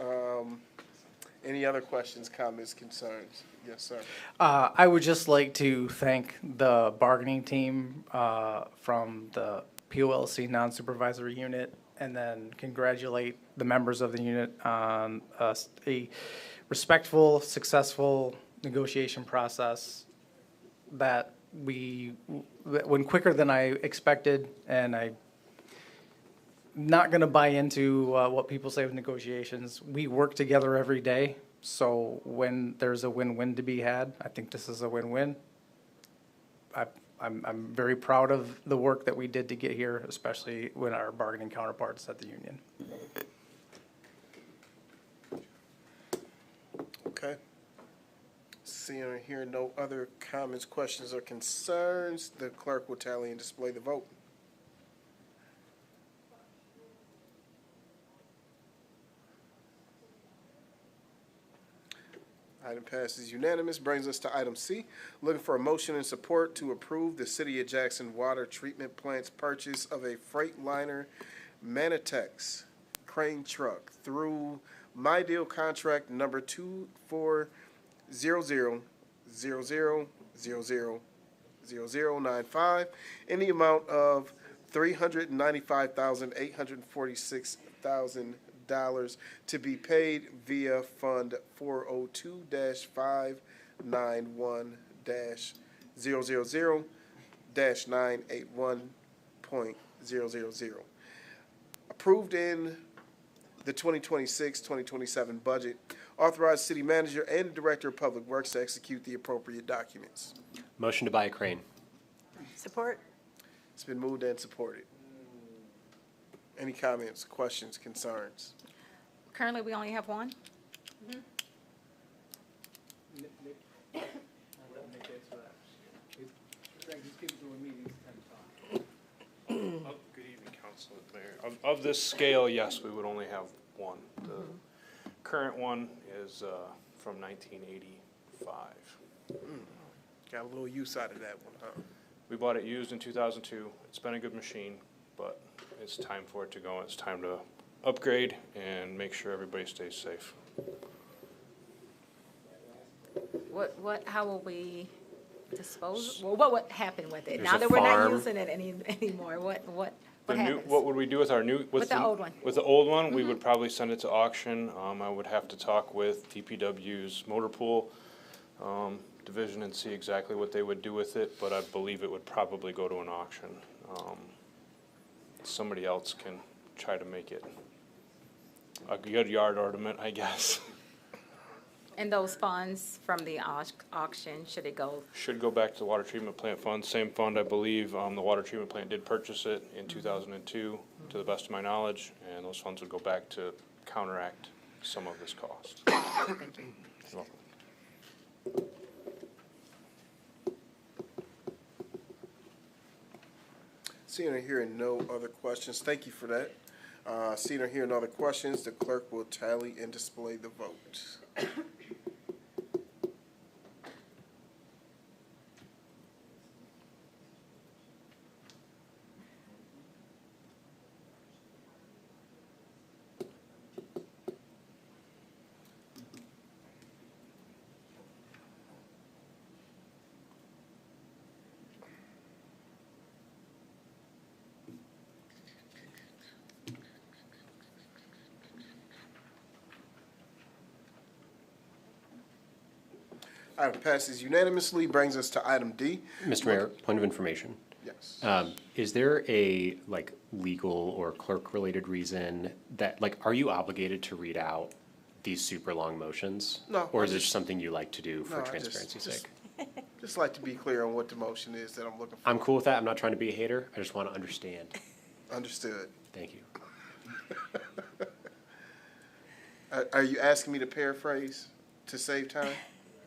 Any other questions, comments, concerns? Yes, sir. I would just like to thank the bargaining team from the POLC non-supervisory unit, and then congratulate the members of the unit on a respectful, successful negotiation process that went quicker than I expected, and I'm not going to buy into what people say with negotiations. We work together every day, so when there's a win-win to be had, I think this is a win-win. I'm very proud of the work that we did to get here, especially with our bargaining counterparts at the union. Okay. Seeing or hearing no other comments, questions, or concerns, the clerk will tally and display the vote. Item passes unanimous. Brings us to item C, looking for a motion and support to approve the City of Jackson Water Treatment Plant's purchase of a Freightliner Manitex crane truck through My Deal Contract number 240000000095 in the amount of $395,846,000 to be paid via Fund 402-591-000-981.000. Approved in the 2026-2027 budget. Authorize city manager and director of public works to execute the appropriate documents. Motion to buy a crane. Support. It's been moved and supported. Any comments, questions, concerns? Currently, we only have one. Good evening, Council and Mayor. Of this scale, yes, we would only have one. The current one is from 1985. Got a little use out of that one, huh? We bought it used in 2002. It's been a good machine, but it's time for it to go. It's time to upgrade and make sure everybody stays safe. How will we dispose, well, what would happen with it? There's Now a that we're not farm. using it anymore, what happens? What would we do with our new? With the old one? With the old one, we would probably send it to auction. I would have to talk with DPW's motor pool division and see exactly what they would do with it, but I believe it would probably go to an auction. Somebody else can try to make it a good yard ornament, I guess. And those funds from the auction, should it go? Should go back to the water treatment plant fund, same fund, I believe. The water treatment plant did purchase it in 2002, to the best of my knowledge, and those funds would go back to counteract some of this cost. Thank you. You're welcome. Seeing or hearing no other questions, thank you for that. Seeing or hearing no other questions, the clerk will tally and display the vote. Item passes unanimously, brings us to item D. Mr. Mayor, point of information. Yes. Is there a, like, legal or clerk-related reason that, like, are you obligated to read out these super long motions? No, Or I is it just- just something you like to do for No, I just- transparency's just- sake? Just like to be clear on what the motion is that I'm looking for. I'm cool with that. I'm not trying to be a hater. I just want to understand. Understood. Thank you. Are you asking me to paraphrase to save time?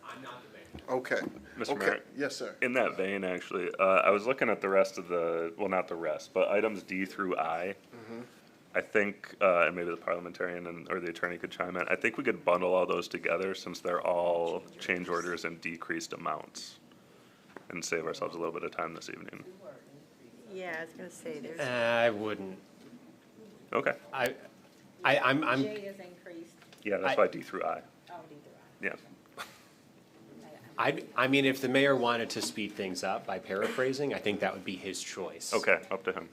I'm not the mayor. Okay. Mr. Okay. Mayor? Yes, sir. In that vein, actually, I was looking at the rest of the, well, not the rest, but items D through I. Mhm. I think, and maybe the parliamentarian or the attorney could chime in, I think we could bundle all those together since they're all change orders and decreased amounts and save ourselves a little bit of time this evening. Yeah, I was gonna say, there's. I wouldn't. Okay. I'm. J is increased. Yeah, that's why D through I. Oh, D through I. Yeah. I mean, if the mayor wanted to speed things up by paraphrasing, I think that would be his choice. Okay, up to him.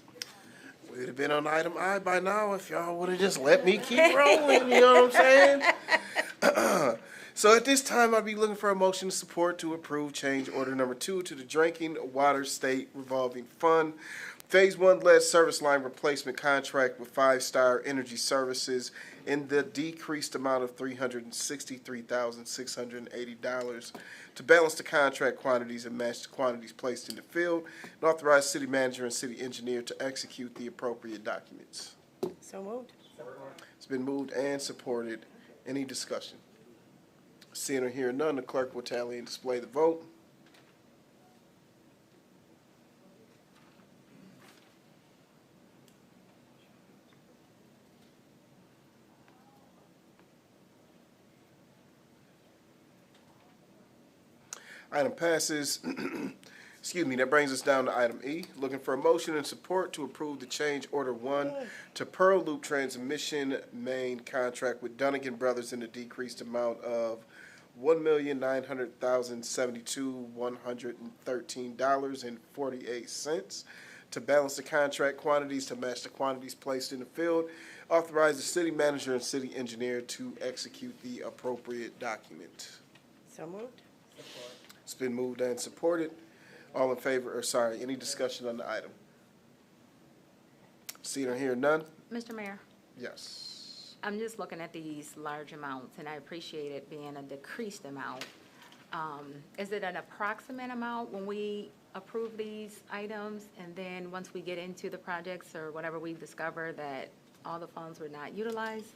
We'd have been on item I by now if y'all would have just let me keep rolling, you know what I'm saying? So at this time, I'd be looking for a motion of support to approve change order number 2 to the Drinking Water State Revolving Fund, Phase 1 lead service line replacement contract with 5 Star Energy Services in the decreased amount of $363,680 to balance the contract quantities and match the quantities placed in the field, and authorize city manager and city engineer to execute the appropriate documents. So moved. It's been moved and supported. Any discussion? Seeing or hearing none, the clerk will tally and display the vote. Item passes. Excuse me, that brings us down to item E. Looking for a motion and support to approve the change order 1 to Pearl Loop Transmission Main contract with Dunnigan Brothers in the decreased amount of $1,900,113.48 to balance the contract quantities to match the quantities placed in the field. Authorize the city manager and city engineer to execute the appropriate document. So moved. It's been moved and supported. All in favor, or sorry, any discussion on the item? Seeing or hearing none? Mr. Mayor, Yes. I'm just looking at these large amounts, and I appreciate it being a decreased amount. Is it an approximate amount when we approve these items, and then once we get into the projects or whatever we discover that all the funds were not utilized?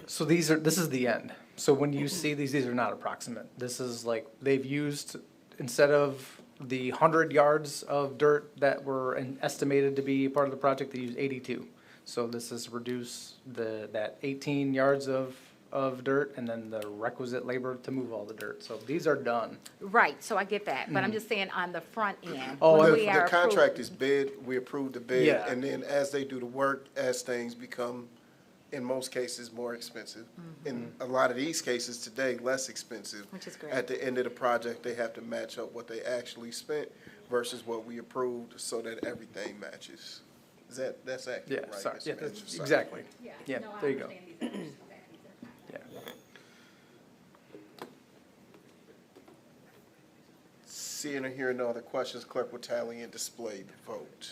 So this is the end. So when you see these are not approximate. This is like, they've used, instead of the 100 yards of dirt that were estimated to be part of the project, they used 82. So this is reduce that 18 yards of dirt and then the requisite labor to move all the dirt. So these are done. Right, so I get that, but I'm just saying on the front end. Oh, when and we The are contract appro- is bid, we approve the bid, Yeah. and then as they do the work, as things become, in most cases, more expensive. In a lot of these cases today, less expensive. Which is great. At the end of the project, they have to match up what they actually spent versus what we approved so that everything matches. That's accurate, Yeah, right? sorry. Mr. Yeah, Manager? that's Sorry. exactly. Yeah, Yeah, no, I there you go. understand these others. Okay, these are fine. Yeah. Seeing or hearing no other questions, clerk will tally and display the vote.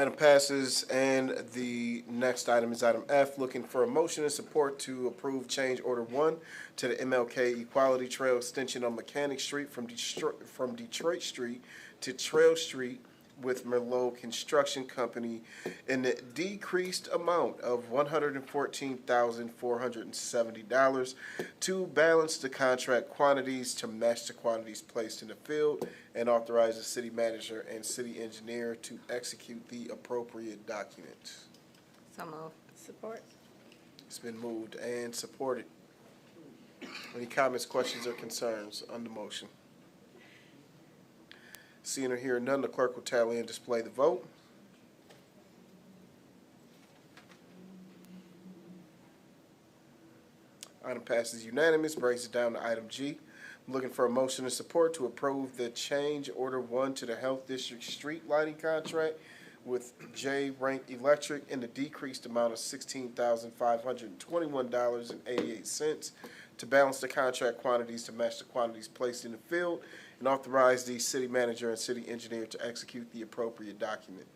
Item passes, and the next item is item F, looking for a motion and support to approve change order 1 to the MLK Equality Trail extension on Mechanic Street from Detroit Street to Trail Street with Merlot Construction Company in the decreased amount of $114,470 to balance the contract quantities to match the quantities placed in the field, and authorize the city manager and city engineer to execute the appropriate document. So moved. Support. It's been moved and supported. Any comments, questions, or concerns on the motion? Seeing or hearing none, the clerk will tally and display the vote. Item passes unanimous, brings it down to item G. I'm looking for a motion and support to approve the change order 1 to the Health District street lighting contract with J Rank Electric in the decreased amount of $16,521.88 to balance the contract quantities to match the quantities placed in the field, and authorize the city manager and city engineer to execute the appropriate document.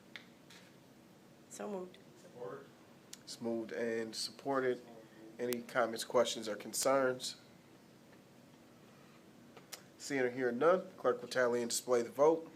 So moved. It's moved and supported. Any comments, questions, or concerns? Seeing or hearing none, clerk will tally and display the vote.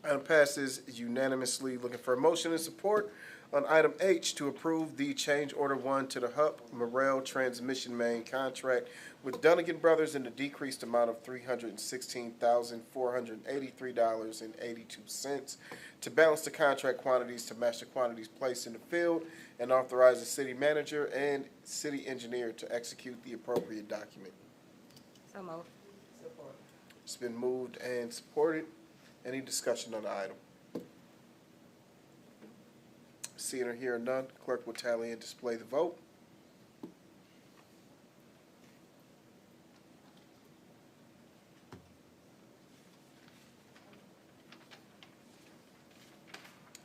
Item passes unanimously. Looking for a motion and support on item H to approve the change order 1 to the Hupp Morel transmission main contract with Dunnigan Brothers in the decreased amount of $316,483.82 to balance the contract quantities to match the quantities placed in the field, and authorize the city manager and city engineer to execute the appropriate document. So moved. It's been moved and supported. Any discussion on the item? Seeing or hearing none, clerk will tally and display the vote.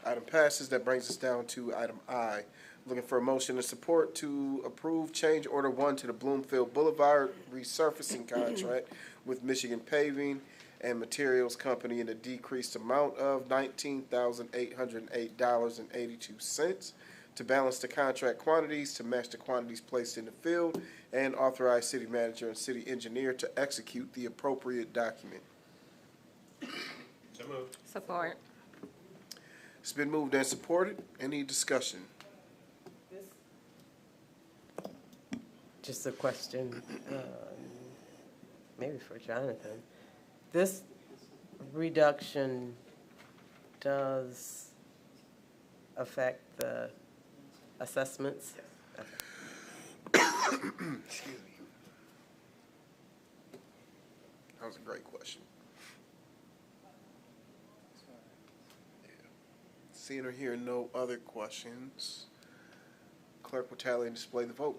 Item passes. That brings us down to item I. Looking for a motion and support to approve change order 1 to the Bloomfield Boulevard resurfacing contract with Michigan Paving and Materials Company in a decreased amount of $19,808.82 to balance the contract quantities to match the quantities placed in the field, and authorize city manager and city engineer to execute the appropriate document. So moved. Support. It's been moved and supported. Any discussion? Just a question, maybe for Jonathan. This reduction does affect the assessments? Excuse me. That was a great question. Seeing or hearing no other questions, clerk will tally and display the vote.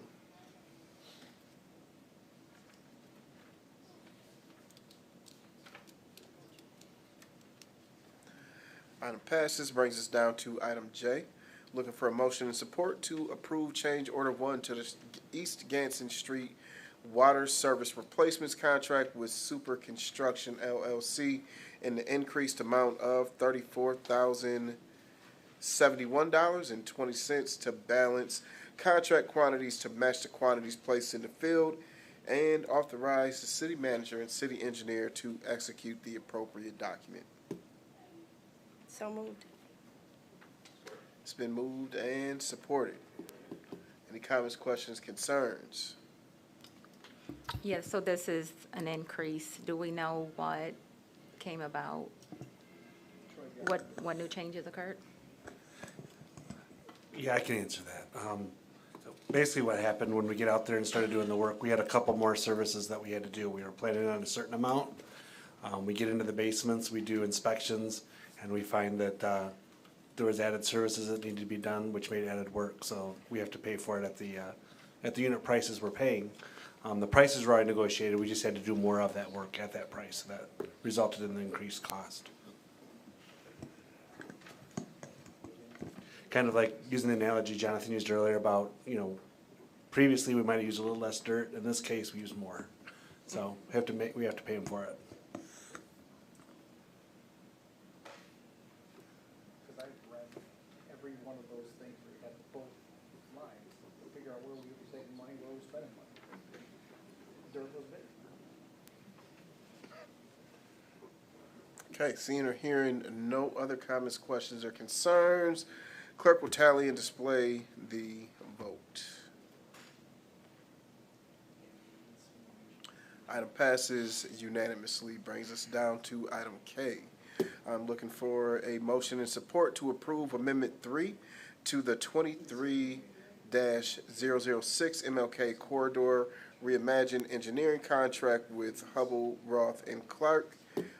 Item passes, brings us down to item J. Looking for a motion and support to approve change order 1 to the East Ganson Street water service replacements contract with Super Construction LLC in the increased amount of $34,071.20 to balance contract quantities to match the quantities placed in the field, and authorize the city manager and city engineer to execute the appropriate document. So moved. It's been moved and supported. Any comments, questions, concerns? Yes, so this is an increase. Do we know what came about? What new changes occurred? Yeah, I can answer that. So basically what happened when we get out there and started doing the work, we had a couple more services that we had to do. We were planning on a certain amount. We get into the basements, we do inspections, and we find that there was added services that needed to be done, which made added work. So we have to pay for it at the unit prices we're paying. The prices were already negotiated. We just had to do more of that work at that price. So that resulted in the increased cost. kind of like using the analogy Jonathan used earlier about, previously we might have used a little less dirt. In this case, we use more. So we have to pay them for it. Because I've read every one of those things where you have both lines to figure out where we were saving money, where we were spending money. Dirt was big. Okay, seeing or hearing no other comments, questions, or concerns, clerk will tally and display the vote. Item passes unanimously, brings us down to item K. I'm looking for a motion and support to approve Amendment 3 to the 23-006 MLK Corridor Reimagine Engineering Contract with Hubble, Roth, and Clark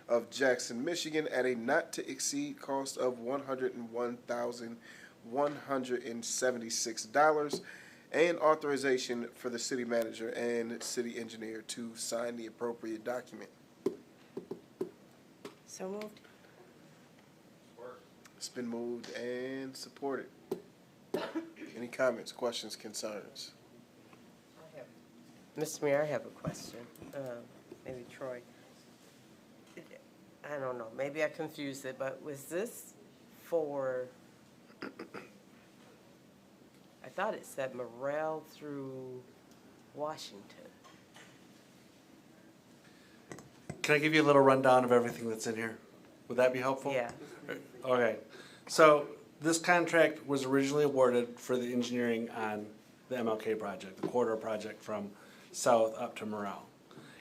of Jackson, Michigan at a not-to-exceed cost of $101,176, and authorization for the city manager and city engineer to sign the appropriate document. So moved. It's been moved and supported. Any comments, questions, concerns? Mr. Mayor, I have a question. Maybe Troy. I don't know, maybe I confused it, but was this for, I thought it said Morel through Washington. Can I give you a little rundown of everything that's in here? Would that be helpful? Yeah. Okay. So this contract was originally awarded for the engineering on the MLK project, the corridor project from south up to Morel.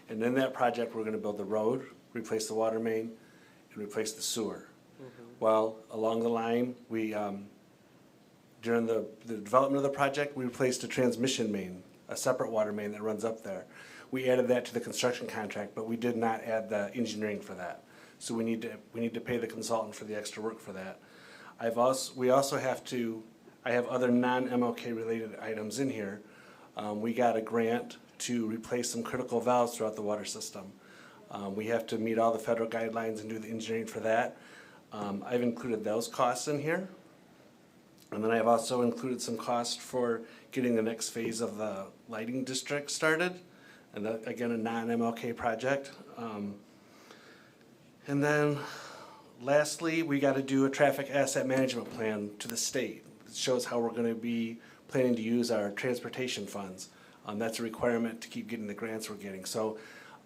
And in that project, we're going to build the road, replace the water main, and replace the sewer. Well, along the line, we, during the development of the project, we replaced a transmission main, a separate water main that runs up there. We added that to the construction contract, but we did not add the engineering for that. So we need to pay the consultant for the extra work for that. We also have to, I have other non-MLK related items in here. We got a grant to replace some critical valves throughout the water system. We have to meet all the federal guidelines and do the engineering for that. I've included those costs in here. And then I've also included some costs for getting the next phase of the lighting district started. And that, again, a non-MLK project. And then lastly, we got to do a traffic asset management plan to the state. It shows how we're going to be planning to use our transportation funds. That's a requirement to keep getting the grants we're getting. So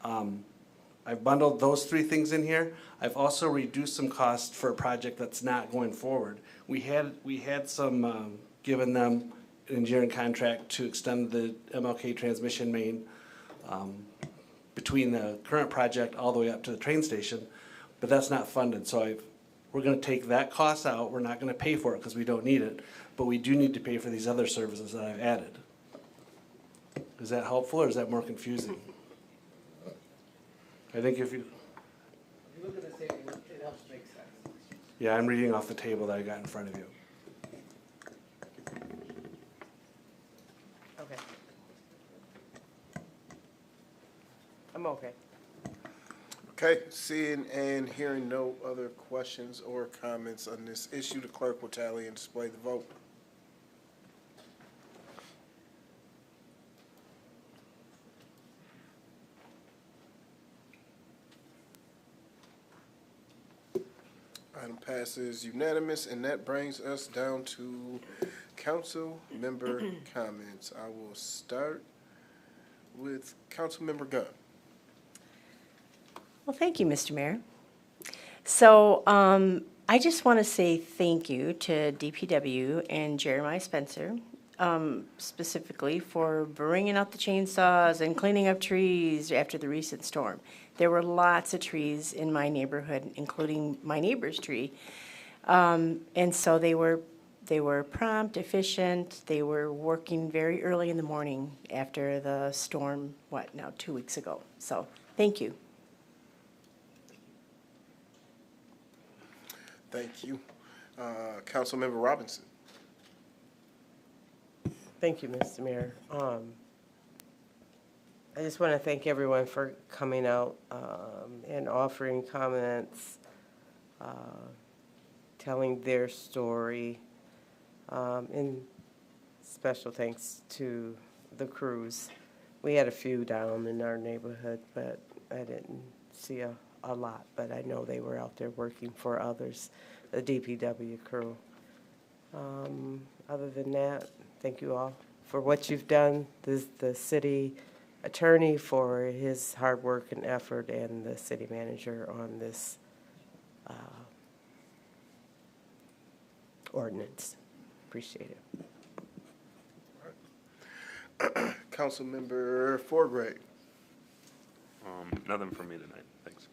I've bundled those three things in here. I've also reduced some costs for a project that's not going forward. We had some, given them an engineering contract to extend the MLK transmission main between the current project all the way up to the train station, but that's not funded. So we're gonna take that cost out. We're not gonna pay for it because we don't need it, but we do need to pay for these other services that I've added. Is that helpful or is that more confusing? I think if you look at the table, it helps make sense. Yeah, I'm reading off the table that I got in front of you. Okay. I'm okay. Okay, seeing and hearing no other questions or comments on this issue, the clerk will tally and display the vote. Item passes unanimous, and that brings us down to council member comments. I will start with Councilmember Gunn. Well, thank you, Mr. Mayor. So I just want to say thank you to DPW and Jeremiah Spencer, specifically for bringing out the chainsaws and cleaning up trees after the recent storm. There were lots of trees in my neighborhood, including my neighbor's tree. And so they were prompt, efficient. They were working very early in the morning after the storm, 2 weeks ago. So thank you. Thank you. Councilmember Robinson. Thank you, Mr. Mayor. I just want to thank everyone for coming out and offering comments, telling their story. And special thanks to the crews. We had a few down in our neighborhood, but I didn't see a lot, but I know they were out there working for others, the DPW crew. Other than that, thank you all for what you've done, the city attorney for his hard work and effort, and the city manager on this ordinance. Appreciate it. Councilmember Forgray. Nothing from me tonight, thanks.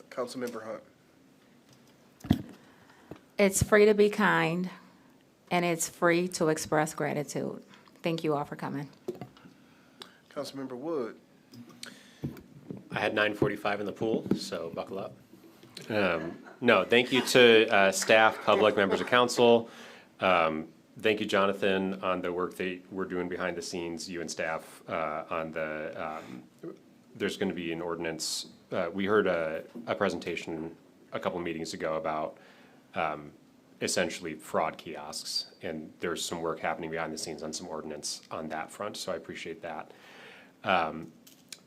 Councilmember Hunt. It's free to be kind, and it's free to express gratitude. Thank you all for coming. Councilmember Wood. I had 9:45 in the pool, so buckle up. No, thank you to staff, public, members of council. Thank you, Jonathan, on the work that we're doing behind the scenes, you and staff, on the, there's going to be an ordinance. We heard a presentation a couple meetings ago about essentially fraud kiosks, and there's some work happening behind the scenes on some ordinance on that front, so I appreciate that.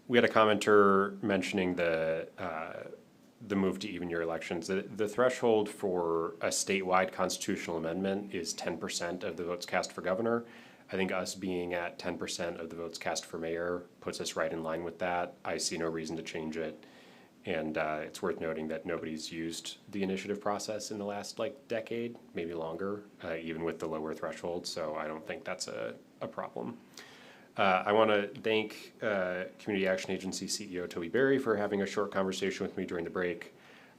We had a commenter mentioning the move to even year elections. The threshold for a statewide constitutional amendment is 10% of the votes cast for governor. I think us being at 10% of the votes cast for mayor puts us right in line with that. I see no reason to change it. And it's worth noting that nobody's used the initiative process in the last decade, maybe longer, even with the lower threshold. So I don't think that's a problem. I want to thank Community Action Agency CEO Toby Berry for having a short conversation with me during the break.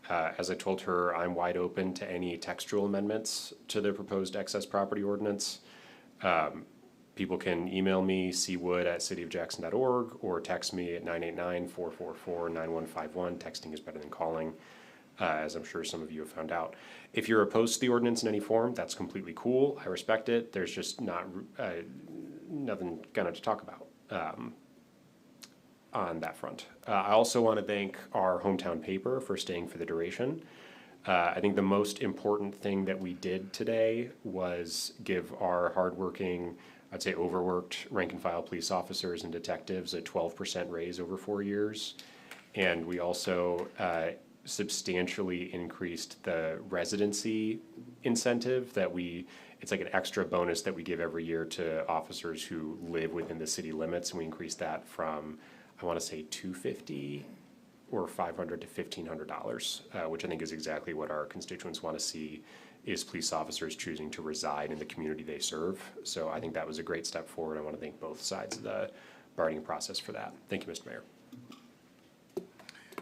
As I told her, I'm wide open to any textual amendments to the proposed excess property ordinance. People can email me, cwood@cityofjackson.org, or text me at 989-444-9151. Texting is better than calling, as I'm sure some of you have found out. If you're opposed to the ordinance in any form, that's completely cool. I respect it. There's just nothing to talk about on that front. I also want to thank our hometown paper for staying for the duration. I think the most important thing that we did today was give our hardworking, I'd say overworked, rank and file police officers and detectives a 12% raise over 4 years. And we also substantially increased the residency incentive that it's like an extra bonus that we give every year to officers who live within the city limits. And we increased that from, I want to say, $250 or $500 to $1,500, which I think is exactly what our constituents want to see, is police officers choosing to reside in the community they serve. So I think that was a great step forward. I want to thank both sides of the bargaining process for that. Thank you, Mr. Mayor.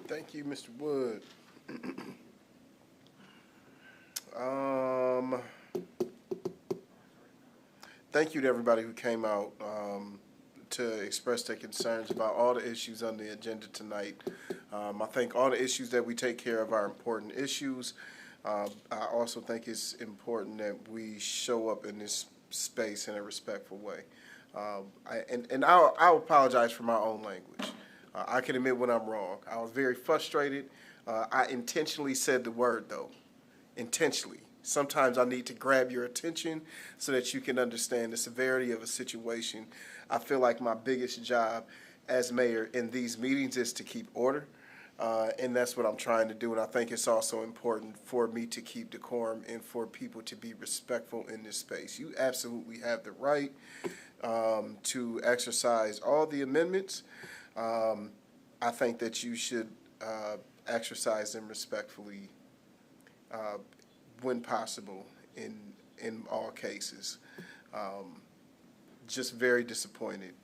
Thank you, Mr. Wood. Thank you to everybody who came out to express their concerns about all the issues on the agenda tonight. I think all the issues that we take care of are important issues. I also think it's important that we show up in this space in a respectful way. I'll apologize for my own language. I can admit when I'm wrong. I was very frustrated. I intentionally said the word, though. Intentionally. Sometimes I need to grab your attention so that you can understand the severity of a situation. I feel like my biggest job as mayor in these meetings is to keep order. And that's what I'm trying to do. And I think it's also important for me to keep decorum and for people to be respectful in this space. You absolutely have the right to exercise all the amendments. I think that you should exercise them respectfully when possible in all cases. Just very disappointed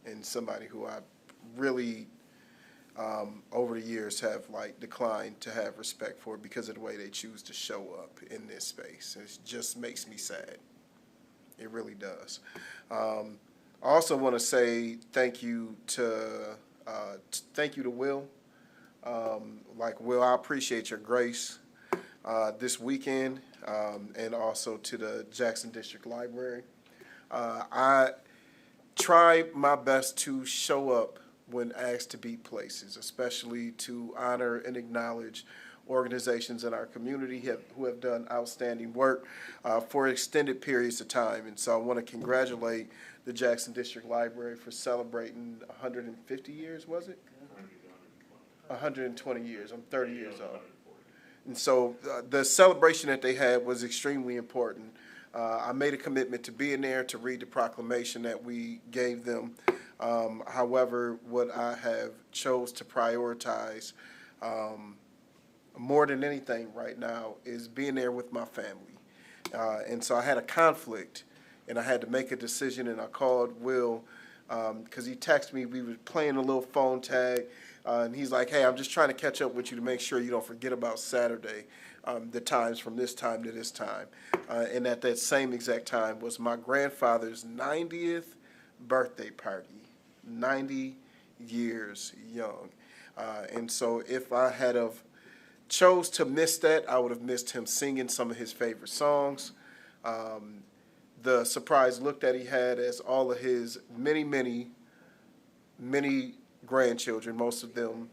in somebody who I really over the years have declined to have respect for because of the way they choose to show up in this space. It just makes me sad. It really does. I also want to say thank you to Will. Will, I appreciate your grace this weekend, and also to the Jackson District Library. I try my best to show up when asked to be places, especially to honor and acknowledge organizations in our community who have done outstanding work for extended periods of time. And so I want to congratulate the Jackson District Library for celebrating 150 years, was it? 120 years. I'm 30 years old. And so the celebration that they had was extremely important. I made a commitment to be in there to read the proclamation that we gave them. However, what I have chose to prioritize more than anything right now is being there with my family. And so I had a conflict, and I had to make a decision, and I called Will because he texted me. We were playing a little phone tag, and he's like, hey, I'm just trying to catch up with you to make sure you don't forget about Saturday, the times from this time to this time. And at that same exact time was my grandfather's 90th birthday party, 90 years young. And so if I had have chose to miss that, I would have missed him singing some of his favorite songs. The surprise look that he had as all of his many grandchildren, most of them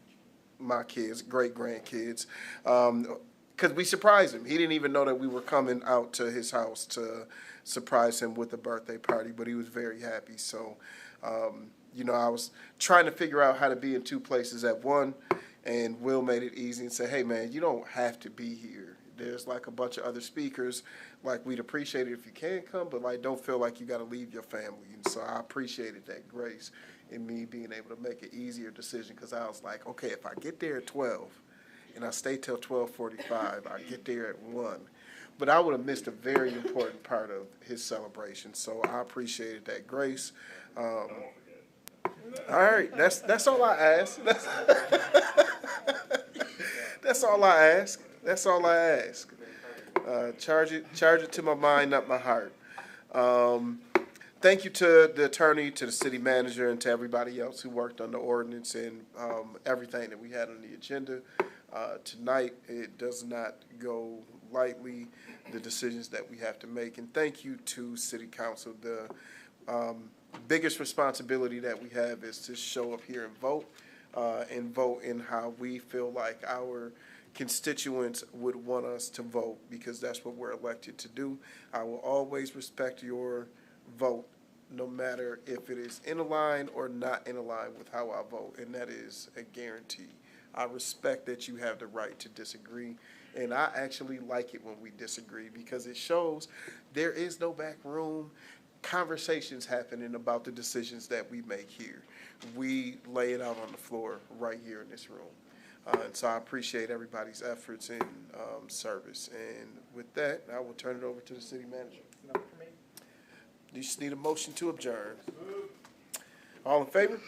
my kids, great-grandkids, because we surprised him. He didn't even know that we were coming out to his house to surprise him with a birthday party, but he was very happy. So, you know, I was trying to figure out how to be in two places at one, and Will made it easy and said, hey, man, you don't have to be here. There's like a bunch of other speakers. Like, we'd appreciate it if you can come, but like, don't feel like you got to leave your family. And so I appreciated that grace in me being able to make an easier decision, because I was like, okay, if I get there at 12 and I stay till 12:45, I get there at 1. But I would have missed a very important part of his celebration. So I appreciated that grace. All right, that's all I ask. That's all I ask. That's all I ask. Charge it to my mind, not my heart. Thank you to the attorney, to the city manager, and to everybody else who worked on the ordinance and everything that we had on the agenda. Tonight, it does not go lightly, the decisions that we have to make. And thank you to City Council. The biggest responsibility that we have is to show up here and vote in how we feel like our constituents would want us to vote, because that's what we're elected to do. I will always respect your vote, no matter if it is in a line or not in a line with how I vote, and that is a guarantee. I respect that you have the right to disagree, and I actually like it when we disagree, because it shows there is no back room conversations happening about the decisions that we make here. We lay it out on the floor right here in this room. And so I appreciate everybody's efforts and service. And with that, I will turn it over to the city manager. You just need a motion to adjourn. All in favor?